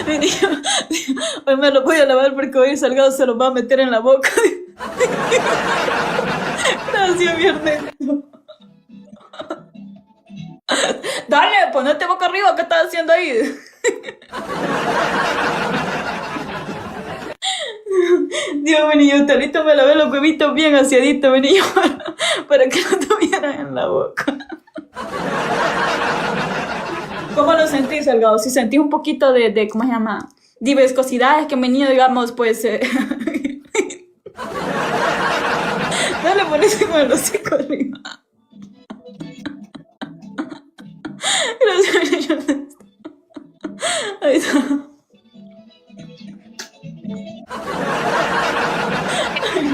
Mi niño, hoy me lo voy a lavar porque hoy Salgado se lo va a meter en la boca. Gracias, mi Ernesto. Dale, ponete boca arriba. ¿Qué estás haciendo ahí? Dios, mi niño, Talito me lavé los huevitos bien aseaditos, mi niño, para que no tuvieran en la boca. ¿Cómo lo sentís, Salgado? Si sentís un poquito de ¿cómo se llama? De viscosidad, es que mi niño, digamos, pues... Dale, ponete con el hocico arriba. Gracias, mi niño. Ahí está.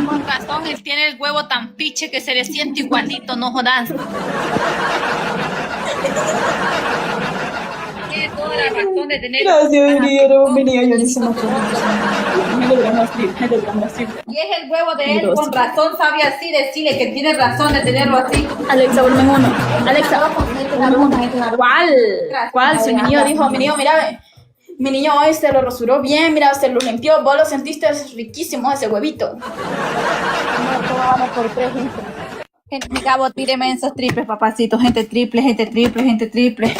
Con razón, él tiene el huevo tan piche que se le siente igualito, no jodas. Tiene toda la razón de tener... Gracias, mi niño, yo ni se me acuerdo. Y es el huevo de él, con razón sabe así decirle que tiene razón de tenerlo así. Alexa, volumen 1. Alexa, volumen 1. ¿Cuál? Si mi niño dijo, mi niño, mira, mi niño hoy se lo rasuró bien, mira, se lo limpió, vos lo sentiste riquísimo ese huevito. Vamos por 3, gente. Gente, Gabo, tíreme esos triples, papacito. Gente triple, gente triple, gente triple.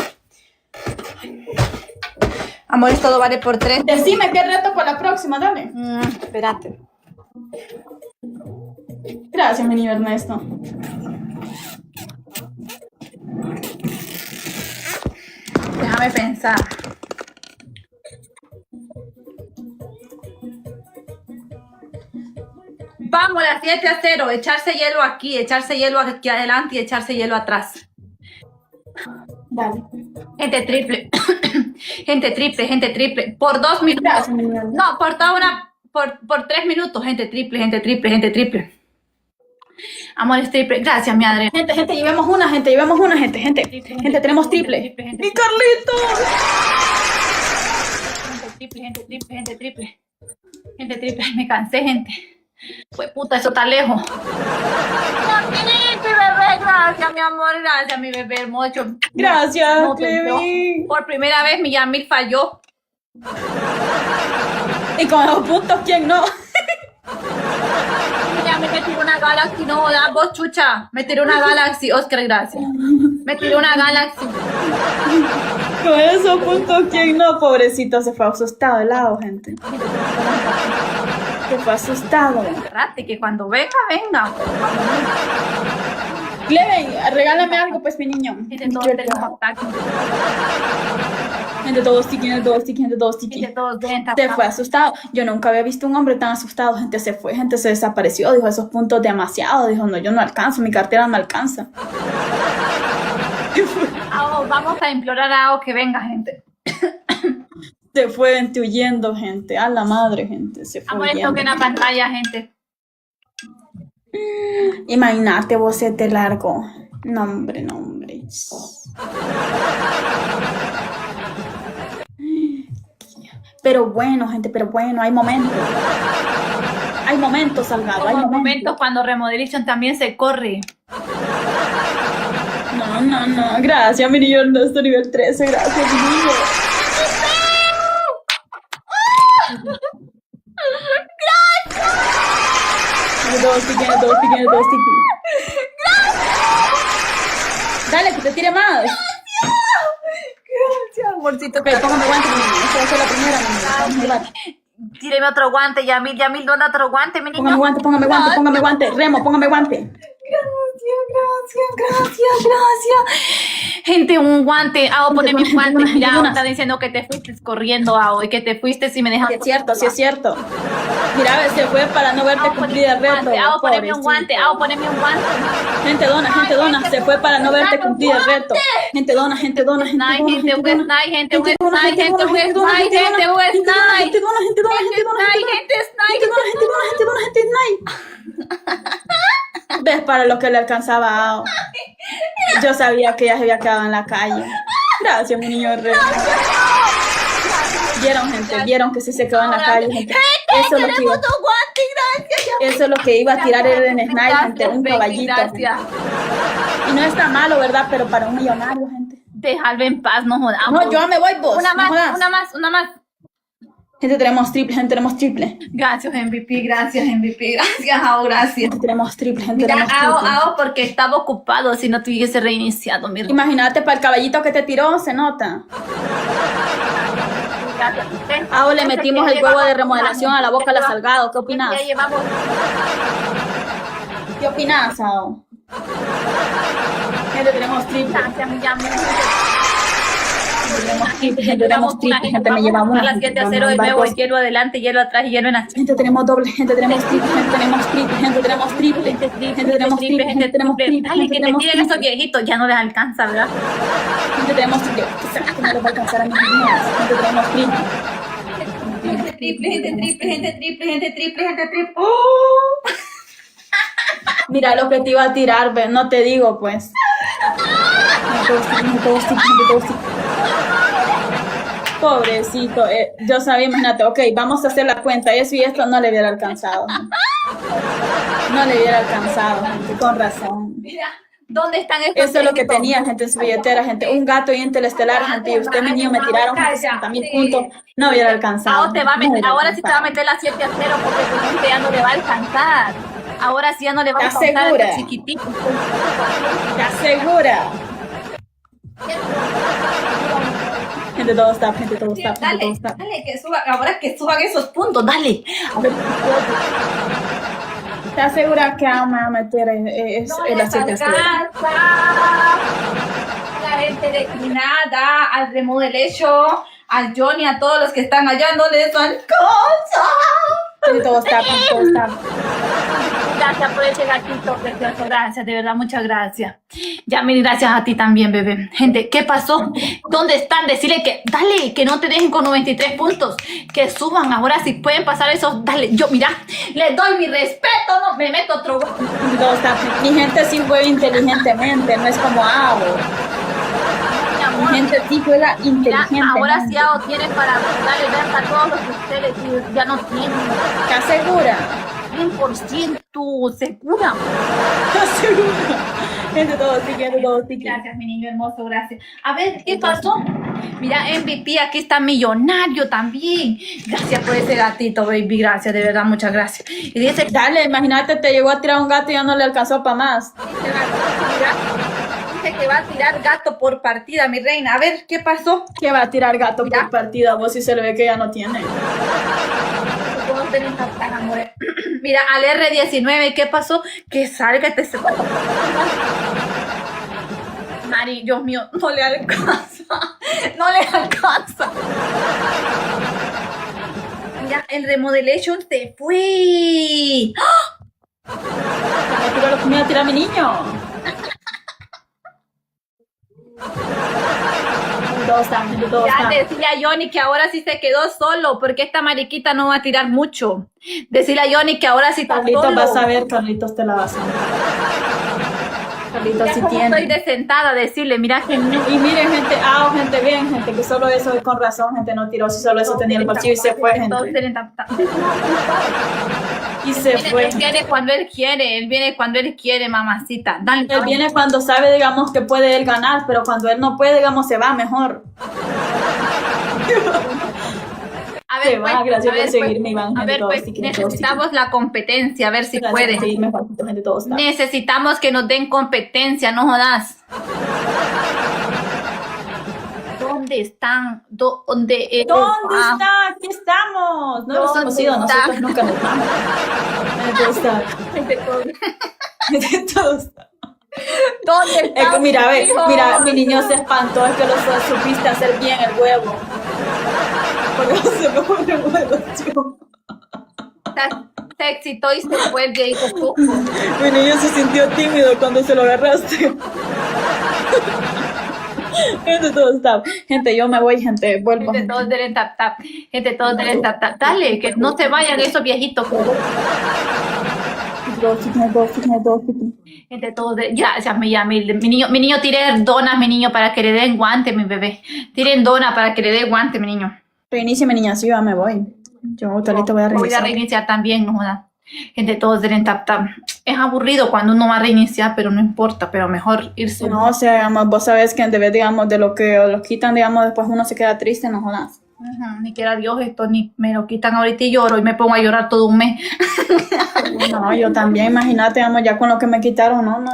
Amores, todo vale por 3. Decime qué reto para la próxima, dale. Espérate. Gracias, mi niño Ernesto. Déjame pensar. Vamos, a 7-0. Echarse hielo aquí adelante y echarse hielo atrás. Dale. Gente triple. Gente triple, gente triple. Por 2 minutos. No, por toda una. Por 3 minutos. Gente triple, gente triple, gente triple. Amores triple. Gracias, mi madre. Gente, llevemos una, gente, tenemos triple. ¡Mi Carlito! Gente triple, gente triple, gente triple. Gente triple, ay, me cansé, gente. Pues puta, eso está lejos. Mi bebé, gracias, mi amor, gracias, mi bebé hermoso. Gracias, No, Clevin. por primera vez mi Yamil falló. Y con esos puntos, ¿quién no? Ya me tiró una Galaxy, no jodas, vos chucha. Me tiró una Galaxy, Oscar, gracias. Me tiró una Galaxy. Con esos puntos, ¿quién no? Pobrecito, se fue asustado de lado, gente. Se fue asustado. Rate, que cuando venga. Cleven, regálame algo, pues, mi niño. Gente, todos tenemos contacto. Gente, todos tiki, gente, todos tiki, gente, todos tiki. Gente, todos ven, Se fue asustado. Yo nunca había visto un hombre tan asustado. Gente se fue, gente se desapareció. Dijo esos puntos demasiado. Dijo, no, yo no alcanzo, mi cartera no alcanza. Vamos a implorar a Ao que venga, gente. Se fue, gente, huyendo, gente. A la madre, gente. Se fue Amor, huyendo. toquen la pantalla, gente. Imagínate, bocete largo. No, hombre, no, hombre. Pero bueno, gente, pero bueno, hay momentos. Hay momentos, Salgado, hay Como momentos. momentos cuando Remodelation también se corre. No, gracias, mi niño Ernesto, nivel 13, gracias, mi niño. ¡Gracias! Dos tiki. Dale, que te tire más. Gracias, amorcito. Ok, póngame guante, mi niño. Esta va a ser la primera, mi niño. Póngame guante. Tíreme otro guante, Yamil, ¿dónde otro guante, mi niño? Póngame guante. Remo, póngame guante. Gracias. Gente, un guante. Ao, poneme un guante. Mira, Ao está diciendo que te fuiste corriendo, Ao, y que te fuiste y me dejaste. Sí es cierto. Mira, se fue para no verte cumplir el reto. Ao, poneme un guante. Ao, poneme un guante. Gente dona, se fue para no verte cumplir el reto. Gente dona. Gente, un snipe, gente, un snipe. ¿Ves para lo que le alcanzaba a Ao? Yo sabía que ella se había quedado en la calle. Gracias, mi niño Herrera. Vieron, gente, vieron que sí se quedó en la calle, gente. Eso es lo que iba a tirar el Snipe, gente, un caballito. Y no está malo, ¿verdad? Pero para un millonario, gente. Déjalo en paz, no jodas. No, yo me voy, vos. Una no jodas. más. Gente, tenemos triple. Gracias, MVP, gracias, Ao, gracias. Tenemos triple, gente, Mira, tenemos triple. Ao, porque estaba ocupado, si no tuviese reiniciado, mira. Imagínate, para el caballito que te tiró, se nota. Ao, le metimos el huevo de remodelación a la boca de la Salgado. ¿Qué opinas? Ya llevamos. ¿Qué opinas, Ao? Gente, tenemos triple. Gracias, mi Yamil. Tenemos triple, gente, me llevamos una. A las 7 a 0 de nuevo, hielo adelante, hielo atrás y hielo en la. Gente, tenemos doble, gente, tenemos triple. Dale, que te tiren esos viejitos, ya no les alcanza, ¿verdad? Gente, tenemos triple. ¿Qué será que no les va a alcanzar a mis niñas? Gente, tenemos triple. Gente triple. ¡Oh! Mira lo que te iba a tirar, ve, no te digo, pues. Todos stick. Pobrecito, yo sabía, imagínate, ok, vamos a hacer la cuenta, eso y esto no le hubiera alcanzado. Gente, con razón. Mira, ¿dónde están estos? Eso es lo que tenía, gente, en su billetera, gente. Un gato y interestelar, gente, y usted, mi niño, me tiraron 60,000 puntos, no hubiera alcanzado. Ahora sí te va a meter la 7 a 0 porque tu gente ya no le va a alcanzar. Ahora sí ya no le va a alcanzar a este chiquitito. ¿Estás segura? Gente, todo está. Dale, que suba, ahora que suban esos puntos, dale. ¿Estás segura que vamos a meter el aceite? La gente declinada, al Remodelation, al Johnny, a todos los que están allá, no les alcanza. Todo está. Gracias por ese gatito, precioso, gracias, de verdad, muchas gracias. Yamil, gracias a ti también, bebé. Gente, ¿qué pasó? ¿Dónde están? Decirle que, dale, que no te dejen con 93 puntos, que suban, ahora si pueden pasar esos, dale, yo, mira, les doy mi respeto, no, me meto otro. Todo está. Mi gente sí juega inteligentemente, no es como Ao. Gente sí juega Mira, inteligente. ahora sí ya tienen para darle venta a todos los que ustedes ya no tienen. ¿Estás segura? 100% segura. ¿Estás segura? Gente, todo sí, gente, todo sí. Gracias, mi niño hermoso, gracias. A ver, ¿qué pasó? Mira, MVP, aquí está millonario también. Gracias por ese gatito, baby. Gracias, de verdad, muchas gracias. Y dice, Dale, imagínate, te llegó a tirar un gato y ya no le alcanzó para más. dice que va a tirar gato por partida, mi reina. A ver, ¿qué pasó? Que va a tirar gato por partida, vos si se le ve que ya no tiene. Mira, al R19, ¿qué pasó? Que salga este... Mari, Dios mío, no le alcanza. No le alcanza. Mira, el remodelation se fue. Me va a tirar mi niño. Ya, decirle a Johnny que ahora sí se quedó solo, porque esta mariquita no va a tirar mucho. Decirle a Johnny que ahora sí está Carlitos, solo. vas a ver, Carlitos te la vas a ver. Carlitos sí tiene. Estoy de sentada, decirle, mira que... Y miren, gente, gente bien, gente, que solo eso es con razón, gente no tiró, si solo eso tenía el bolsillo y se fue, gente. Y se fue. Él viene cuando él quiere, mamacita. Dale, él viene cuando sabe, digamos, que puede él ganar, pero cuando él no puede, digamos, se va mejor. A ver, pues, gracias por seguirme, Iván. A ver, pues, necesitamos la competencia, a ver si puede. Necesitamos que nos den competencia, no jodas. ¿Dónde están? ¿Dónde está? Aquí estamos. No nos hemos ido, nosotros nunca nos vamos. ¿Dónde está? Mira, mira, mi niño se espantó, es que lo supiste hacer bien el huevo. Porque se me fue el huevo, tío. Se excitó y se fue el viejito poco. Mi niño se sintió tímido cuando se lo agarraste. Gente, todo está. Gente, yo me voy, gente, vuelvo. Gente, todos denle tap tap. Gente, todos denle tap tap. Dale, que no se vayan esos viejitos. Gente, todos gracias, mi niño, tiren donas, mi niño, para que le den guante, mi bebé. Tiren donas para que le den guante, mi niño. Reinicia, mi niña, sí, ya me voy. Yo ahorita voy a reiniciar. Voy a reiniciar también, no joda. Gente, todos denle tap tap. Es aburrido cuando uno va a reiniciar, pero no importa, pero mejor irse. No, o sea, digamos, vos sabés que en vez, digamos, de lo que los quitan, digamos, después uno se queda triste, no jodas. Ni quiera Dios esto, ni me lo quitan ahorita y lloro y me pongo a llorar todo un mes. No, yo también, imagínate, digamos, ya con lo que me quitaron, no.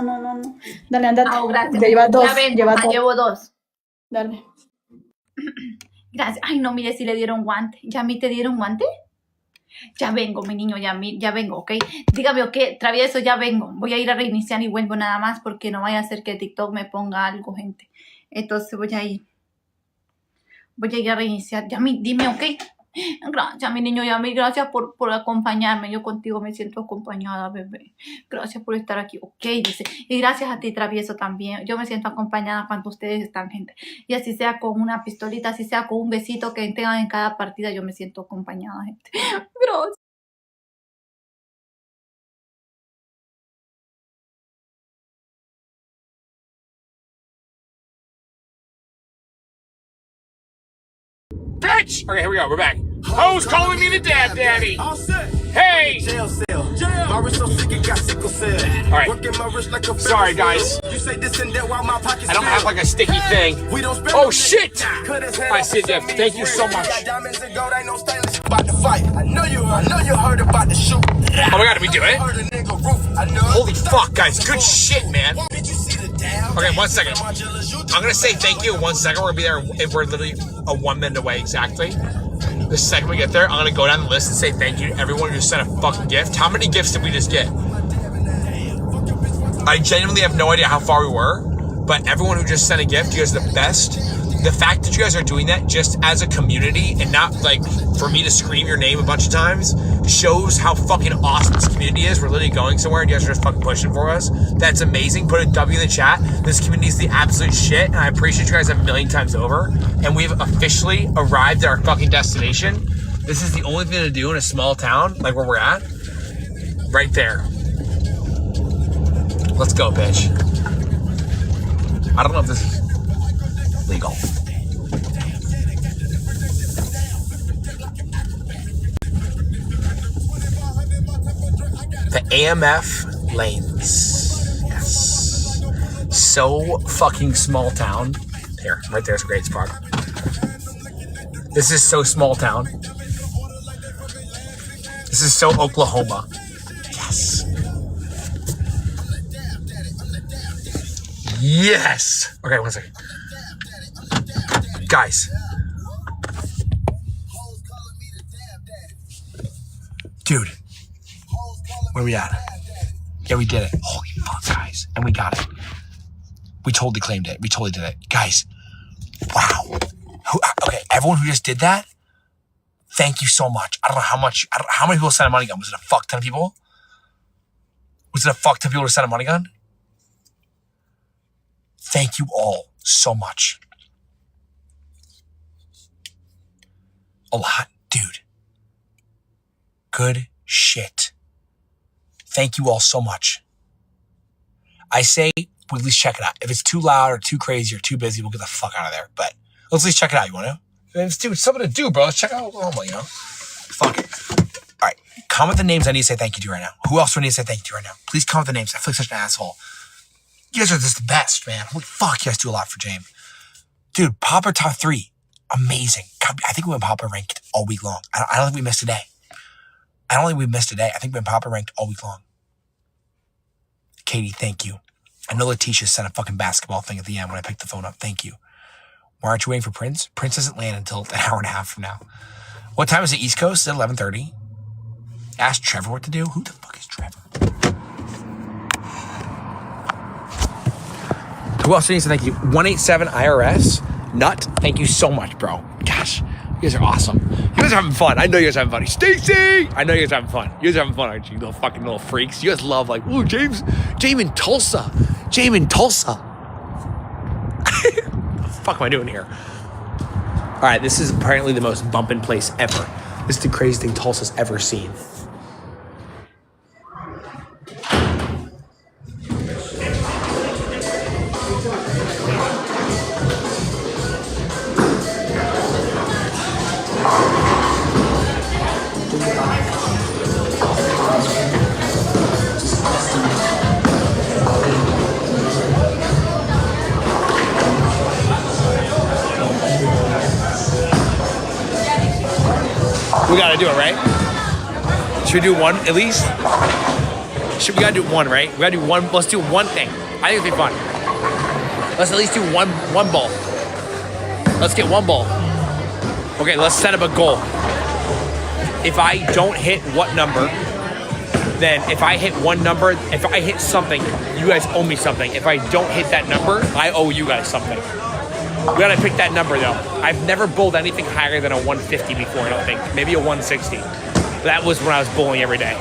Dale, andate. Gracias. Lleva dos. Llevo dos. Dale. Gracias. Ay, no, mire si le dieron guante. ¿Ya a mí te dieron guante? Ya vengo, mi niño, ya vengo, ¿ok? Dígame, ¿ok? Travieso, ya vengo. Voy a ir a reiniciar y vuelvo nada más porque no vaya a ser que TikTok me ponga algo, gente. Entonces voy a ir a reiniciar. Yami, dime, ¿ok? Gracias, mi niño Yami, gracias por acompañarme. Yo contigo me siento acompañada, bebé. Gracias por estar aquí, ok, dice. Y gracias a ti, Travieso, también. Yo me siento acompañada cuando ustedes están, gente. Y así sea con una pistolita, así sea con un besito que tengan en cada partida, yo me siento acompañada, gente. Gracias. Bitch! Okay, here we go. We're back. Who's calling me the dad daddy? Hey! All right. Sorry, guys. I don't have like a sticky thing. Oh, shit! I see Jeff. Thank you so much. I know you heard about the shoot. Oh my god, did we do it? Holy fuck, guys. Good shit, man. Okay, 1 second. I'm gonna say thank you in 1 second. We're gonna be there, and we're literally a 1 minute away exactly. The second we get there, I'm gonna go down the list and say thank you to everyone who sent a fucking gift. How many gifts did we just get? I genuinely have no idea how far we were, but everyone who just sent a gift, you guys are the best. The fact that you guys are doing that just as a community and not like for me to scream your name a bunch of times shows how fucking awesome this community is. We're literally going somewhere and you guys are just fucking pushing for us. That's amazing. Put a W in the chat. This community is the absolute shit and I appreciate you guys a million times over. And we've officially arrived at our fucking destination. This is the only thing to do in a small town like where we're at. Right there. Let's go, bitch. I don't know if this is... legal. The AMF lanes. Yes. So fucking small town. Here, right there's a great spot. This is so small town. This is so Oklahoma. Yes. Yes. Okay, one second. Guys. Dude. Where we at? Yeah, we did it. Holy fuck, guys. And we got it. We totally claimed it. We totally did it. Guys. Wow. Okay, everyone who just did that, thank you so much. I don't know how much, how many people sent a money gun? Was it a fuck ton of people? Was it a fuck ton of people who sent a money gun? Thank you all so much. A lot, dude. Good shit. Thank you all so much. I say we at least check it out. If it's too loud or too crazy or too busy, we'll get the fuck out of there. But let's at least check it out. You want to? Dude, it's something to do, bro. Let's check out Oklahoma, you know? Fuck it. All right. Comment the names I need to say thank you to right now. Who else do I need to say thank you to right now? Please comment the names. I feel like such an asshole. You guys are just the best, man. Holy fuck, you guys do a lot for James. Dude, Popper top 3. Amazing. God, I think we went Popper ranked all week long. I don't think we missed a day. I think we went Popper ranked all week long. Katie, thank you. I know Letitia sent a fucking basketball thing at the end when I picked the phone up. Thank you. Why aren't you waiting for Prince? Prince doesn't land until an hour and a half from now. What time is the East Coast? It's at 11:30. Ask Trevor what to do. Who the fuck is Trevor? Who else needs to thank you? 187 IRS. Nut. Thank you so much, bro. Gosh, you guys are awesome. You guys are having fun. I know you guys are having fun. Stacy! I know you guy are having fun. You guys are having fun, aren't you? Little fucking little freaks. You guys love like, ooh, James in Tulsa. James in Tulsa. What the fuck am I doing here? All right, this is apparently the most bumping place ever. This is the craziest thing Tulsa's ever seen. We gotta do it, right? Should we do one at least? We gotta do one, right? We gotta do one. Let's do one thing. I think it'd be fun. Let's at least do one ball. Let's get one ball. Okay, let's set up a goal. If I don't hit what number, then if I hit one number, if I hit something, you guys owe me something. If I don't hit that number, I owe you guys something. We gotta pick that number though. I've never bowled anything higher than a 150 before, I don't think. Maybe a 160. That was when I was bowling every day.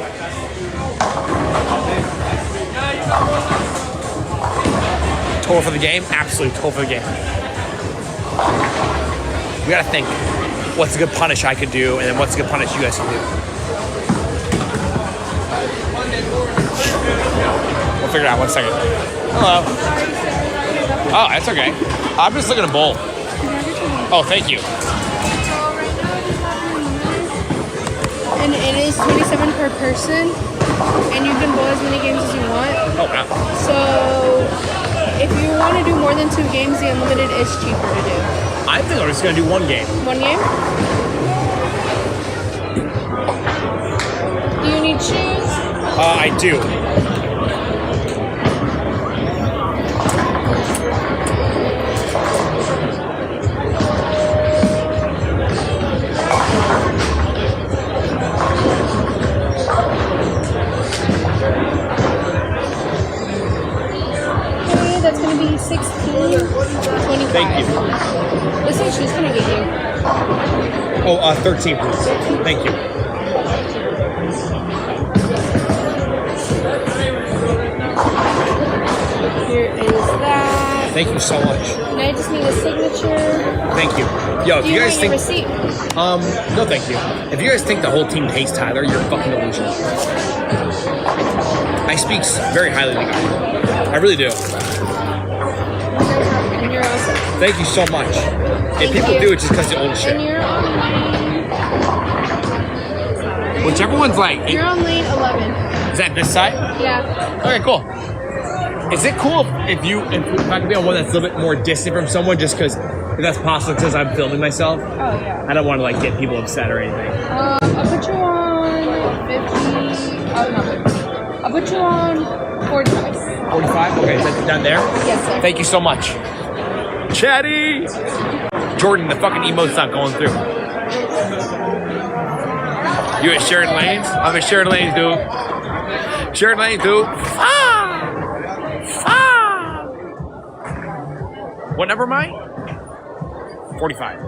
Total for the game? Absolutely total for the game. We gotta think, what's a good punish I could do, and then what's a good punish you guys can do. We'll figure it out, 1 second. Hello. Oh, that's okay. I'm just looking to bowl. Oh, thank you. And it is $27 per person, and you can bowl as many games as you want. Oh, wow. So, if you want to do more than 2 games, the unlimited is cheaper to do. I think I'm just gonna do one game. One game? Do you need shoes? I do. That's going to be $16.25. Thank you. This is she's going to get you. Oh, 13, please. Thank you. Here is that. Thank you so much. And I just need a signature. Thank you. Yo, if Do you you guys want think your receipt? no thank you. If you guys think the whole team hates Tyler, you're fucking delusional. I speak very highly of the guy. I really do. And you're awesome. Thank you so much. If people do it just because they own shit. And you're on lane. Whichever one's like. You're on lane 11. Is that this side? Yeah. Okay, cool. Is it cool if I could be on one that's a little bit more distant from someone just because if that's possible because I'm filming myself? Oh yeah. I don't want to like get people upset or anything. I'll put you on 50. Oh no, 50. I'll put you on 45. 45? Okay, is that down there? Yes, sir. Thank you so much. Chatty! Jordan, the fucking emote's not going through. You at shared lanes? I'm at shared lanes, dude. Shared lanes, dude. What number am I? 45.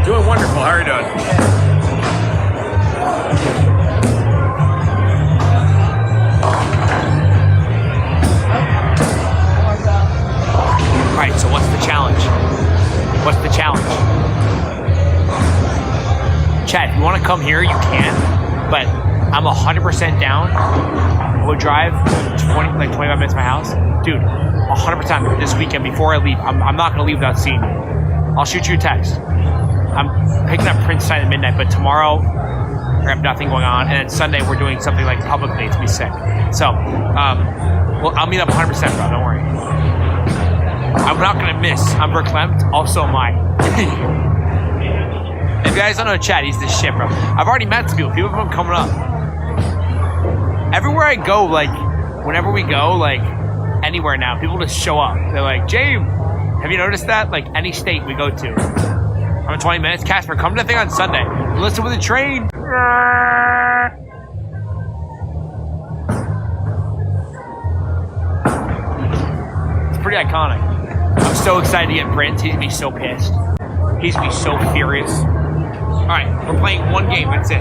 Doing wonderful. How are you doing? All right, so what's the challenge? What's the challenge? Chad, if you want to come here, you can, but I'm 100% down. We'll drive 25 minutes to my house. Dude, 100% this weekend before I leave. I'm not going to leave without seeing you. I'll shoot you a text. I'm picking up Prince tonight at midnight, but tomorrow I have nothing going on, and then Sunday we're doing something like publicly. It's me sick. So, well, I'll meet up 100%, bro. Don't worry. I'm not gonna miss. I'm verklempt. Also, am I. If you guys don't know Chad, he's this shit, bro. I've already met some people. People have been coming up. Everywhere I go, like, whenever we go, like, anywhere now, people just show up. They're like, James, have you noticed that? Like, any state we go to. I'm in 20 minutes. Casper, come to the thing on Sunday. Listen with the train. It's pretty iconic. I'm so excited to get Prince. He's gonna be so pissed. He's gonna be so furious. All right, we're playing one game. That's it.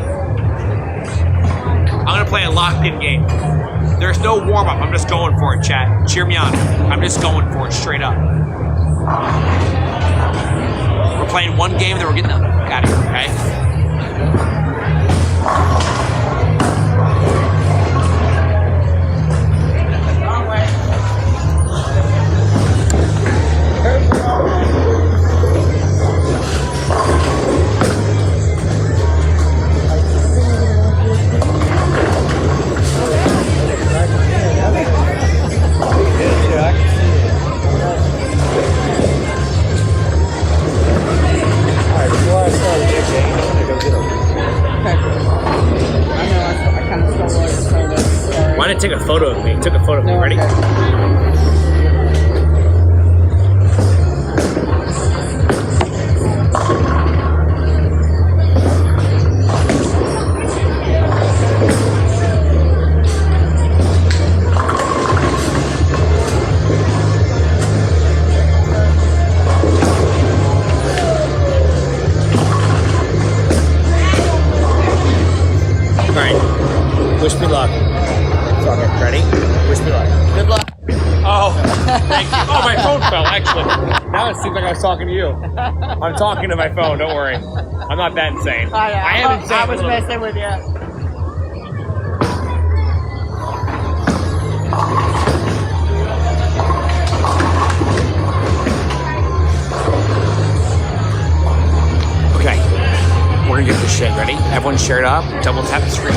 I'm gonna play a locked-in game. There's no warm-up. I'm just going for it, chat. Cheer me on. I'm just going for it straight up. We're playing one game, then we're getting out of here, okay? Why didn't take a photo of me? Took a photo of me. Ready? All right. Wish me luck. Okay, ready? Wish me luck. Good luck. Oh, thank you. Oh, my phone fell, actually. Now it seems like I was talking to you. I'm talking to my phone, don't worry. I'm not that insane. Oh, yeah. I am insane. I was messing with you. Okay, we're gonna get this shit ready. Everyone share it up. Double tap the screen.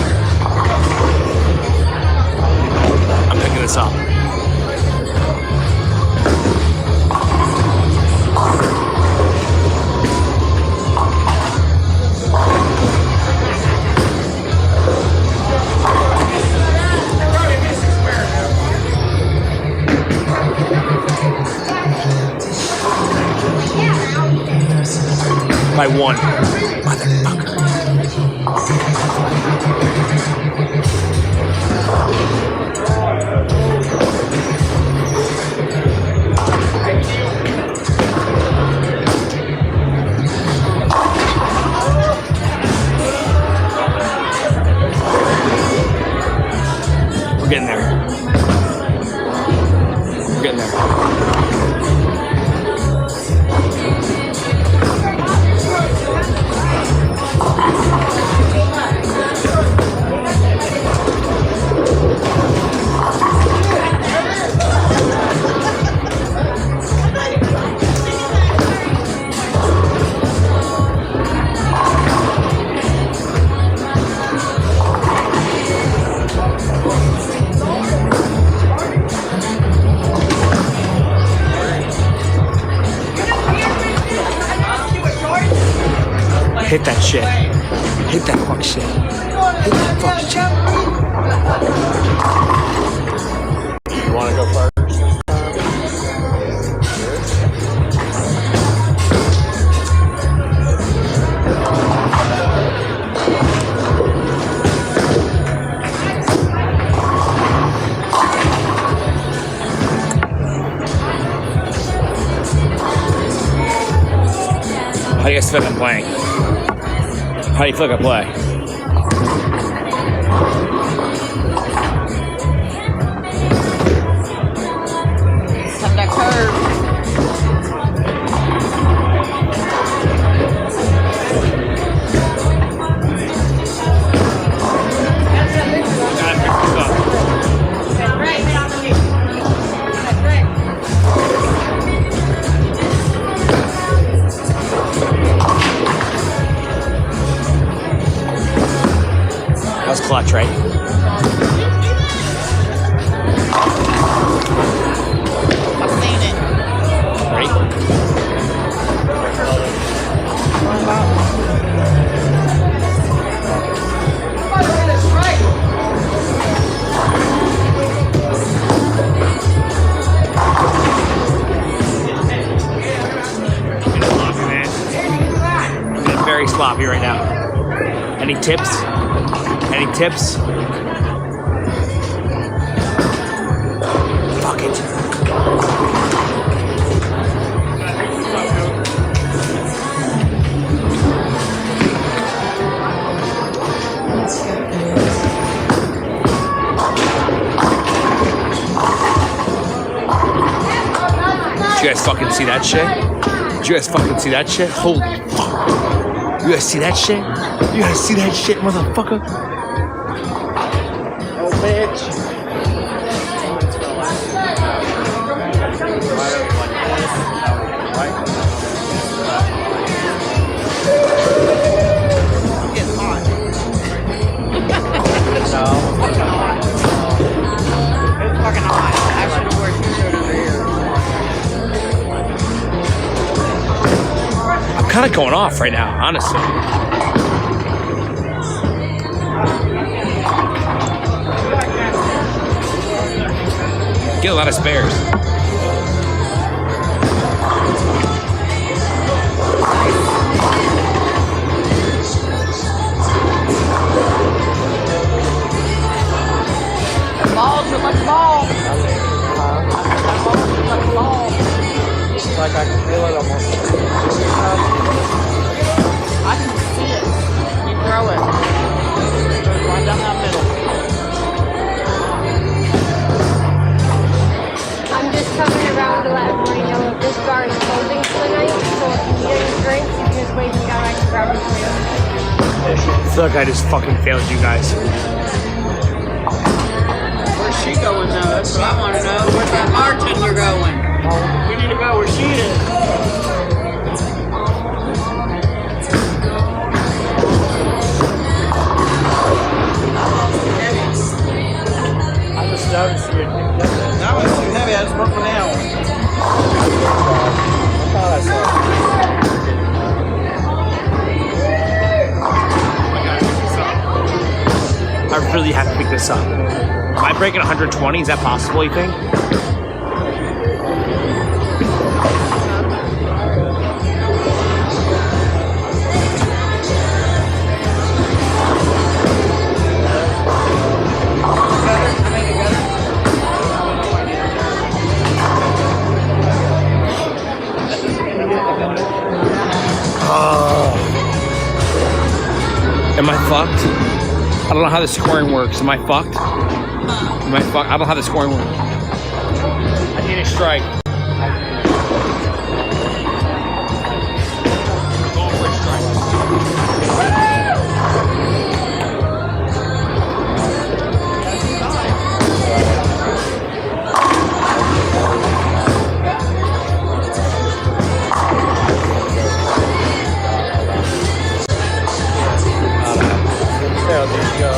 I'm picking this up. By one. Motherfucker. hit that shit. Hit that fuck shit. Hit that fuck shit. You want to go first? How do you guys feel like playing? How do you feel like I play? Come that curve. That was clutch, right? I've seen it. Right? I'm very sloppy right now. Any tips? Any tips? Fuck it. Did you guys fucking see that shit? Did you guys fucking see that shit? Holy fuck. You guys see that shit? You guys see that shit, motherfucker? Oh, bitch. It's fucking hot. I should have worn a t-shirt under here. I'm kind of going off right now, honestly. Get a lot of spares. Balls look like a ball. It's like I can feel it almost. I can see it. You throw it. Goes right down that middle. I'm just coming around to let everybody know that this bar is closing for the night, so if you need any drinks, you can just wait and go. I can grab them for you. I feel like I just fucking failed you guys. Where's she going though? That's what I want to know. Where's that bartender going? We need to go where she is. I just noticed you. That one's too heavy. I just broke one out. I thought I saw I really have to pick this up. Am I breaking 120? Is that possible, you think? Am I fucked? I don't know how the scoring works. Am I fucked? Am I fucked? I don't know how the scoring works. I need a strike. Going for a strike. There you go.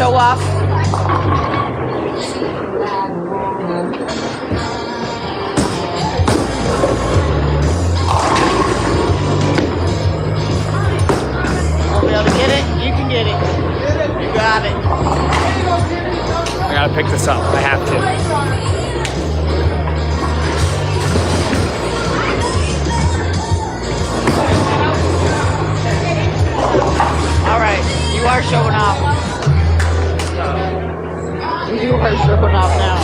show off? I'll be able to get it. You can get it. You got it. I gotta pick this up. I have to. All right, you are showing off. You are showing off now.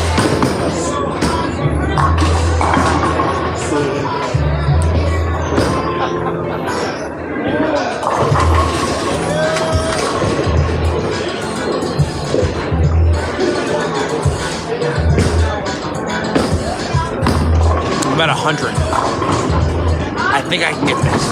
I'm at 100. I think I can get this.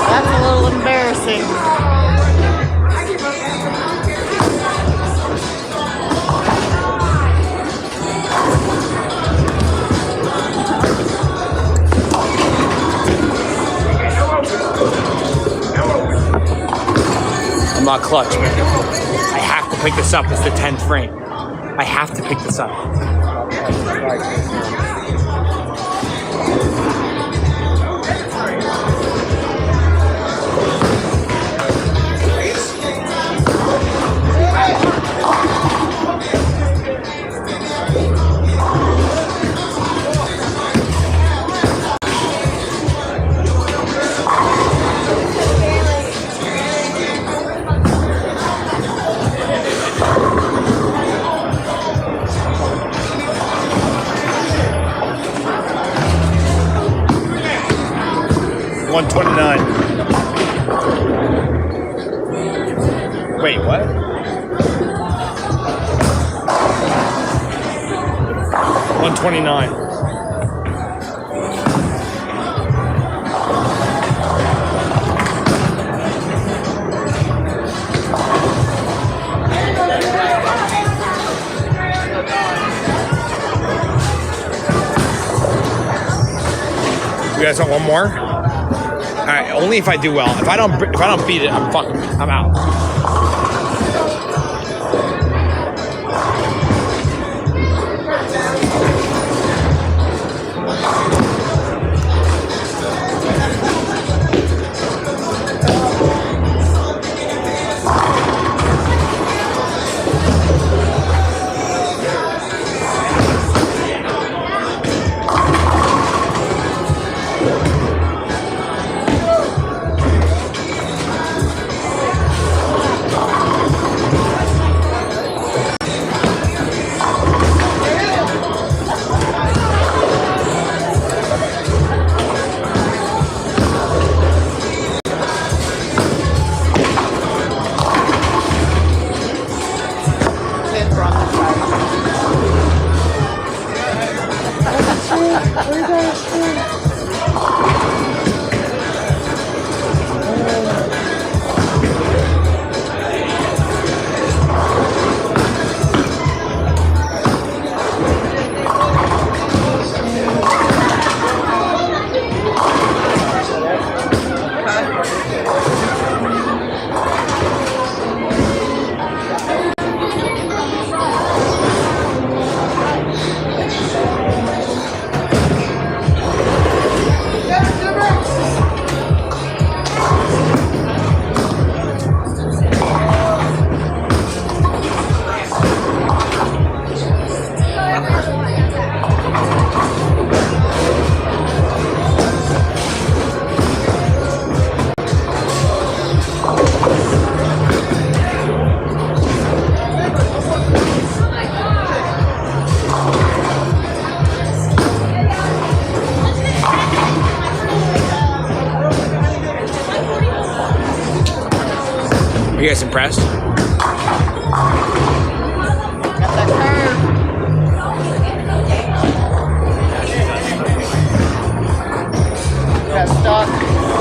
That's a little embarrassing. I'm not clutch, man. I have to pick this up. It's the 10th frame. I have to pick this up. $129. Wait, what? $129. You guys want one more? All right, only if I do well. If I don't beat it, I'm out. Are you guys impressed?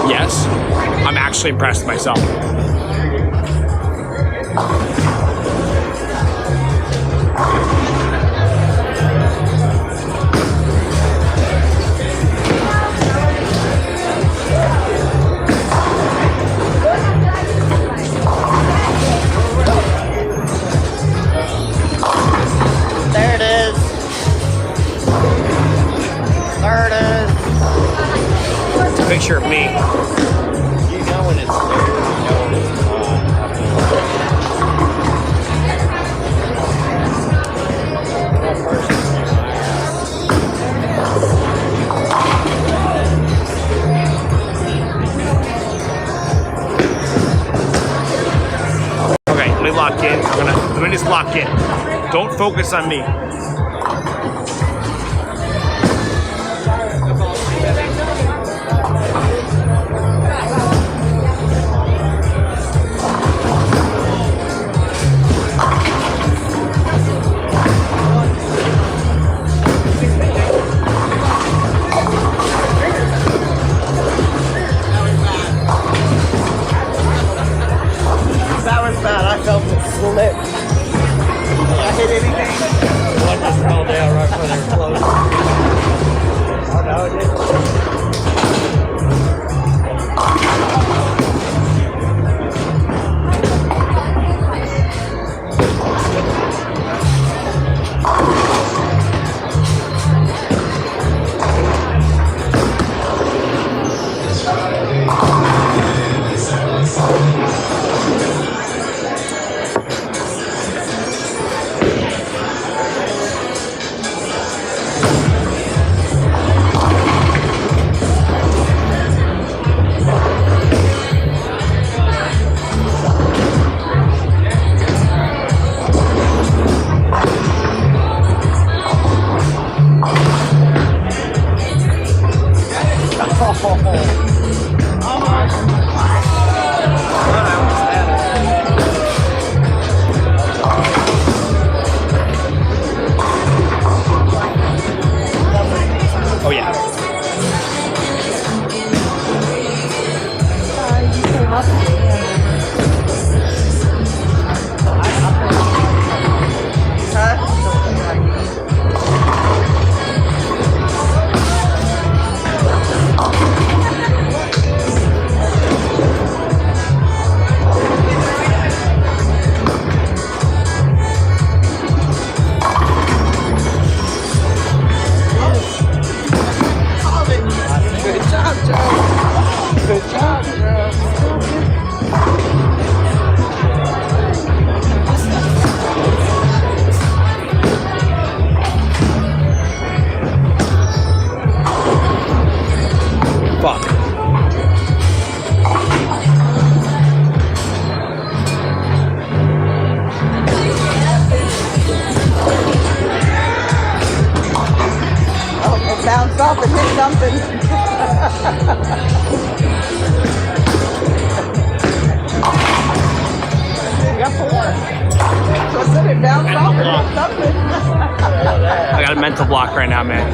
Yes, I'm actually impressed myself. There it is. There it is. It's a picture of me. You know when it's there. You know when it's Okay, let me lock in. Let me just lock in. Don't focus on me. That was bad. I felt it slip. Did I hit anything? One just fell down right when they were close. Oh, no, it didn't. Oh yeah. Good job, Joe. Good job, Fuck. Oh, it bounced off and hit something. You got four. So it bounced off and hit something. I got a mental block right now, man.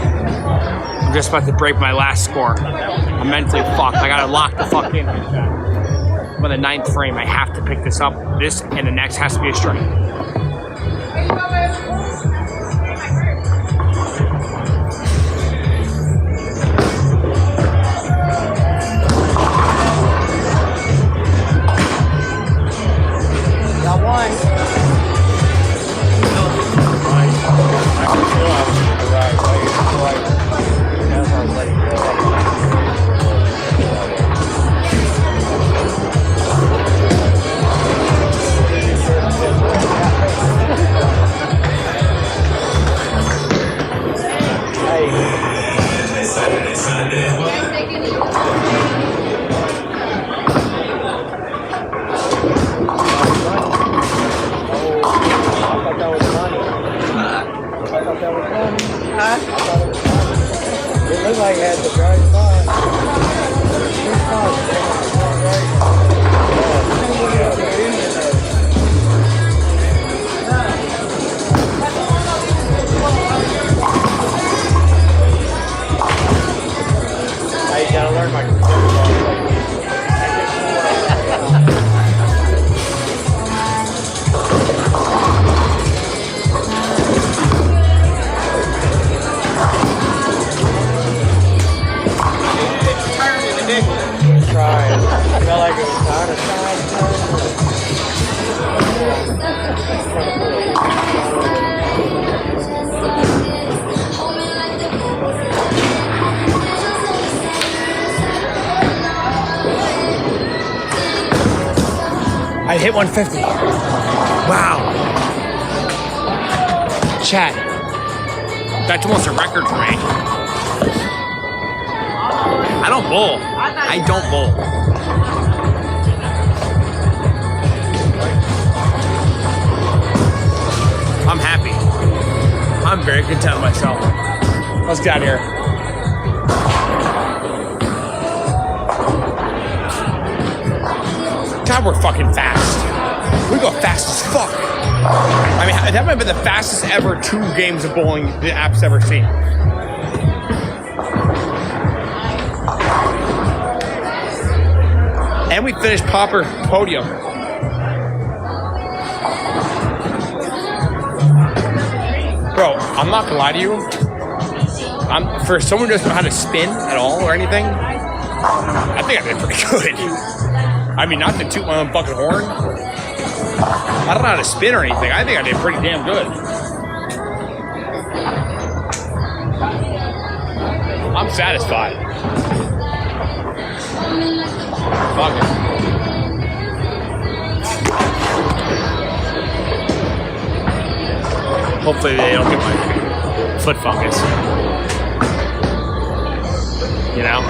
I'm just about to break my last score. I'm mentally fucked. I gotta lock the fuck in. I'm on the 9th frame. I have to pick this up. This and the next has to be a strike. Got one. It looked like it had the bright spot. I hit 150. Wow. Chat. That's almost a record for me. I don't bowl. I don't bowl. I'm happy. I'm very content with myself. Let's get out of here. God, we're fucking fast. We go fast as fuck. I mean, that might be the fastest ever 2 games of bowling the app's ever seen. And we finished Popper podium. Bro, I'm not gonna lie to you. For someone who doesn't know how to spin at all or anything, I think I did pretty good. I mean, not to toot my own fucking horn. I don't know how to spin or anything. I think I did pretty damn good. I'm satisfied. Fuck it. Hopefully they don't get my foot fungus. You know?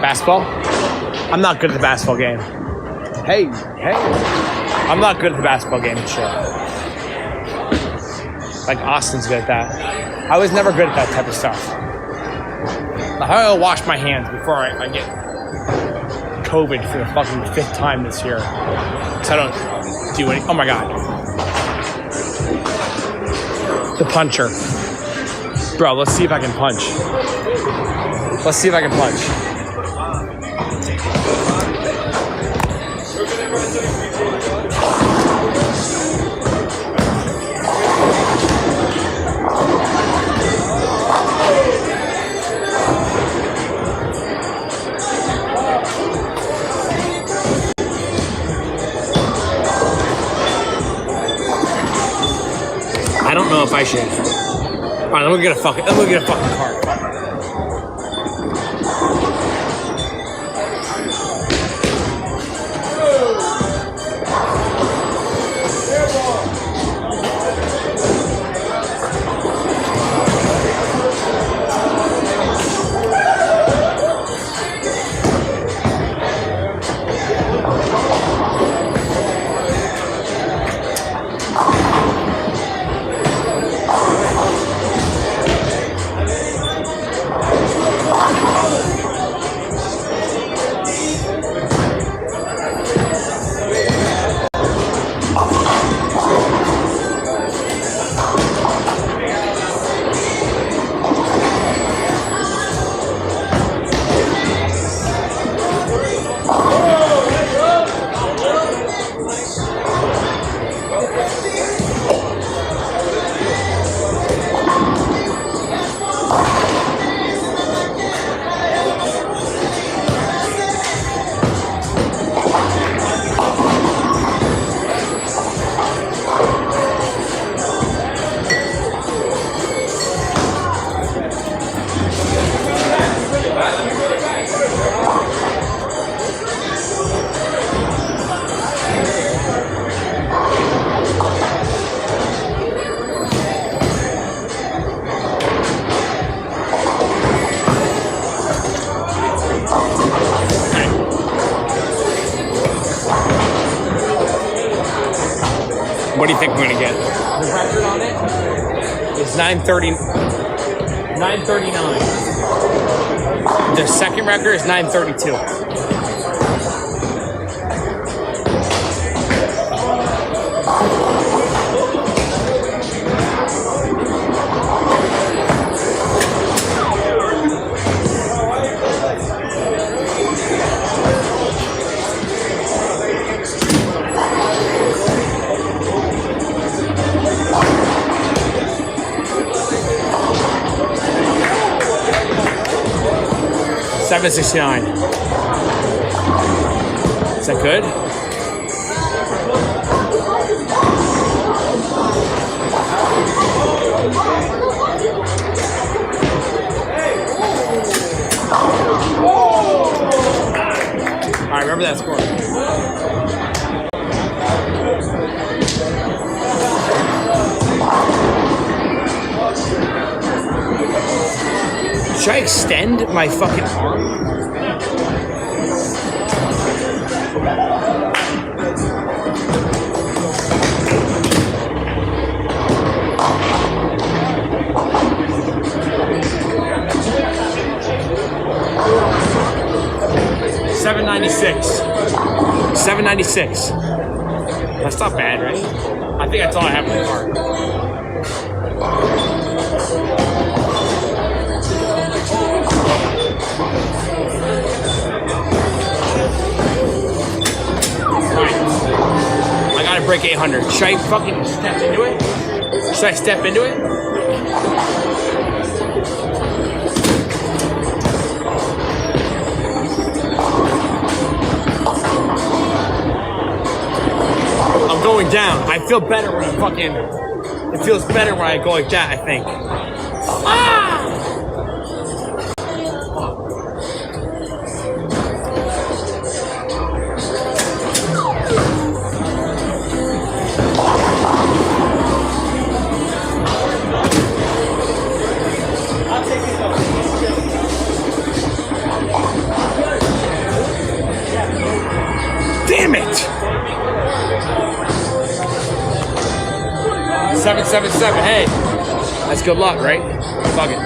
Basketball? I'm not good at the basketball game. Hey. I'm not good at the basketball game and shit. Like Austin's good at that. I was never good at that type of stuff. I gotta wash my hands before I get COVID for the fucking 5th time this year. So I don't do any. Oh my god. The puncher. Bro, let's see if I can punch. Let's see if I can punch. I don't know if I should. All right, let me get a fucking card. What do you think we're gonna get? The record on it is 939. The second record is 932. $7.69. Is that good? All right, remember that score. Should I extend my fucking arm? $7.96. That's not bad, right? I think that's all I have in the car. I gotta break 800. Should I fucking step into it? Should I step into it? I'm going down. I feel better when I'm fucking... It feels better when I go like that, I think. Ah! Damn it! 777. Hey, that's good luck, right? Fuck it.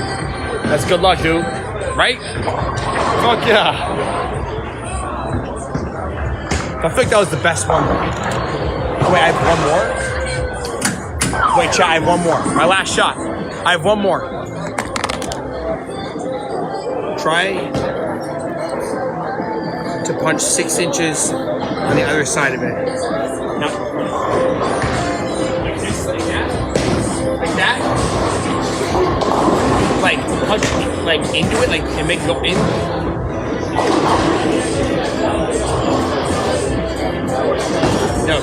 That's good luck, dude. Right? Fuck yeah. I think that was the best one. Oh, wait, I have one more? Wait, chat, I have one more. My last shot. I have one more. Try to punch 6 inches on the other side of it. No. Like this, like that. Like that. Like punch like into it, like and make it go in. No.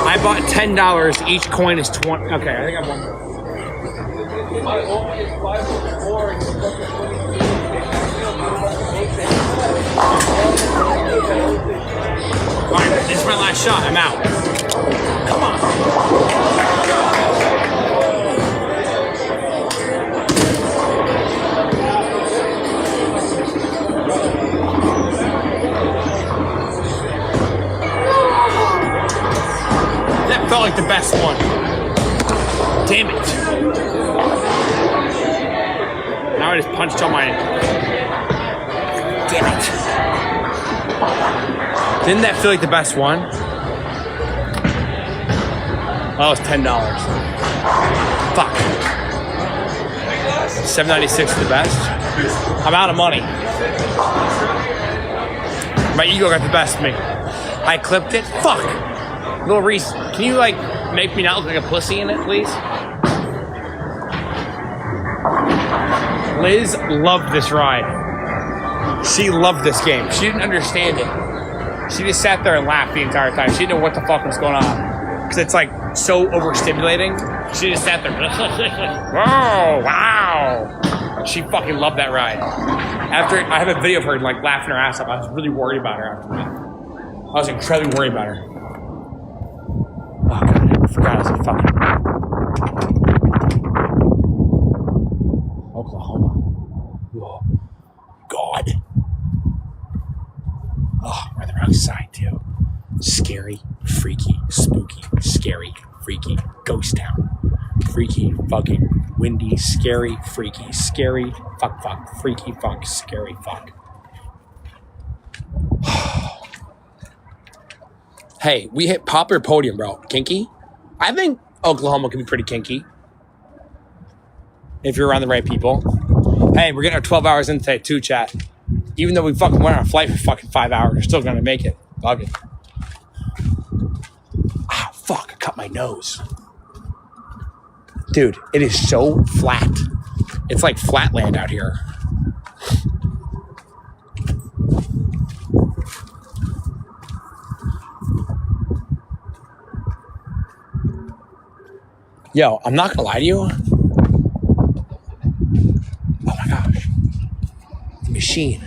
I bought $10. Each coin is 20. Okay, I think I have one more. Alright, this is my last shot. I'm out. Come on. That felt like the best one. Damn it. Now I just punched on my... Damn it. Didn't that feel like the best one? Oh, it was $10. Fuck. $7.96 is the best. I'm out of money. My ego got the best of me. I clipped it. Fuck. Little Reese, can you like make me not look like a pussy in it, please? Liz loved this ride. She loved this game. She didn't understand it. She just sat there and laughed the entire time. She didn't know what the fuck was going on. Because it's like so overstimulating. She just sat there. Whoa, wow. She fucking loved that ride. After I have a video of her like laughing her ass off. I was really worried about her after that. I was incredibly worried about her. Oh god, I forgot I was in fucking Oklahoma. Oh god. Oh, we're on the wrong side too. Scary, freaky, spooky, scary, freaky, ghost town. Freaky, fucking, windy, scary, freaky, scary, fuck, freaky, fuck, scary, fuck. Hey, we hit popular podium, bro. Kinky? I think Oklahoma can be pretty kinky. If you're around the right people. Hey, we're getting our 12 hours in today too, chat. Even though we fucking went on a flight for fucking 5 hours, we're still gonna make it. Love it. Ah, fuck, I cut my nose. Dude, it is so flat. It's like flatland out here. Yo, I'm not gonna lie to you. Oh my gosh. The machine.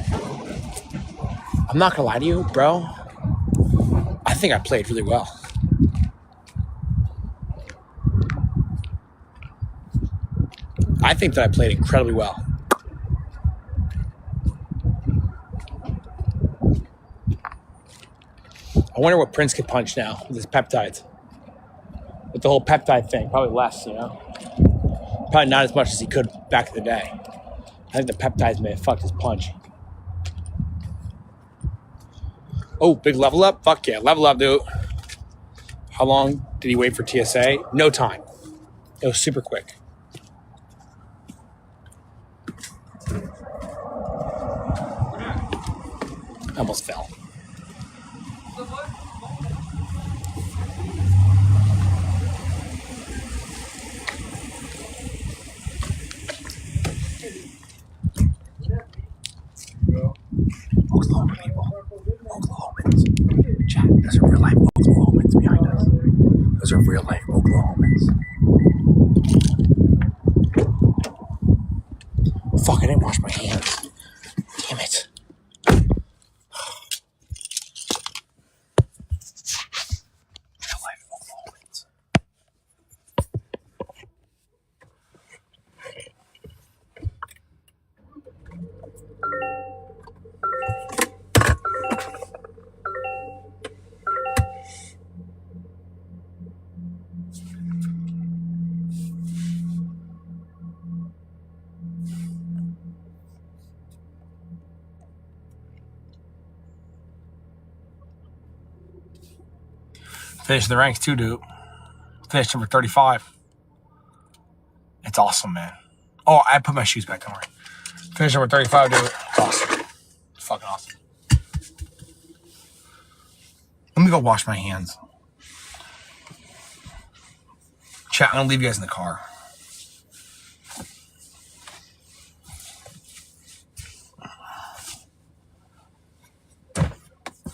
I'm not gonna lie to you, bro. I think I played really well. I think that I played incredibly well. I wonder what Prince could punch now with his peptides. With the whole peptide thing, probably less, you know? Probably not as much as he could back in the day. I think the peptides may have fucked his punch. Oh, big level up? Fuck yeah, level up, dude. How long did he wait for TSA? No time. It was super quick. I almost fell. Oklahoma people. Oklahomans. Chat, those are real life Oklahomans behind us. Those are real life Oklahomans. Fuck, I didn't wash my hands. Damn it. Real life Oklahomans. Finished the ranks too, dude. Finished number 35. It's awesome, man. Oh, I put my shoes back, don't worry. Finished number 35, dude. It's awesome. It's fucking awesome. Let me go wash my hands. Chat, I'm gonna leave you guys in the car.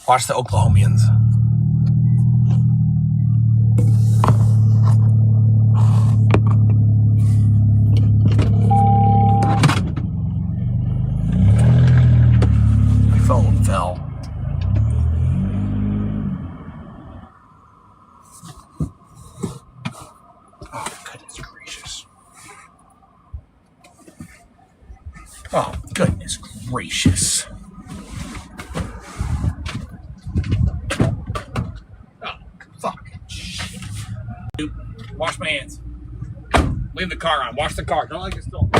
Watch the Oklahomians. My phone fell. Oh, goodness gracious. Oh, goodness gracious. Dude, wash my hands. Leave the car on. Wash the car. Don't like it still.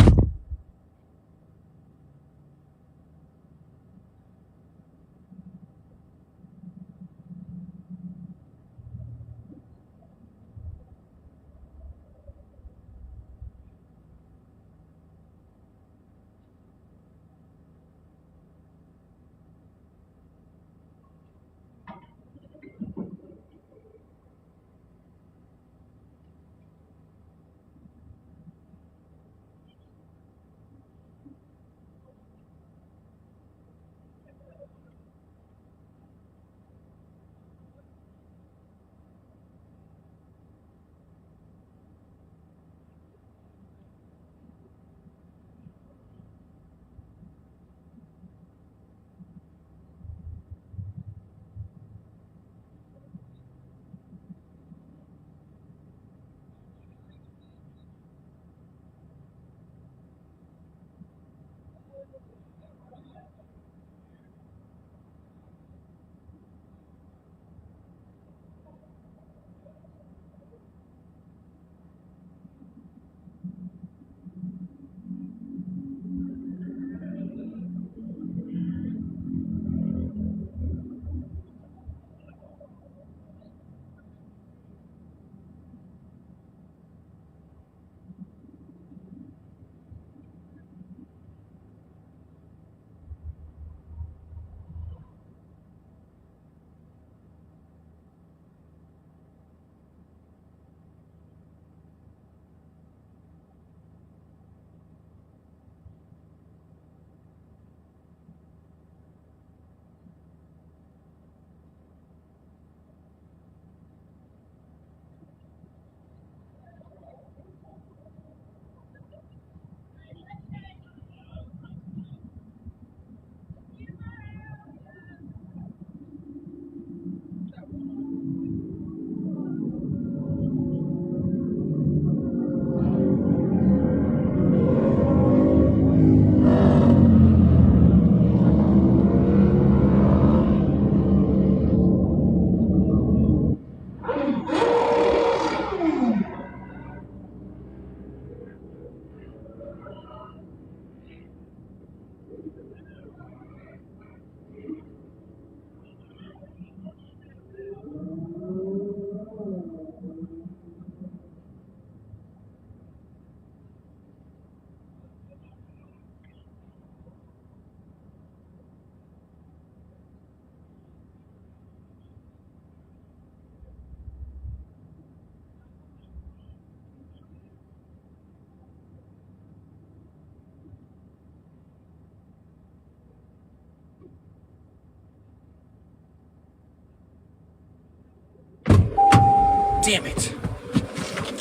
Damn it.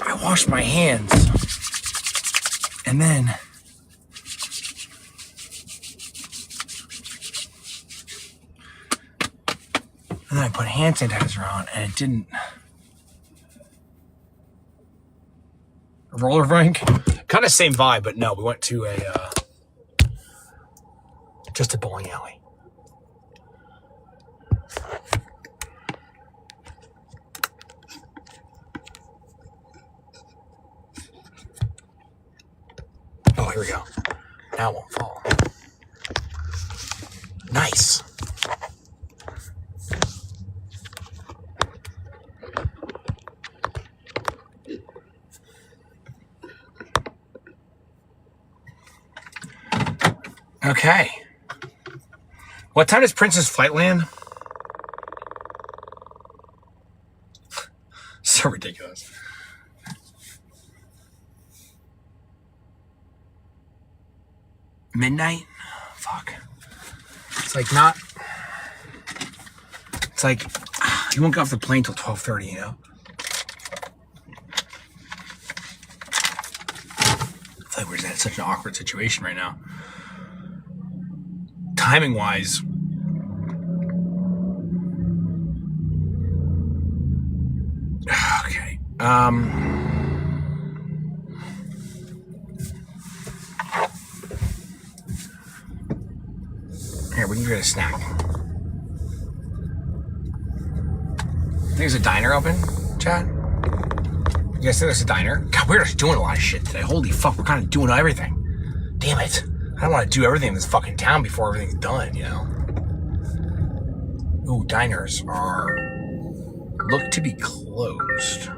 I washed my hands. And then... And then I put hand sanitizer on, and it didn't... Roller rink? Kind of same vibe, but no, we went to just a bowling alley. Oh, here we go. Now it won't fall. Nice. Okay. What time does Prince's flight land? So ridiculous. Midnight? Fuck. It's like not... It's like... You won't get off the plane till 12:30, you know? I feel like we're in such an awkward situation right now. Timing-wise... Okay. Here, we can get a snack. I think there's a diner open, chat. You guys think there's a diner? God, we're just doing a lot of shit today. Holy fuck, we're kind of doing everything. Damn it. I don't want to do everything in this fucking town before everything's done, you know? Ooh, diners are... look to be closed.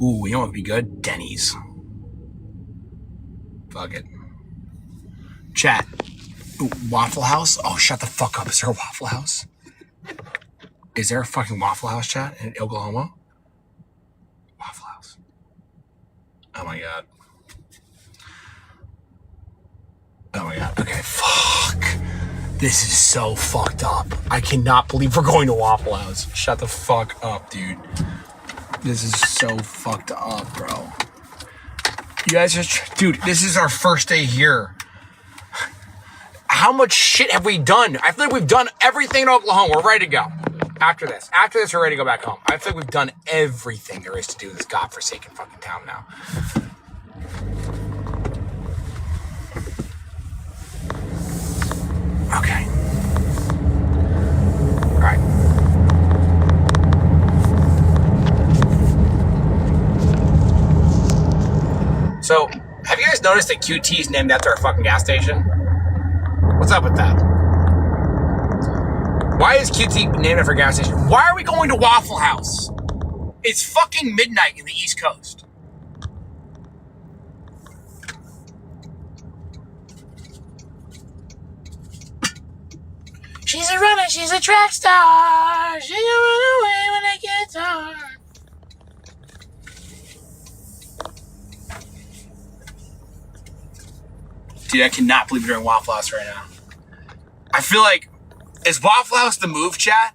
Ooh, you know what would be good? Denny's. Fuck it. Chat. Ooh, Waffle House? Oh, shut the fuck up. Is there a Waffle House? Is there a fucking Waffle House, chat, in Oklahoma? Waffle House. Oh my god. Oh my god. Okay, fuck. This is so fucked up. I cannot believe we're going to Waffle House. Shut the fuck up, dude. This is so fucked up, bro. You guys just... Dude, this is our first day here. How much shit have we done? I feel like we've done everything in Oklahoma. We're ready to go. After this, we're ready to go back home. I feel like we've done everything there is to do in this godforsaken fucking town now. Okay. All right. So, have you guys noticed that QT is named after a fucking gas station? What's up with that? Why is QT named after a gas station? Why are we going to Waffle House? It's fucking midnight in the East Coast. She's a runner, she's a track star. She can run away when it gets hard. Dude, I cannot believe we're doing Waffle House right now. I feel like, is Waffle House the move, chat?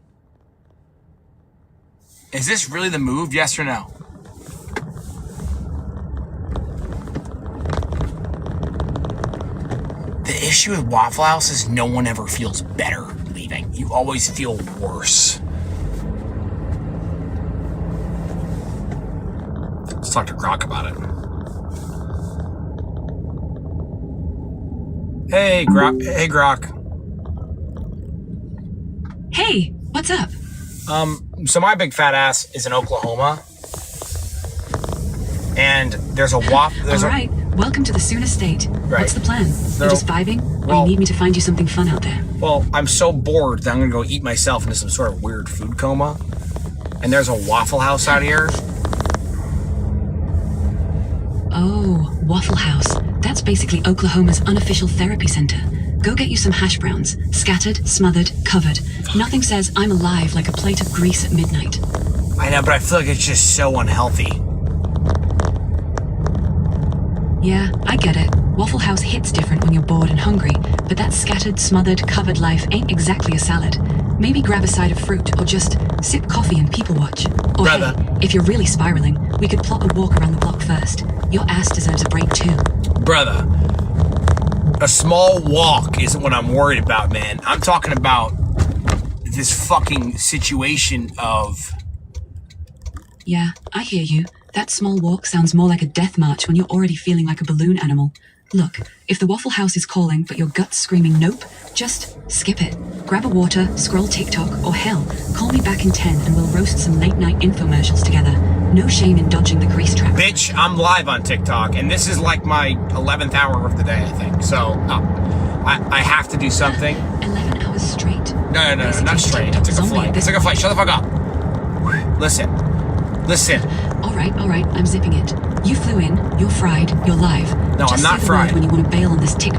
Is this really the move, yes or no? The issue with Waffle House is no one ever feels better leaving. You always feel worse. Let's talk to Grok about it. Hey, Grok. Hey, Grok. Hey, what's up? So my big fat ass is in Oklahoma, and there's a waffle. All right, welcome to the Sooner State. Right. What's the plan? So, you just vibing, or you need me to find you something fun out there? Well, I'm so bored that I'm gonna go eat myself into some sort of weird food coma, and there's a Waffle House out here. Oh, Waffle House. That's basically Oklahoma's unofficial therapy center. Go get you some hash browns. Scattered, smothered, covered. Nothing says I'm alive like a plate of grease at midnight. I know, but I feel like it's just so unhealthy. Yeah, I get it. Waffle House hits different when you're bored and hungry, but that scattered, smothered, covered life ain't exactly a salad. Maybe grab a side of fruit or just sip coffee and people watch. Or Brother. hey, if you're really spiraling, we could plot a walk around the block first. Your ass deserves a break too. Brother, a small walk isn't what I'm worried about, man. I'm talking about this fucking situation of... Yeah, I hear you. That small walk sounds more like a death march when you're already feeling like a balloon animal. Look, if the Waffle House is calling but your gut's screaming nope, just skip it. Grab a water, scroll TikTok, or hell, call me back in 10 and we'll roast some late night infomercials together. No shame in dodging the grease trap. Bitch, I'm live on TikTok, and this is like my 11th hour of the day, I think. So, I have to do something. 11 hours straight. No, not straight. I took a flight. Shut the fuck up. Listen. All right, I'm zipping it. You flew in, you're fried, you're live. No, Just I'm not say the fried. word when you want to bail on this tick.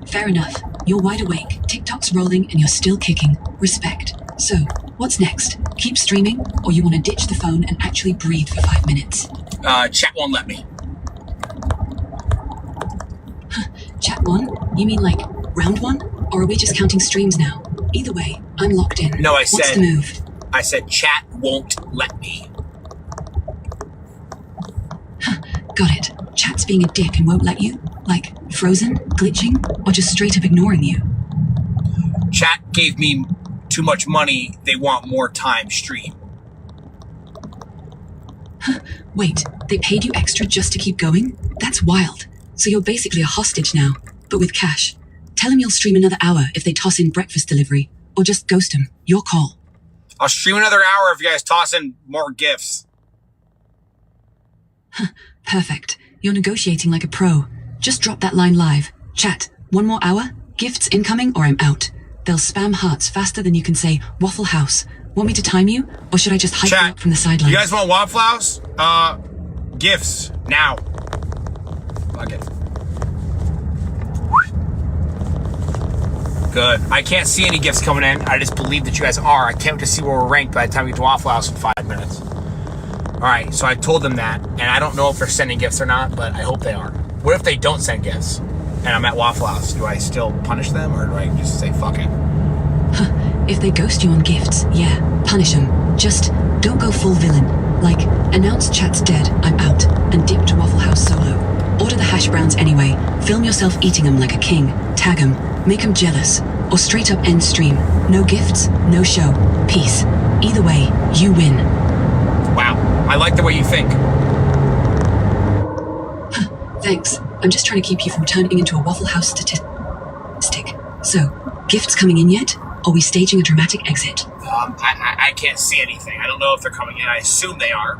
Fair enough. You're wide awake, TikTok's rolling, and you're still kicking. Respect. So, what's next? Keep streaming, or you want to ditch the phone and actually breathe for 5 minutes? Chat won't let me. Chat 1? You mean like round 1? Or are we just counting streams now? Either way, I'm locked in. No, What's the move? I said chat won't let me. Got it. Chat's being a dick and won't let you? Like, frozen, glitching, or just straight up ignoring you? Chat gave me too much money. They want more time stream. Wait, they paid you extra just to keep going? That's wild. So you're basically a hostage now, but with cash. Tell them you'll stream another hour if they toss in breakfast delivery, or just ghost them. Your call. I'll stream another hour if you guys toss in more gifts. Perfect. You're negotiating like a pro. Just drop that line live. Chat, 1 more hour? Gifts incoming or I'm out. They'll spam hearts faster than you can say Waffle House. Want me to time you? Or should I just hype you up from the sidelines? You guys want Waffle House? Gifts. Now. Fuck it. Good. I can't see any gifts coming in. I just believe that you guys are. I can't wait to see where we're ranked by the time we get to Waffle House in 5 minutes. Alright, so I told them that, and I don't know if they're sending gifts or not, but I hope they are. What if they don't send gifts, and I'm at Waffle House? Do I still punish them, or do I just say fuck it? If they ghost you on gifts, yeah, punish them. Just don't go full villain. Like, announce chat's dead, I'm out, and dip to Waffle House solo. Order the hash browns anyway. Film yourself eating them like a king. Tag them. Make them jealous. Or straight up end stream. No gifts, no show. Peace. Either way, you win. Wow, I like the way you think. Thanks. I'm just trying to keep you from turning into a Waffle House statistic. So, gifts coming in yet? Or are we staging a dramatic exit? I can't see anything. I don't know if they're coming in. I assume they are.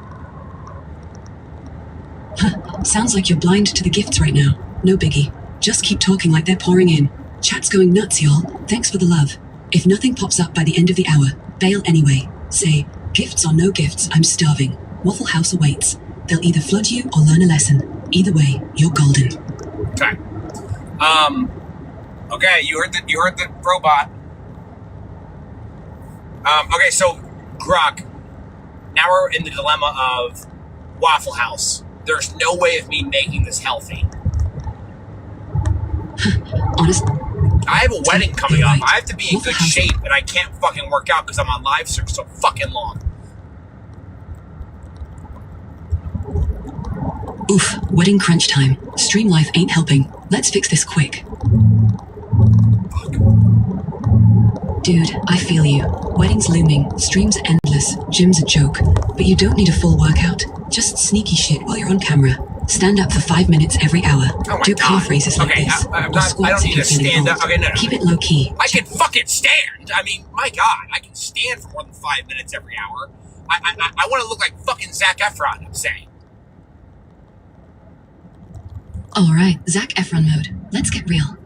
Sounds like you're blind to the gifts right now. No biggie. Just keep talking like they're pouring in. Chat's going nuts, y'all. Thanks for the love. If nothing pops up by the end of the hour, bail anyway. Say, gifts or no gifts, I'm starving. Waffle House awaits. They'll either flood you or learn a lesson. Either way, you're golden. Okay. Okay, you heard the robot. Okay, so Grok, now we're in the dilemma of Waffle House. There's no way of me making this healthy. Honest. I have a wedding coming up. I have to be in good shape, and I can't fucking work out because I'm on live stream so fucking long. Oof, wedding crunch time. Stream life ain't helping. Let's fix this quick. Dude, I feel you. Wedding's looming, streams are endless, gym's a joke. But you don't need a full workout. Just sneaky shit while you're on camera. Stand up for 5 minutes every hour. Do calf raises like this. I don't need to stand up. Okay, no. Keep it low key. I can fucking stand. I mean, my God, I can stand for more than 5 minutes every hour. I want to look like fucking Zac Efron, I'm saying. Alright, Zac Efron mode. Let's get real.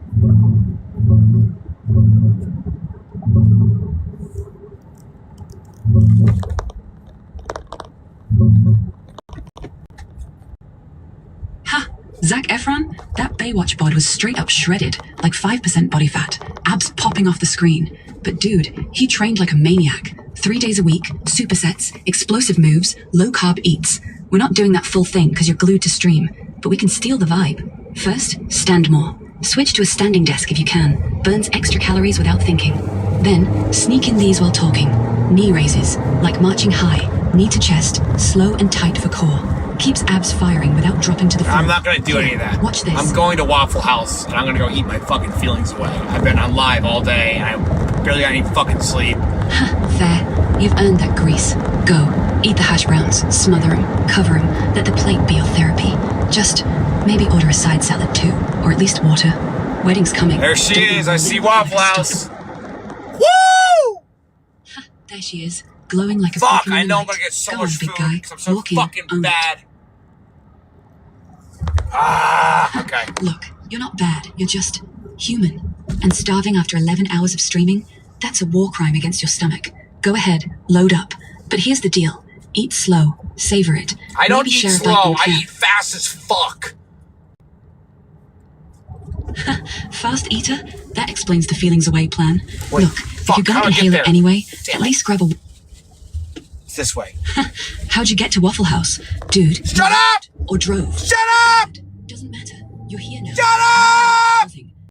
Ha! Zac Efron? That Baywatch bod was straight up shredded, like 5% body fat, abs popping off the screen. But dude, he trained like a maniac. 3 days a week, supersets, explosive moves, low-carb eats. We're not doing that full thing because you're glued to stream. but we can steal the vibe. First, stand more. Switch to a standing desk if you can. Burns extra calories without thinking. Then, sneak in these while talking. Knee raises, like marching high. Knee to chest, slow and tight for core. Keeps abs firing without dropping to the floor. I'm not gonna do any of that. Watch this. I'm going to Waffle House and I'm gonna go eat my fucking feelings away. I've been on live all day and I barely got any fucking sleep. Fair. You've earned that grease. Go. Eat the hash browns. Smother them. Cover them. Let the plate be your therapy. Just maybe order a side salad too. Or at least water. Wedding's coming. There she is. I see Waffle House. Woo! There she is. Glowing like a Fuck, beacon in I the know I'm night. gonna get so Go much on, big food guy. because I'm so Walk in, fucking own it. bad. Ah, okay. Look, you're not bad. You're just human. And starving after 11 hours of streaming, that's a war crime against your stomach. Go ahead, load up. But here's the deal. Eat slow. Savor it. I don't Maybe eat share a bite slow. when you I can. eat fast as fuck. Fast eater? That explains the feelings away plan. Wait, Look, if you're how gonna do I get inhale there? it anyway, Damn at it. least grab a... It's this way. How'd you get to Waffle House? Dude. Shut up! Or drove? Shut up! Doesn't matter. You're here now. Shut up!